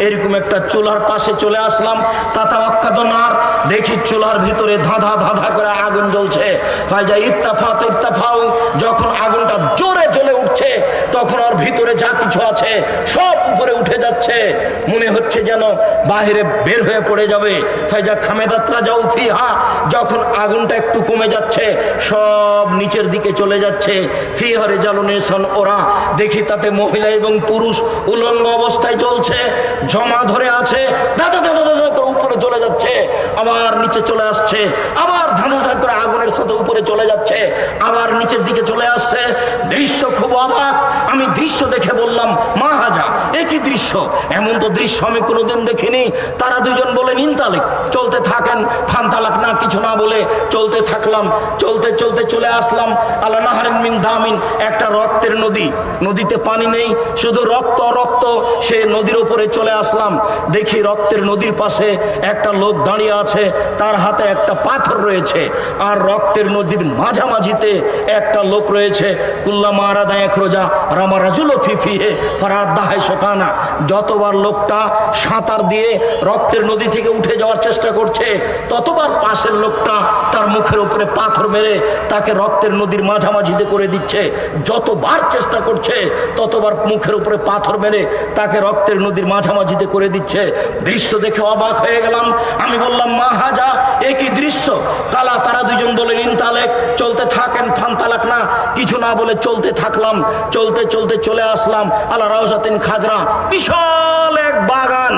এরকম একটা চুলার পাশে চলে আসলাম। তাতাওয়াক্কাদু নার, দেখি চুলার ভিতরে ধাঁধা ধাঁধা করে আগুন জ্বলছে। ফাইজা ইত্তাফাত ইত্তাফাউ, যখন আগুনটা জোরে জ্বলে উঠছে তখন ওর ভিতরে যা কিছু আছে সব উপরে উঠে যাচ্ছে, মনে হচ্ছে যেন বাহিরে বের হয়ে পড়ে যাবে। ফাইজা খামেদাতরা যাও ফিহা, যখন আগুনটা একটু কমে যাচ্ছে সব নিচের দিকে চলে যাচ্ছে। ফিহারে জ্বালনেশন, ওরা দেখি তাতে মহিলা এবং পুরুষ উলঙ্গ অবস্থায় চলছে, জমা ধরে আছে, দাদা দাদা দাদা করে উপরে চলে যাচ্ছে, আবার নিচে চলে আসছে, আবার ধাঁধা ধাঁধা করে আগুনের সাথে উপরে চলে যাচ্ছে, আবার নিচের দিকে চলে আসছে। দৃশ্য খুব অবাক। আমি দৃশ্য দেখে বললাম, মা হাজা, এ কি দৃশ্য? এমন তো দৃশ্য আমি কোনোদিন দেখিনি। তারা দুজন বলেন, ইনতালিক, চলতে থাকেন। ফান্তালাক, না, কিছু না বলে চলতে থাকলাম। চলতে চলতে চলে আসলাম আলা নাহারিন মিন দামিন, একটা রক্তের নদী। নদীতে পানি নেই, শুধু রক্ত রক্ত। সে নদীর উপরে চলে আসলাম। দেখি রক্তের নদীর পাশে একটা লোক দাঁড়িয়ে আছে, তার হাতে একটা পাথর রয়েছে, আর রক্তের নদীর মাঝামাঝিতে একটা লোক রয়েছে। কুল্লামা আরাদা একরোজা রামা রাজুল ফিফিহে ফারাদ দাহাই শোকানা, যতবার লোকটা সাঁতার দিয়ে রক্তের নদী থেকে উঠে যাওয়ার চেষ্টা করছে ততবার পাশের লোকটা তার মুখের উপরে পাথর মেরে তাকে রক্তের নদীর মাঝামাঝিতে করে দিচ্ছে। যতবার চেষ্টা করছে ততবার মুখের উপরে পাথর মেরে তাকে রক্তের নদীর মাঝামাঝিতে করে দিচ্ছে। দৃশ্য দেখে অবাক হয়ে গেলাম। আমি বললাম, মা হাজা, এ কি দৃশ্য? কালা, তারা দুজন বলেন, ইনতালেক, চলতে থাকেন। ফান্তালাক, না, কিছু না বলে চলতে থাকলাম। চলতে চলতে চলে আসলাম আলা রাউজাতিন খাজরা, বিশাল এক বাগান,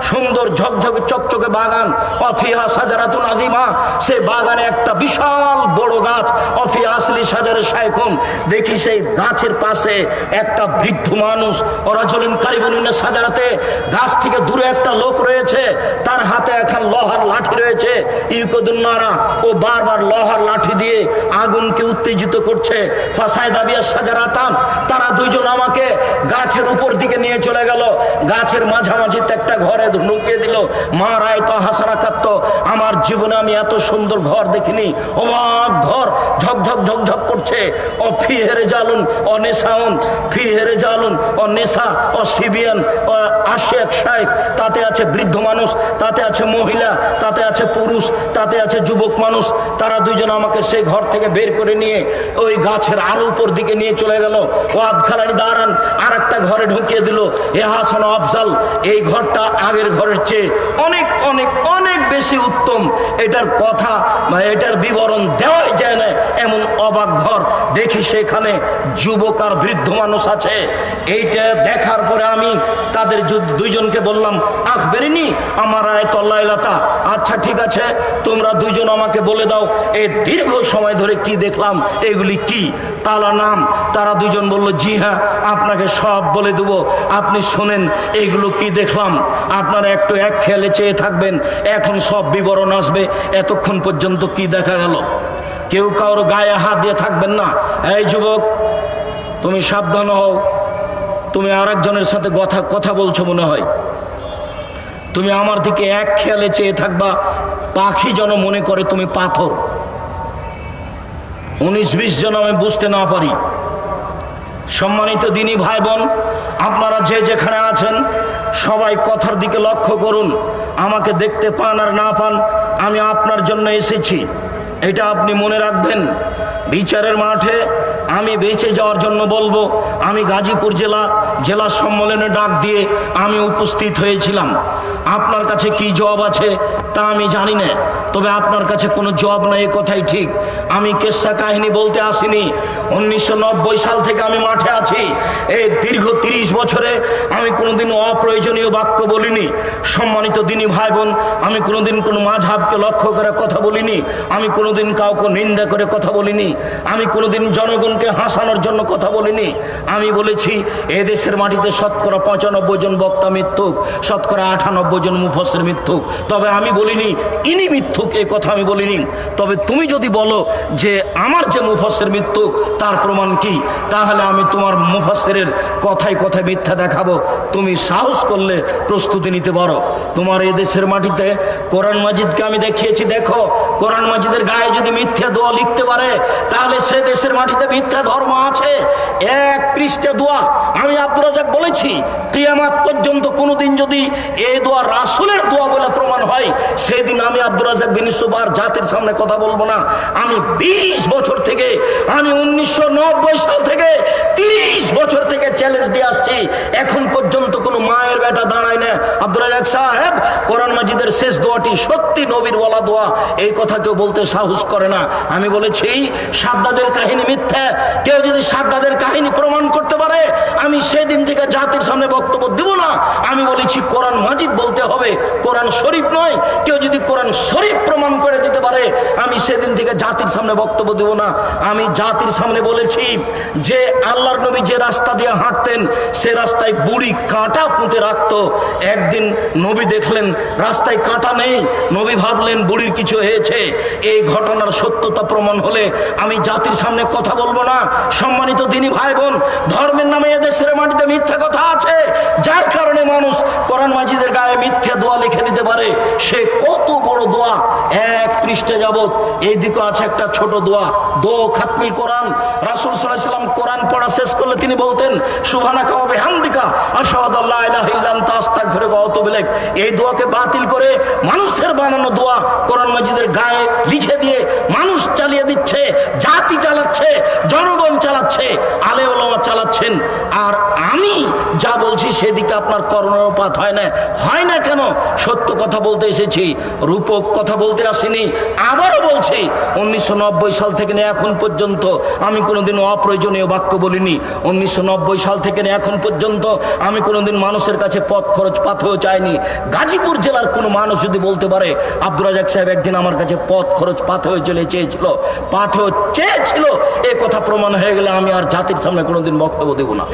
সুন্দর ঝকঝকে চকচকে বাগান। অফিহা সাজারাতুন আযীমা, সে বাগানে একটা বিশাল বড় গাছ। অফি আসলি সাজারে শায়খুন, দেখি সেই গাছের পাশে একটা বৃদ্ধ মানুষ, ওরাজলিন কারিবুনিনা সাজারাতে, গাছ থেকে দূরে একটা লোক রয়েছে, তার হাতে এখন লোহার লাঠি রয়েছে, ইউকদুন্নারা, ও বারবার লোহার লাঠি দিয়ে আগুনকে উত্তেজিত করছে। ফাসায়দাবিয়া সাজারাতাম, তারা দুইজন আমাকে গাছের উপর দিকে নিয়ে চলে গেল, গাছের মাঝামাঝিতে একটা ঘরে ঢুকিয়ে দিল। মা রায় তো হাসানা কাত্ত, আমার জীবনে আমি এত সুন্দর ঘর দেখিনি, অবাক ঘর, ঝকঝক ঝকঝক করছে। ও ফি হেরে জালুন ও নেশাউন, ফি হেরে জালুন ও নেশা ও সিবিয়ান ও আশেক শায়েক, তাতে আছে বৃদ্ধ মানুষ, তাতে আছে মহিলা, তাতে আছে পুরুষ, তাতে আছে যুবক মানুষ। তারা দুইজন আমাকে সেই ঘর থেকে বের করে নিয়ে ওই গাছের আরো উপর দিকে নিয়ে চলে গেল। ও আবখালানি দাঁড়ান, আর একটা ঘরে ঢুকিয়ে দিল। এ হাসান আফজাল, এই ঘরটা আগের ঘরের চেয়ে অনেক অনেক অনেক বেশি উত্তম। এটার কথা এটার বিবরণ দেওয়াই যায় না, এমন অবাক ঘর। দেখি সেখানে যুবক আর বৃদ্ধ মানুষ আছে। এইটা দেখার পরে আমি তাদের দুইজনকে বললাম, আখবেরিনি আমার আয়াতুল্লাহিলাতা, আচ্ছা ঠিক আছে, তোমরা দুইজন আমাকে বলে দাও এই দীর্ঘ সময় ধরে কি দেখলাম, এগুলি কি? তালা নাম, তারা দুইজন বলল, জি হ্যাঁ, আপনাকে সব বলে দেব, আপনি শোনেন এইগুলো কি দেখলাম। আপনারা একটু এক খেয়ালে চেয়ে থাকবেন, এখন সব বিবরণ আসবে। এতক্ষণ পর্যন্ত কি দেখা গেল? কেউ কারোর গায়ে হাত দিয়ে থাকবেন না। এই যুবক, তুমি সাবধান হও, তুমি আরেকজনের সাথে কথা বলছো মনে হয়। তুমি আমার দিকে এক খেয়ালে চেয়ে থাকবা, পাখি যেন মনে করে তুমি পাথর। 19-20 জন আমি বুঝতে না পারি। সম্মানিত দিনী ভাই বোন, আপনারা যে যেখানে আছেন সবাই কথার দিকে লক্ষ্য করুন। আমাকে দেখতে পান আর না পান, আমি আপনার জন্য এসেছি, এটা আপনি মনে রাখবেন। বিচারের মাঠে আমি বেঁচে যাওয়ার জন্য বলবো, আমি গাজীপুর জেলা সম্মেলনে ডাক দিয়ে আমি উপস্থিত হয়েছিলাম। আপনার কাছে কি জবাব আছে তা আমি জানি না, তবে আপনার কাছে কোনো জবাব নাই এ কথাই ঠিক। আমি কেসা কাহিনী বলতে আসিনি। 1990 সাল থেকে আমি মাঠে আছি। এই দীর্ঘ 30 বছরে আমি কোনোদিন অপ্রয়োজনীয় বাক্য বলিনি। সম্মানিত দিনী ভাই বোন, আমি কোনোদিন কোনো মাযহাবকে লক্ষ্য করে কথা বলিনি, আমি কোনোদিন কাউকে নিন্দা করে কথা বলিনি, আমি কোনোদিন জনগণকে হাসানোর জন্য কথা বলিনি। আমি বলেছি এদেশের মাটিতে শতকরা 95 জন বক্তা মিথ্যুক, শতকরা 98 জন মুফাসসির মিথ্যুক, তবে আমি বলিনি ইনি মিথ্যুক, এই কথা আমি বলিনি। তবে তুমি যদি বলো যে আমার যে মুফাসসির মিথ্যুক তার প্রমাণ কি, তাহলে আমি তোমার মুফাসসিরের কথায় কথায় মিথ্যা দেখাবো। তুমি সাহস করলে প্রস্তুতি নিতে পারো। তোমার এই দেশের মাটিতে কোরআন মাজিদকে আমি দেখিয়েছি, দেখো কোরআন মাজিদের গায়ে যদি মিথ্যা দোয়া লিখতে পারে তাহলে সে দেশের মাটিতে মিথ্যা ধর্ম আছে। 1 পৃষ্ঠা দোয়া আমি আব্দুর রাজ্জাক বলেছি, কিয়ামত পর্যন্ত কোনোদিন যদি এই দোয়া রাসূলের দোয়া বলে প্রমাণ হয়, সেদিন আমি আব্দুর রাজ্জাক বিন ইউসুফ আর জাতির সামনে কথা বলবো না। আমি 20 বছর থেকে, আমি 1990 সাল থেকে 30 বছর থেকে চ্যালেঞ্জ দিয়ে আসছি, এখন পর্যন্ত কোনো মায়ের বেটা দাঁড়ায় না। আব্দুর রাজ্জাক সাহেব, কোরআন মাজিদের শেষ দোয়াটি সত্যি নবীর বলা দোয়া, এই কথা কেউ বলতে সাহস করে না। আমি বলেছি সাদ্দাদের কাহিনী মিথ্যা, কেউ যদি সাদ্দাদের কাহিনী প্রমাণ করতে পারে আমি সেদিন থেকে জাতির সামনে বক্তব্য দেব না। আমি বলেছি কোরআন মাজিদ বলতে হবে, কোরআন শরীফ নয়। কেউ যদি কোরআন শরীফ প্রমাণ করে দিতে পারে আমি সেদিন থেকে জাতির সামনে বক্তব্য দেব না। আমি জাতির সামনে বলেছি যে আল্লাহর নবী যে রাস্তা দিয়ে হাঁটতেন সে রাস্তায় বুড়ি কাঁটা পুঁতে রাখতো। একদিন নবী দেখলেন রাস্তায় কাঁটা নেই, নবী ভাবলেন বুড়ির কিছু হয়েছে। এই ঘটনার সত্যতা প্রমাণ হলে আমি জাতির সামনে কথা বলবো না। সম্মানিত দিনী ভাই বোন, ধর্মের নামে এদেশের মাটিতে মিথ্যা কথা আছে, যার কারণে মানুষ কোরআন মাজিদের গায়ে মিথ্যা দোয়া লিখে দিতে পারে। সে কত বড় দোয়া, 1 পৃষ্ঠা যাবত। এইদিকে আছে একটা ছোট দোয়া, দো খাতমিল কোরআন। রাসূল সাল্লাল্লাহু আলাইহি ওয়াসাল্লাম কোরআন পড়া শেষ করলে তিনি বলতেন সুবহানাকা ওয়া বিহামদিকা আশহাদু আল্লা ইলাহা ইল্লা আনতা আস্তাগফিরুকা ওয়া আতুবু ইলাইক। এই দোয়াকে বাতিল করে মানুষের বানানো দোয়া কোরআন মাজিদের গায়ে লিখে দিয়ে মানুষ চালিয়ে দিচ্ছে, জাতি চালাচ্ছে, জনগণ চালাচ্ছে, আলে ওলামা চালাচ্ছেন। আর আমি যা বলছি সেদিকে আপনার কর্ণপাত হয় না। হয় না কেন? সত্য কথা বলতে এসেছি, রূপক কথা বলতে আসিনি। আবারও বলছি, 1990 সাল থেকে নিয়ে এখন পর্যন্ত আমি কোনোদিন অপ্রয়োজনীয় বাক্য বলিনি। 1990 সাল থেকে নিয়ে এখন পর্যন্ত আমি কোনোদিন মানুষের কাছে পথ খরচ পাথেও চাইনি। গাজীপুর জেলার কোনো মানুষ যদি বলতে পারে আব্দুর রাজ্জাক সাহেব একদিন আমার কাছে পথ খরচ পাথেও চেয়েছিল, এ কথা প্রমাণ হয়ে গেলে আমি আর জাতির সামনে কোনোদিন বক্তব্য দেব না।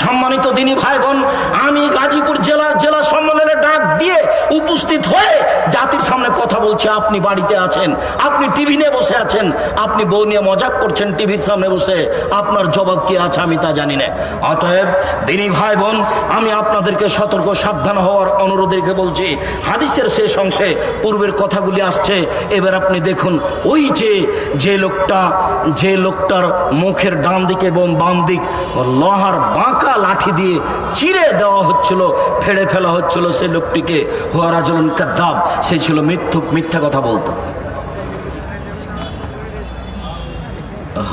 সম্মানিত দিনী ভাই বোন, আমি গাজীপুর জেলা সম্মেলনে ডাক দিয়ে উপস্থিত হয়ে জাতির সামনে কথা বলছি। আপনি বাড়িতে আছেন, আপনি টিভি নিয়ে বসে আছেন, আপনি বউ নিয়ে মজাক করছেন টিভির সামনে বসে, আপনার জবাব কি আছে আমি তা জানি না। অতএব দিনী ভাই বোন, আমি আপনাদেরকে সতর্ক সাবধান হওয়ার অনুরোধ রেখে বলছি। হাদিসের শেষ অংশে পূর্বের কথাগুলি আসছে। এবার আপনি দেখুন, ওই যে লোকটার মুখের ডান দিকে এবং বাম দিক লোহার বাঁকা লাঠি দিয়ে চিরে দেওয়া হচ্ছিল, ফেড়ে ফেলা হচ্ছিল, সে লোকটিকে হুয়া রাজুলুন কাযযাব, সে ছিল মিথ্যুক, মিথ্যা কথা বলতো।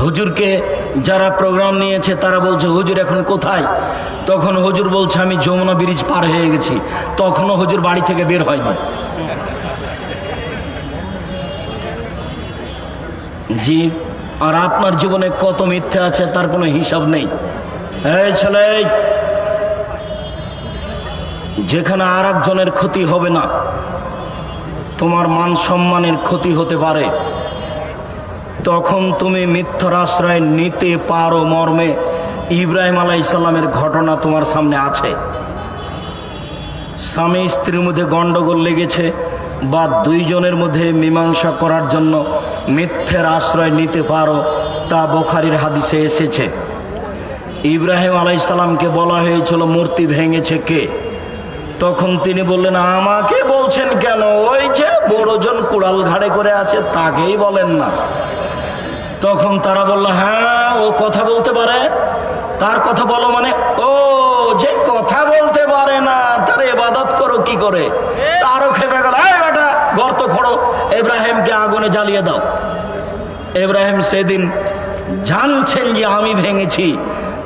হুজুরকে যারা প্রোগ্রাম নিয়েছে তারা বলছে হুজুর এখন কোথায়? তখন হুজুর বলছে আমি যমুনা ব্রিজ পার হয়ে গেছি। তখনও হুজুর বাড়ি থেকে বের হয়নি। জি, আর আপনার জীবনে কত মিথ্যে আছে তার কোনো হিসাব নেই। এই ছেলে, যেখানে আর একজনের ক্ষতি হবে না, তোমার মান সম্মানের ক্ষতি হতে পারে, তখন তুমি মিথ্যার আশ্রয় নিতে পারো মর্মে ইব্রাহিম আলাইহিস সালামের ঘটনা তোমার সামনে আছে। স্বামী স্ত্রীর মধ্যে গন্ডগোল লেগেছে বা দুইজনের মধ্যে মীমাংসা করার জন্য মিথ্যের আশ্রয় নিতে পারো, তা বুখারীর হাদিসে এসেছে। ইব্রাহিম আলাইহিস সালামকে বলা হয়েছিল মূর্তি ভেঙেছে কে? তখন তিনি বললেন আমাকে বলছেন কেন? ওই যে বড়জন কুড়াল ঘাড়ে করে আছে তাকেই বলেন না। তখন তারা বলল হ্যাঁ, ও কথা বলতে পারে, তার কথা বলো মানে? ও যে কথা বলতে পারে না তার ইবাদত করো কি করে? তারও খেপে গেল, এই বেটা গর্ত খোঁড়ো, ইব্রাহিমকে আগুনে জ্বালিয়ে দাও। ইব্রাহিম সেদিন জানছেন যে আমি ভেঙেছি,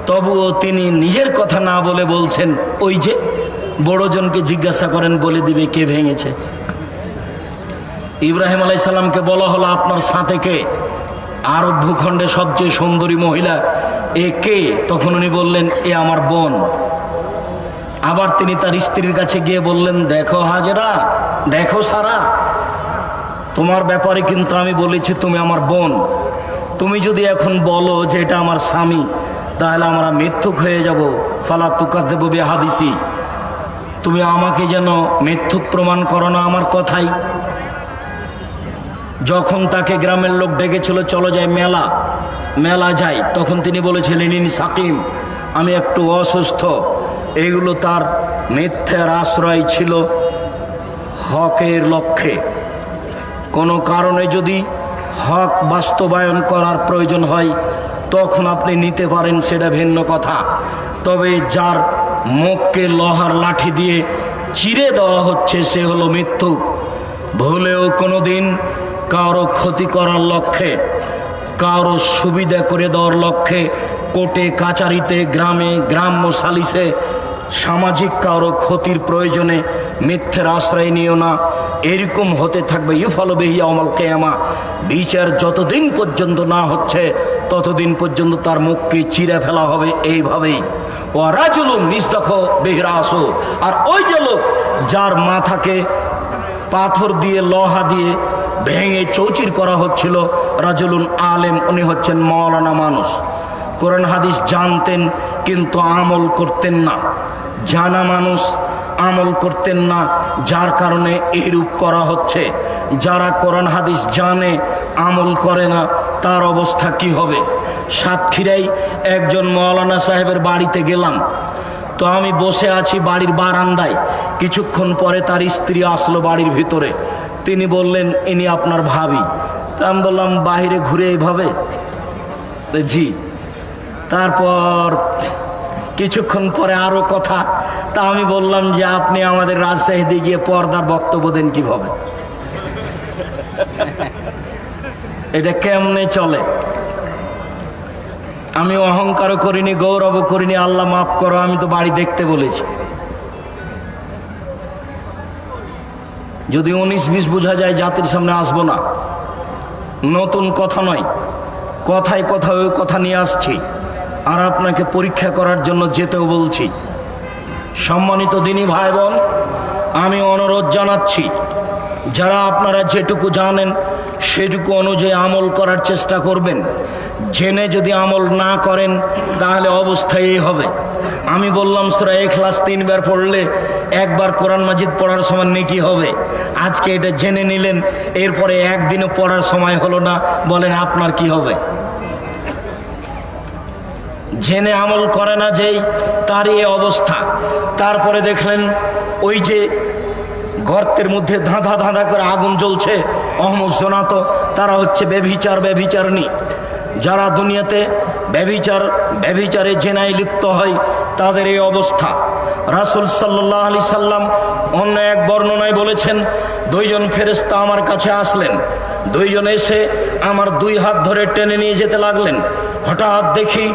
তবুও তিনি নিজের কথা না বলে বলছেন ওই যে বড়জনকে জিজ্ঞাসা করেন, বলে দিবে কে ভেঙেছে। ইব্রাহিম আলাইহিস সালামকে বলা হলো আপনার সাথে কে? আরব ভূখণ্ডে সবচেয়ে সুন্দরী মহিলা, এ কে? তখন উনি বললেন এ আমার বোন। আবার তিনি তার স্ত্রীর কাছে গিয়ে বললেন দেখো হাজেরা, দেখো সারা, তোমার ব্যাপারে কিন্তু আমি বলেছি তুমি আমার বোন। তুমি যদি এখন বলো যে এটা আমার স্বামী, তাহলে আমরা মিথ্যুক হয়ে যাব। ফালা তুকাদ্দিবু বিহাদিসি, তুমি আমাকে যেন মিথ্যুক প্রমাণ করো না আমার কথাই। যখন তাকে গ্রামের লোক ডেকেছিল চলো যাই মেলা যাই, তখন তিনি বলেছিলেন ইনি সাকিম, আমি একটু অসুস্থ। এগুলো তার মিথ্যার আশ্রয় ছিল হকের লক্ষ্যে। কোনো কারণে যদি হক বাস্তবায়ন করার প্রয়োজন হয় তখন আপনি নিতে পারেন, সেটা ভিন্ন কথা। তবে যার মুখকে লোহার লাঠি দিয়ে চিরে দেওয়া হচ্ছে সে হলো মিথ্যুক। ভুলেও কোনো দিন কারো ক্ষতি করার লক্ষ্যে, কারো সুবিধা করে দেওয়ার লক্ষ্যে কোর্টে কাচারিতে, গ্রাম্য সালিসে, সামাজিক কারো ক্ষতির প্রয়োজনে মিথ্যের আশ্রয় নিও না। এরকম হতে থাকবে ইউফালু বিহি ইয়াউমাল কিয়ামা। বিচার যতদিন পর্যন্ত না হচ্ছে ততদিন পর্যন্ত তার মুখকে চিরে ফেলা হবে এইভাবেই। ও রাজুলুন নিস্তাখ বিহি রাসু, আর ওই যে লোক যার মাথাকে পাথর দিয়ে লোহা দিয়ে ভেঙে চৌচির করা হচ্ছিল, রাজুলুন আলেম, উনি হচ্ছেন মাওলানা মানুষ। কোরআন হাদিস জানতেন কিন্তু আমল করতেন না। জানা মানুষ, আমল করতেন না, যার কারণে এইরূপ করা হচ্ছে। যারা কোরআন হাদিস জানে আমল করে না তার অবস্থা কি হবে? সাতক্ষীরায় একজন মাওলানা সাহেবের বাড়িতে গেলাম, তো আমি বসে আছি বাড়ির বারান্দায়। কিছুক্ষণ পরে তার স্ত্রী আসলো বাড়ির ভিতরে। তিনি বললেন ইনি আপনার ভাবি। তা আমি বললাম বাহিরে ঘুরে এইভাবে? জি। তারপর কিছুক্ষণ পরে আরো কথা। তা আমি বললাম যে আপনি আমাদের রাজশাহীতে গিয়ে পর্দার বক্তব্য দেন কিভাবে? এটা কেমনে চলে? আমি অহংকারও করিনি, গৌরবও করিনি। আল্লাহ মাফ করো, আমি তো বাড়ি দেখতে বলেছি। যদি 19-20 বোঝা যায় জাতির সামনে আসবো না। নতুন কথা নয়, কথায় কথা ওই কথা নিয়ে আসছি, আর আপনাকে পরীক্ষা করার জন্য যেতেও বলছি। সম্মানিত দিনী ভাই বোন, আমি অনুরোধ জানাচ্ছি, যারা আপনারা যেটুকু জানেন সেটুকু অনুযায়ী আমল করার চেষ্টা করবেন। জেনে যদি আমল না করেন তাহলে অবস্থা এই হবে। আমি বললাম সূরা ইখলাস 3 বার পড়লে একবার কোরআন মাজিদ পড়ার সময় নেকি হবে। আজকে এটা জেনে নিলেন, এরপরে একদিনও পড়ার সময় হলো না, বলেন আপনার কি হবে? জেনে আমল করে না যেই, তার এই অবস্থা। তারপরে দেখলেন ওই যে গর্তের মধ্যে ধাঁধা ধাঁধা করে আগুন জ্বলছে, অহমদ জনাত, তারা হচ্ছে ব্যভিচারণী। যারা দুনিয়াতে ব্যভিচারে জেনায় লিপ্ত হয় তাদের এই অবস্থা। রাসূল সাল্লাল্লাহু আলাইহি সাল্লাম অন্য এক বর্ণনায় বলেছেন, 2 জন ফেরেশতা আমার কাছে আসলেন। 2 জন এসে আমার 2 হাত ধরে টেনে নিয়ে যেতে লাগলেন। হঠাৎ দেখি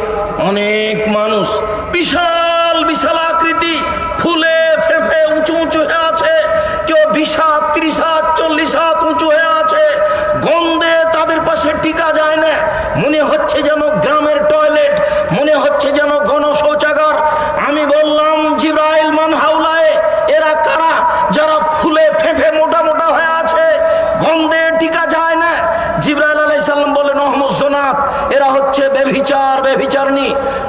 অনেক মানুষ, বিশাল বিশাল আকৃতি, ফুলে ফেঁপে উঁচু উঁচু হয়ে আছে। কেউ 20 হাত, 30 হাত, 40 হাত উঁচু হয়ে আছে। গন্ধে তাদের পাশে টিকা যায় না। মনে হচ্ছে যেন গ্রামের টয়লেট, মনে হচ্ছে যেন গণ শৌচাগার। আমি বললাম, জিবরাইল, মান হাউলায়ে, এরা কারা যারা ফুলে ফেঁপে মোটা মোটা হয়ে আছে, গন্ধে টিকা যায় না? জিবরাইল আলাইহিস সালাম বলেন, অহমদ জনাত, এরা হচ্ছে ব্যভিচারণী।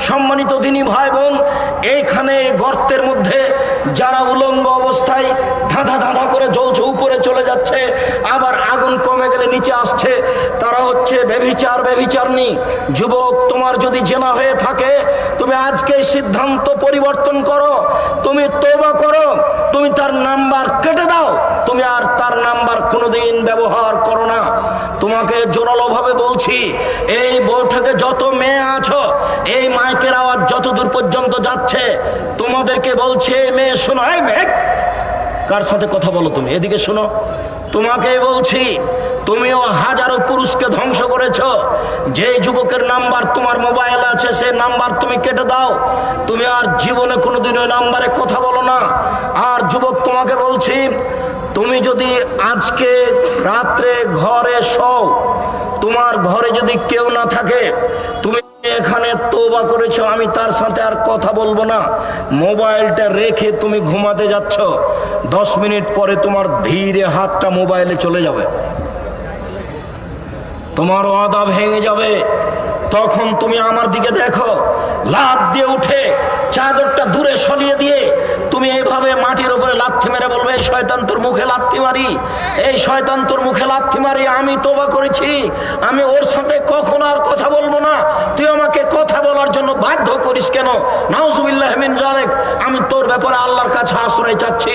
সম্মানিত দিনী ভাই বোন, এইখানে গর্তের মধ্যে যারা উলঙ্গ অবস্থায় ধাঁধা ধাঁধা করে জ্বলছে, উপরে চলে যাচ্ছে, আবার আগুন কমে গেলে নিচে আসছে, তারা হচ্ছে ব্যভিচারণী। যুবক, তোমার যদি জেনা হয়ে থাকে, তুমি আজকে সিদ্ধান্ত পরিবর্তন করো, তুমি তওবা করো, তুমি তার নাম্বার কেটে দাও, তুমি আর তার নাম্বার কোনোদিন ব্যবহার করো না। তোমাকে জোরালোভাবে বলছি, এই বৈঠকে যত মেয়ে আছো, এই মাইকের আওয়াজ যত দূর পর্যন্ত যাচ্ছে, তোমাদেরকে বলছে, মেয়ে শোনো, এই মেয়ে, কার সাথে কথা বলো তুমি? এদিকে শোনো, তোমাকে বলছি, তুমিও হাজারো পুরুষকে ধ্বংস করেছো। যে যুবকের নাম্বার তোমার মোবাইলে আছে, সে নাম্বার তুমি কেটে দাও, তুমি আর জীবনে কোনোদিন ওই নাম্বারে কথা বলো না। আর যুবক, তোমাকে বলছি, তুমি যদি আজকে রাত্রে ঘরে শোও, তোমার ঘরে যদি কেউ না থাকে, তুমি এখানে তওবা করেছো, আমি তার সাথে আর কথা বলবো না, মোবাইলটা রেখে তুমি ঘুমাতে যাচ্ছ, 10 মিনিট পরে তোমার ধীরে হাতটা মোবাইলে চলে যাবে, তোমার ওয়াদা ভেঙে যাবে। তখন তুমি আমার দিকে দেখো, লাফ দিয়ে উঠে চাদরটা দূরে সরিয়ে দিয়ে তুমি এইভাবে মাটির উপরে লাথি মেরে বলবে, এই শয়তান তোর মুখে লাথি মারি, এই শয়তান তোর মুখে লাথি মারি, আমি তওবা করেছি, আমি ওর সাথে কখনো আর কথা বলবো না, তুই আমাকে কথা বলার জন্য বাধ্য করিস কেন? নাউজুবিল্লাহ মিন যালিক, আমি তোর ব্যাপারে আল্লাহর কাছে আশ্রয় চাচ্ছি,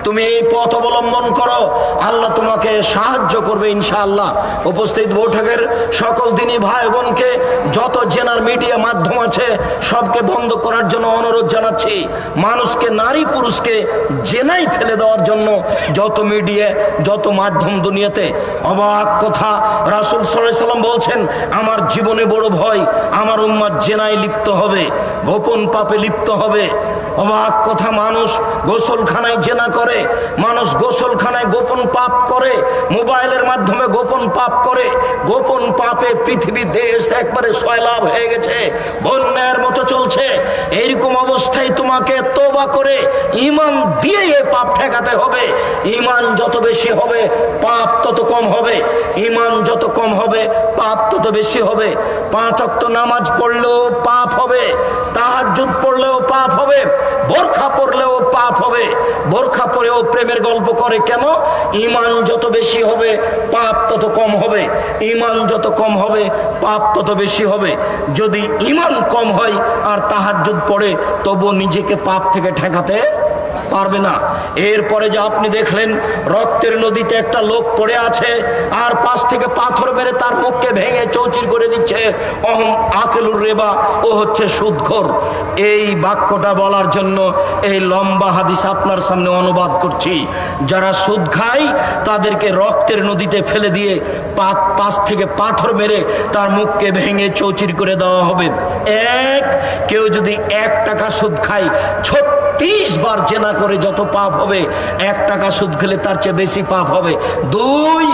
তুমি এই পথ অবলম্বন করো, আল্লাহ তোমাকে সাহায্য করবে ইনশাআল্লাহ। উপস্থিত বৈঠকের সকল দিনী ভাই বোনকে, যত জেনার মিডিয়া মাধ্যম আছে, সবকে বন্ধ করার জন্য অনুরোধ জানাচ্ছি। মানুষকে, নারী পুরুষকে জেনাই ফেলে দেওয়ার জন্য যত মিডিয়া, যত মাধ্যম দুনিয়াতে। অবাক কথা, রাসূল সাল্লাল্লাহু আলাইহি সাল্লাম বলছেন, আমার জীবনে বড় ভয়, আমার উম্মত জেনায় লিপ্ত হবে, গোপন পাপে লিপ্ত হবে। অবাক কথা, মানুষ গোসলখানায় জেনা করে, মানুষ গোসলখানায় গোপন পাপ করে, মোবাইলের মাধ্যমে গোপন পাপ করে, গোপন পাপে পৃথিবী দেশ একবারে সয়লাভ হয়ে গেছে, বন্যার মতো চলছে। এইরকম অবস্থায় তোমাকে তওবা করে ঈমান দিয়ে এই পাপ ঠেকাতে হবে। ঈমান যত বেশি হবে, পাপ তত কম হবে, ঈমান যত কম হবে, পাপ তত বেশি হবে। 5 ওয়াক্ত নামাজ পড়লেও পাপ হবে, তাহাজ্জুদ পড়লেও পাপ হবে, বোরখা পরলেও পাপ হবে। বোরখা পরেও প্রেমের গল্প করে কেন? ঈমান যত বেশি হবে, পাপ তত কম হবে, ঈমান যত কম হবে, পাপ তত বেশি হবে। যদি ঈমান কম হয় আর তাহাজ্জুদ পড়ে, তবু নিজেকে পাপ থেকে ঠেকাতে পারবে না। এরপরে যে আপনি দেখলেন রক্তের নদীতে একটা লোক পড়ে আছে, আর পাশ থেকে পাথর মেরে তার মুখকে ভেঙে চৌচির করে দিচ্ছে, অহম আকেলুর রেবা, ও হচ্ছে সুদখোর। এই বাক্যটা বলার জন্য এই লম্বা হাদিস আপনার সামনে অনুবাদ করছি। যারা সুদ খায় তাদেরকে রক্তের নদীতে ফেলে দিয়ে পাশ থেকে পাথর মেরে তার মুখকে ভেঙে চৌচির করে দেওয়া হবে। এক, কেউ যদি 1 টাকা সুদ খায়, 36 বার জেনা করে যত পাপ হবে, 1 টাকা সুদ খেলে তার চেয়ে বেশি পাপ হবে। 2,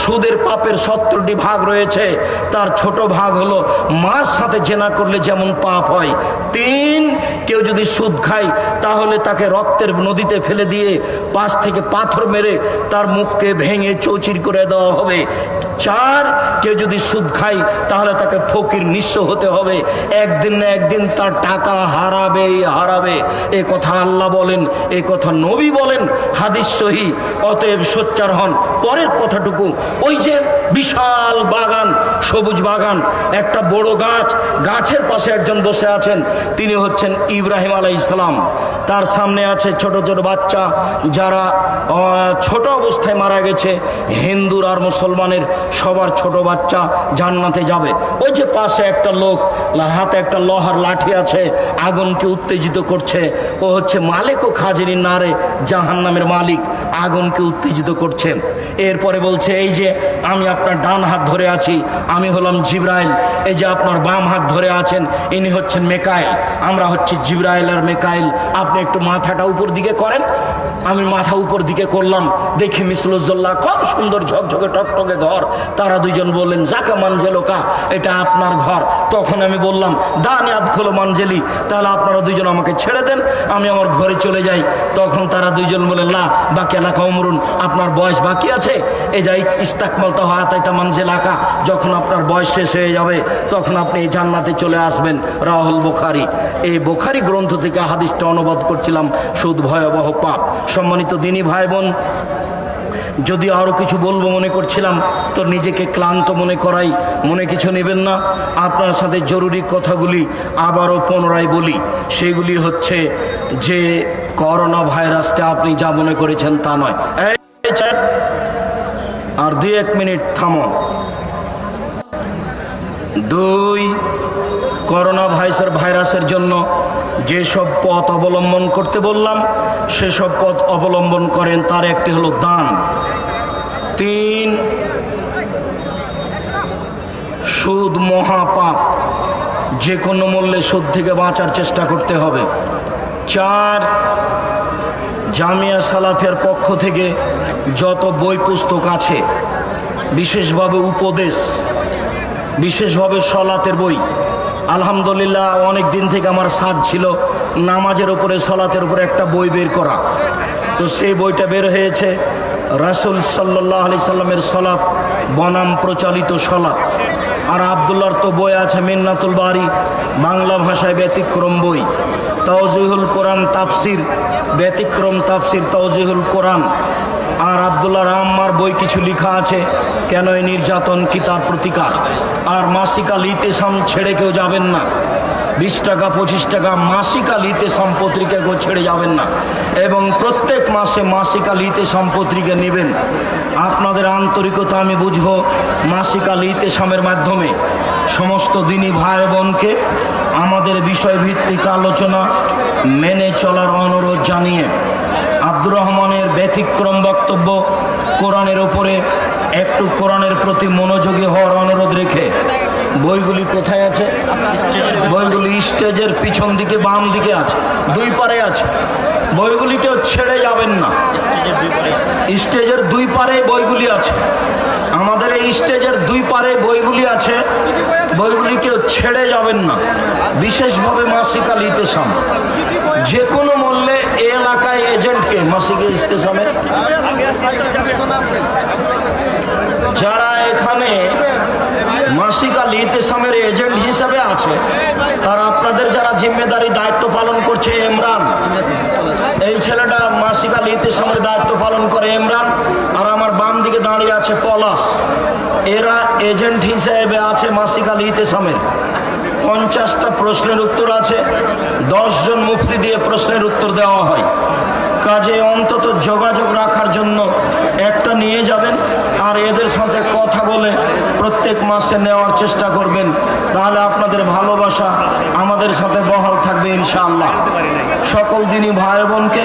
সুদের পাপের 70টি ভাগ রয়েছে, তার ছোট ভাগ হলো মার সাথে জেনা করলে যেমন পাপ হয়। 3, কেউ যদি সুদ খায় তাহলে তাকে রক্তের নদীতে ফেলে দিয়ে পাশ থেকে পাথর মেরে তার মুখকে ভেঙে চৌচির করে দেওয়া হবে। 4, কেউ যদি সুদ খায় তাহলে তাকে ফকির নিঃস্ব হতে হবে, একদিন না একদিন তার টাকা হারাবেই হারাবে। এ কথা আল্লাহ বলেন, এ কথা নবী বলেন, হাদিস সহি। অতএব সোচ্চার হন। পরের কথাটুকু, ওই যে বিশাল বাগান, সবুজ বাগান, একটা বড় গাছ, গাছের পাশে একজন বসে আছেন, তিনি হচ্ছেন ইব্রাহিম আলাইহিস সালাম। তার সামনে আছে ছোট ছোট বাচ্চা, যারা ছোট অবস্থায় মারা গেছে। হিন্দুর আর মুসলমানের সবার ছোট বাচ্চা জান্নাতে যাবে। ওই যে পাশে একটা লোক, হাতে একটা লোহার লাঠি আছে, আগুনকে উত্তেজিত করছে। ও হচ্ছে মালিক ও খাজিনী নারে, জাহান্নামের মালিক, আগুনকে উত্তেজিত করছে। এরপরে বলছে, এই যে আমি আপনার ডান হাত ধরে আছি, আমি হলাম জিব্রাইল। এই যে আপনার বাম হাত ধরে আছেন, ইনি হচ্ছেন মেকাইল। আমরা হচ্ছে জিব্রাইল আর মেকাইল। আপনি একটু মাথাটা উপর দিকে করেন। আমি মাথা উপর দিকে করলাম, দেখি মিসলুজ্জল্লাহ, খুব সুন্দর ঝকঝকে টকটকে ঘর। তারা দুইজন বললেন, জাকা মানজেলোকা, এটা আপনার ঘর। তখন আমি বললাম, দানি আদখুলু মানজেলি, তাহলে আপনারা দুইজন আমাকে ছেড়ে দেন, আমি আমার ঘরে চলে যাই। তখন তারা দুইজন বললেন, লা বাকি এলাকা উমরুন, আপনার বয়স বাকি আছে। এই যাই ইস্তাকমালতা হাতাইতা মানজেলাকা, যখন আপনার বয়স শেষ হয়ে যাবে তখন আপনি এই জান্নাতে চলে আসবেন। রাহুল বুখারী। এই বুখারী গ্রন্থ থেকে হাদিসটা অনুবাদ করছিলাম, সুদ ভয়াবহ পাপ। সম্মানিত দিনী ভাই বোন, যদি আরও কিছু বলবো মনে করছিলাম, তো নিজেকে ক্লান্ত মনে করাই, মনে কিছু নেবেন না। আপনার সাথে জরুরি কথাগুলি আবারও পুনরায় বলি। সেগুলি হচ্ছে যে করোনা ভাইরাসকে আপনি যা মনে করেছেন তা নয়। আর 2-1 মিনিট থামো। 2, করোনা ভাইরাসের জন্য যেসব পথ অবলম্বন করতে বললাম সেসব পথ অবলম্বন করেন। তার একটি হলো দান। 3, সুদ মহাপাপ, যে কোনো মূল্যে সুদ থেকে বাঁচার চেষ্টা করতে হবে। 4, জামিয়া সালাফিয়ার পক্ষ থেকে যত বই পুস্তক আছে, বিশেষভাবে উপদেশ, বিশেষভাবে সলাতের বই, আলহামদুলিল্লাহ অনেক দিন থেকে আমার সাধ ছিল নামাজের উপরে, সলাতের উপরে একটা বই বের করা। তো সেই বইটা বের হয়েছে, রাসূল সাল্লাল্লাহু আলাইহি সাল্লামের সলাত বনাম প্রচলিত সলাত। আর আব্দুল্লাহর তো বই আছে মিন্নাতুল বারি, বাংলা ভাষায় ব্যতিক্রম বই। তাওজিহুল কোরআন তাফসির, ব্যতিক্রম তাফসির তাওজিহুল কোরআন। আর আব্দুল্লাহ আম্মার বই কিছু লেখা আছে, কেন এই নির্যাতন কি তার প্রতিকার। আর মাসিকাল ইতেসাম ছেড়ে কেউ যাবেন না। 20 টাকা 25 টাকা মাসিকাল ইতেসাম পত্রিকা কেউ ছেড়ে যাবেন না, এবং প্রত্যেক মাসে মাসিকাল ইতেসাম পত্রিকা নেবেন। আপনাদের আন্তরিকতা আমি বুঝবো। মাসিকাল ইতেসামের মাধ্যমে সমস্ত দিনী ভাই বোনকে আমাদের বিষয়ভিত্তিক আলোচনা মেনে চলার অনুরোধ জানিয়ে আব্দুর রহমানের ব্যতিক্রম বক্তব্য, কোরআনের ওপরে একটু কোরআনের প্রতি মনোযোগী হওয়ার অনুরোধ রেখে, বইগুলি কোথায় আছে? বইগুলি স্টেজের পিছন দিকে বাম দিকে আছে, 2 পারে আছে। বইগুলি কেউ ছেড়ে যাবেন না। স্টেজের 2 পারে বইগুলি আছে। আমাদের এই স্টেজের 2 পারে বইগুলি আছে, বইগুলি কেউ ছেড়ে যাবেন না। বিশেষভাবে মাসিকাল ইতেসাম, যে কোনো মূল্যে এই এলাকায় এজেন্টকে মাসিক ইতেসামের যারা এখানে মাসিকাল ইতেসামের এজেন্ট হিসাবে আছে, তারা আপনাদের যারা জিম্মেদারি দায়িত্ব পালন করছে, ইমরান, এই ছেলেটা মাসিকাল ইতেসামের দায়িত্ব পালন করে, ইমরান। আর আমার বাম দিকে দাঁড়িয়ে আছে পলাশ, এরা এজেন্ট হিসেবে আছে মাসিকাল ইতেসামের। 50টা প্রশ্নের উত্তর আছে, 10 জন মুফতি দিয়ে প্রশ্নের উত্তর দেওয়া হয়। কাজে অন্তত যোগাযোগ রাখার জন্য একটা নিয়ে যাবেন, আর এদের সাথে কথা বলে প্রত্যেক মাসে নেওয়ার চেষ্টা করবেন। তাহলে আপনাদের ভালোবাসা আমাদের সাথে বহাল থাকবে ইনশাআল্লাহ। সকল দিনই ভাই বোনকে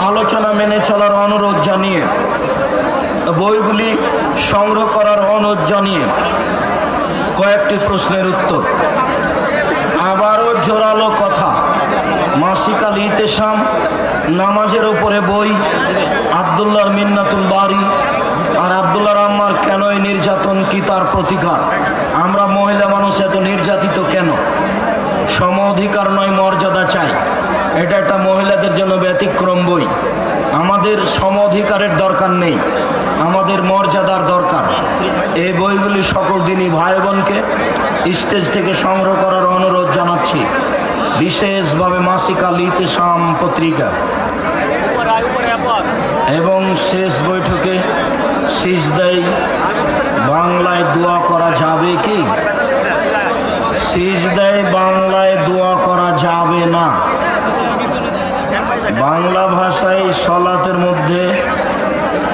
আলোচনা মেনে চলার অনুরোধ জানিয়ে, বইগুলি সংগ্রহ করার অনুরোধ জানিয়ে কয়েকটি প্রশ্নের উত্তর। আবারও জোরালো কথা, মাসিক আল ইতেসাম, নামাজের উপরে বই, আব্দুল্লাহর মিন্নাতুল বারি আর আব্দুল্লাহর আম্মার কেন এই নির্যাতন, কি তার প্রতিকার, আমরা মহিলা মানুষ এত নির্যাতিত কেন, সম অধিকার নয় মর্যাদা চাই, এটা একটা মহিলাদের জন্য ব্যতিক্রম বই। আমাদের সম অধিকারের দরকার নেই, আমাদের মর্যাদার দরকার। এই বইগুলি সকল দিনই ভাই বোনকে স্টেজ থেকে সংগ্রহ করার অনুরোধ জানাচ্ছি, বিশেষভাবে মাসিক আল ইতেসাম পত্রিকা। এবং শেষ বৈঠকে সিজদায় বাংলায় দোয়া করা যাবে কি? সিজদায় বাংলায় দোয়া করা যাবে না। বাংলা ভাষায় সলাতের মধ্যে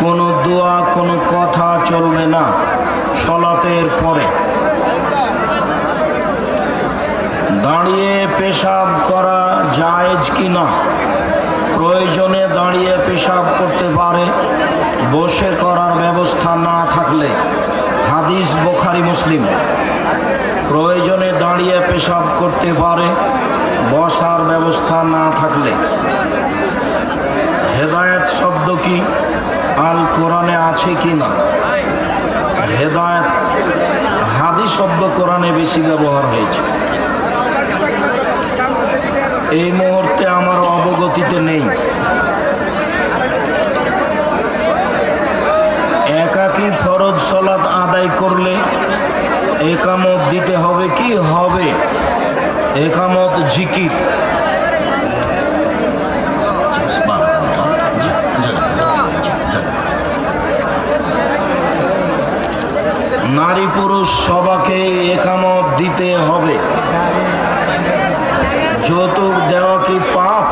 কোনো দোয়া, কোনো কথা চলবে না সলাতের পরে। দাঁড়িয়ে পেশাব করা জায়েজ কি না? প্রয়োজনে দাঁড়িয়ে পেশাব করতে পারে, বসে করার ব্যবস্থা না থাকলে। হাদিস বুখারী মুসলিম। প্রয়োজনে দাঁড়িয়ে পেশাব করতে পারে, বসার ব্যবস্থা না থাকলে। হেদায়েত শব্দ কি আল কোরআনে আছে কি না? হেদায়েত হাদিস শব্দ কোরআনে বেশি ব্যবহার হয়েছে, এই মুহূর্তে আমার অবগতিতে নেই। একাকী ফরজ সালাত আদায় করলে একামত দিতে হবে কি? হবে। একামত জিকির। নারী পুরুষ সবাকে একামত দিতে হবে। যৌতুক দেওয়া কি পাপ?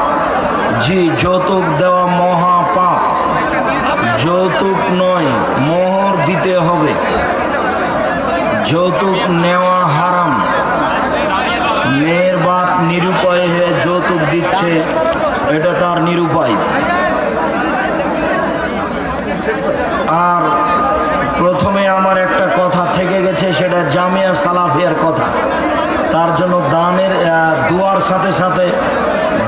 জি, যৌতুক দেওয়া মহা পাপ। যৌতুক নয়, মোহর দিতে হবে। যৌতুক নেওয়া হারাম। মেয়ের বাপ নিরুপায় হয়ে যৌতুক দিচ্ছে, এটা তার নিরুপায়। আর প্রথমে আমার একটা কথা থেকে গেছে, সেটা জামিয়া সালাফিয়ার কথা। তার জন্য দানের দুয়ার সাথে সাথে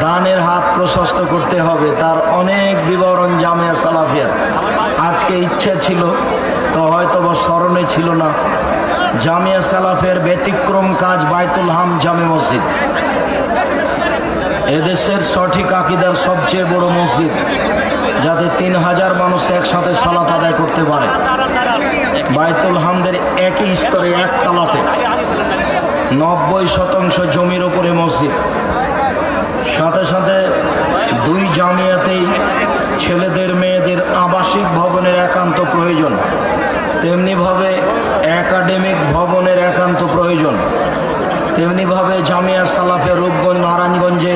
দানের হাত প্রশস্ত করতে হবে, তার অনেক বিবরণ জামিয়া সালাফিয়ার। আজকে ইচ্ছে ছিল তো হয়তো বা স্মরণে ছিল না। জামিয়া সালাফের ব্যতিক্রম কাজ বাইতুল হাম জামে মসজিদ, এদেশের সঠিক আকীদার সবচেয়ে বড় মসজিদ, যাতে 3000 মানুষ একসাথে সালাত আদায় করতে পারে। বাইতুল হামদের একই স্তরে একতলাতে 90% জমির ওপরে মসজিদ। সাথে সাথে 2 জামিয়াতেই ছেলেদের মেয়েদের আবাসিক ভবনের একান্ত প্রয়োজন, তেমনিভাবে একাডেমিক ভবনের একান্ত প্রয়োজন। তেমনিভাবে জামিয়া সালাফে রূপগঞ্জ নারায়ণগঞ্জে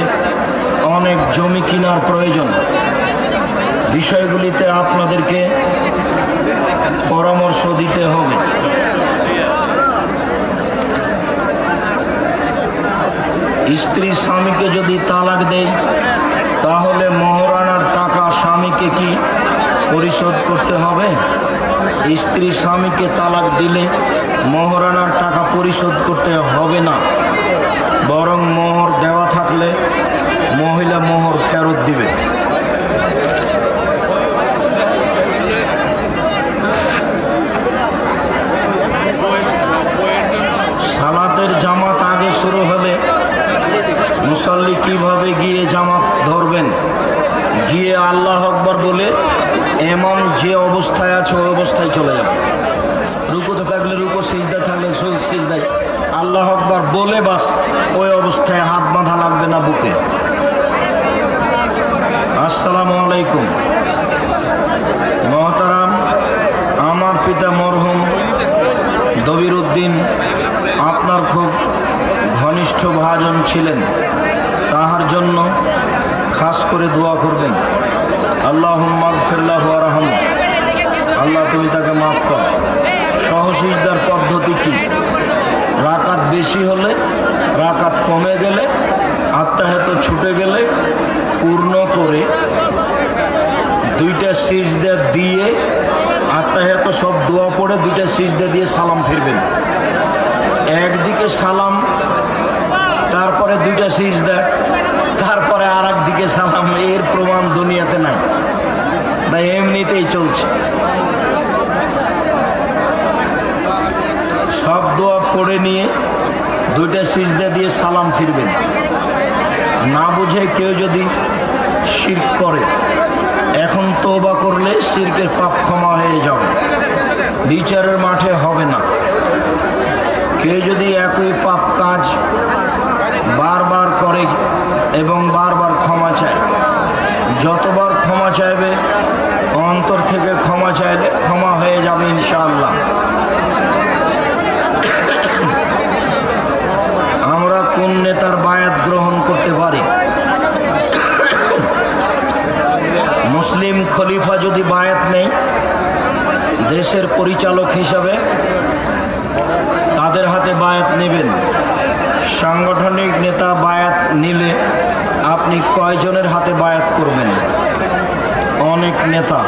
অনেক জমি কেনার প্রয়োজন। বিষয়গুলিতে আপনাদেরকে পরামর্শ দিতে হবে। স্ত্রী স্বামীকে যদি তালাক দেয়, তাহলে মহারানার টাকা স্বামীকে কি পরিশোধ করতে হবে? স্ত্রী স্বামীকে তালাক দিলে মহারানার টাকা পরিশোধ করতে হবে না, বরং মোহর দেওয়া থাকলে মহিলা মোহর ফেরত দিবে। সালাতের জামাত আগে শুরু হলে মুসল্লি কিভাবে গিয়ে জামাত ধরবেন? গিয়ে আল্লাহ আকবার বলে ইমাম যে অবস্থায় আছে ওই অবস্থায় চলে যাবে। রুকুতে থাকলে রুকু, সিজদা থাকলে সিজদায় আল্লাহ আকবার বলে বাস ওই অবস্থায় হাত বাঁধা লাগবে না বুকে। আসসালামু আলাইকুম। মহতারাম, আমার পিতা মরহুম দবির উদ্দিন আপনার খুব ঘনিষ্ঠ ভাজন ছিলেন, তাহার জন্য খাস করে দোয়া করবেন। আল্লাহুম্মা গফির লাহু ওয়ারহামহু, আল্লাহ তুমি তাকে মাফ করো। সহসিজদার পদ্ধতি কি? রাকাত বেশি হলে, রাকাত কমে গেলে, আত্মাহিত ছুটে গেলে পূর্ণ করে দুইটা সিজদা দিয়ে, আত্মাহিত সব দোয়া পড়ে দুইটা সিজদা দিয়ে সালাম ফিরবেন। একদিকে সালাম, তারপরে দুইটা সিজদা, তারপরে আর একদিকে সালাম। এর প্রমাণ দুনিয়াতে নাই, বা এমনিতেই চলছে। সব দোয়া পড়ে নিয়ে দুইটা সিজদা দিয়ে সালাম ফিরবেন। না বুঝে কেউ যদি শিরক করে, এখন তওবা করলে শিরকের পাপ ক্ষমা হয়ে যাবে, বিচারের মাঠে হবে না। কেউ যদি একই পাপ কাজ বারবার করে এবং বারবার ক্ষমা চায়, যতবার ক্ষমা চাইবে অন্তর থেকে ক্ষমা চাইলে ক্ষমা হয়ে যাবে ইনশাআল্লাহ। আমরা কোন নেতার বায়াত গ্রহণ করতে পারি? মুসলিম খলিফা যদি বায়াত নেই দেশের পরিচালক হিসাবে, তাদের হাতে বায়াত নেবেন। সাংগঠনিক নেতা বায়াত নিলে আপনি কয়জনের হাতে বায়াত করবেন? অনেক নেতা,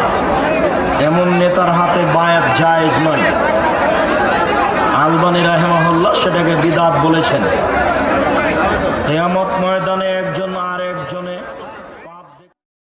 এমন নেতার হাতে বায়াত জায়েজ নয়। আলবানী রাহিমাহুল্লাহ সেটাকে বিদআত বলেছেন। কিয়ামত ময়দানে একজন আর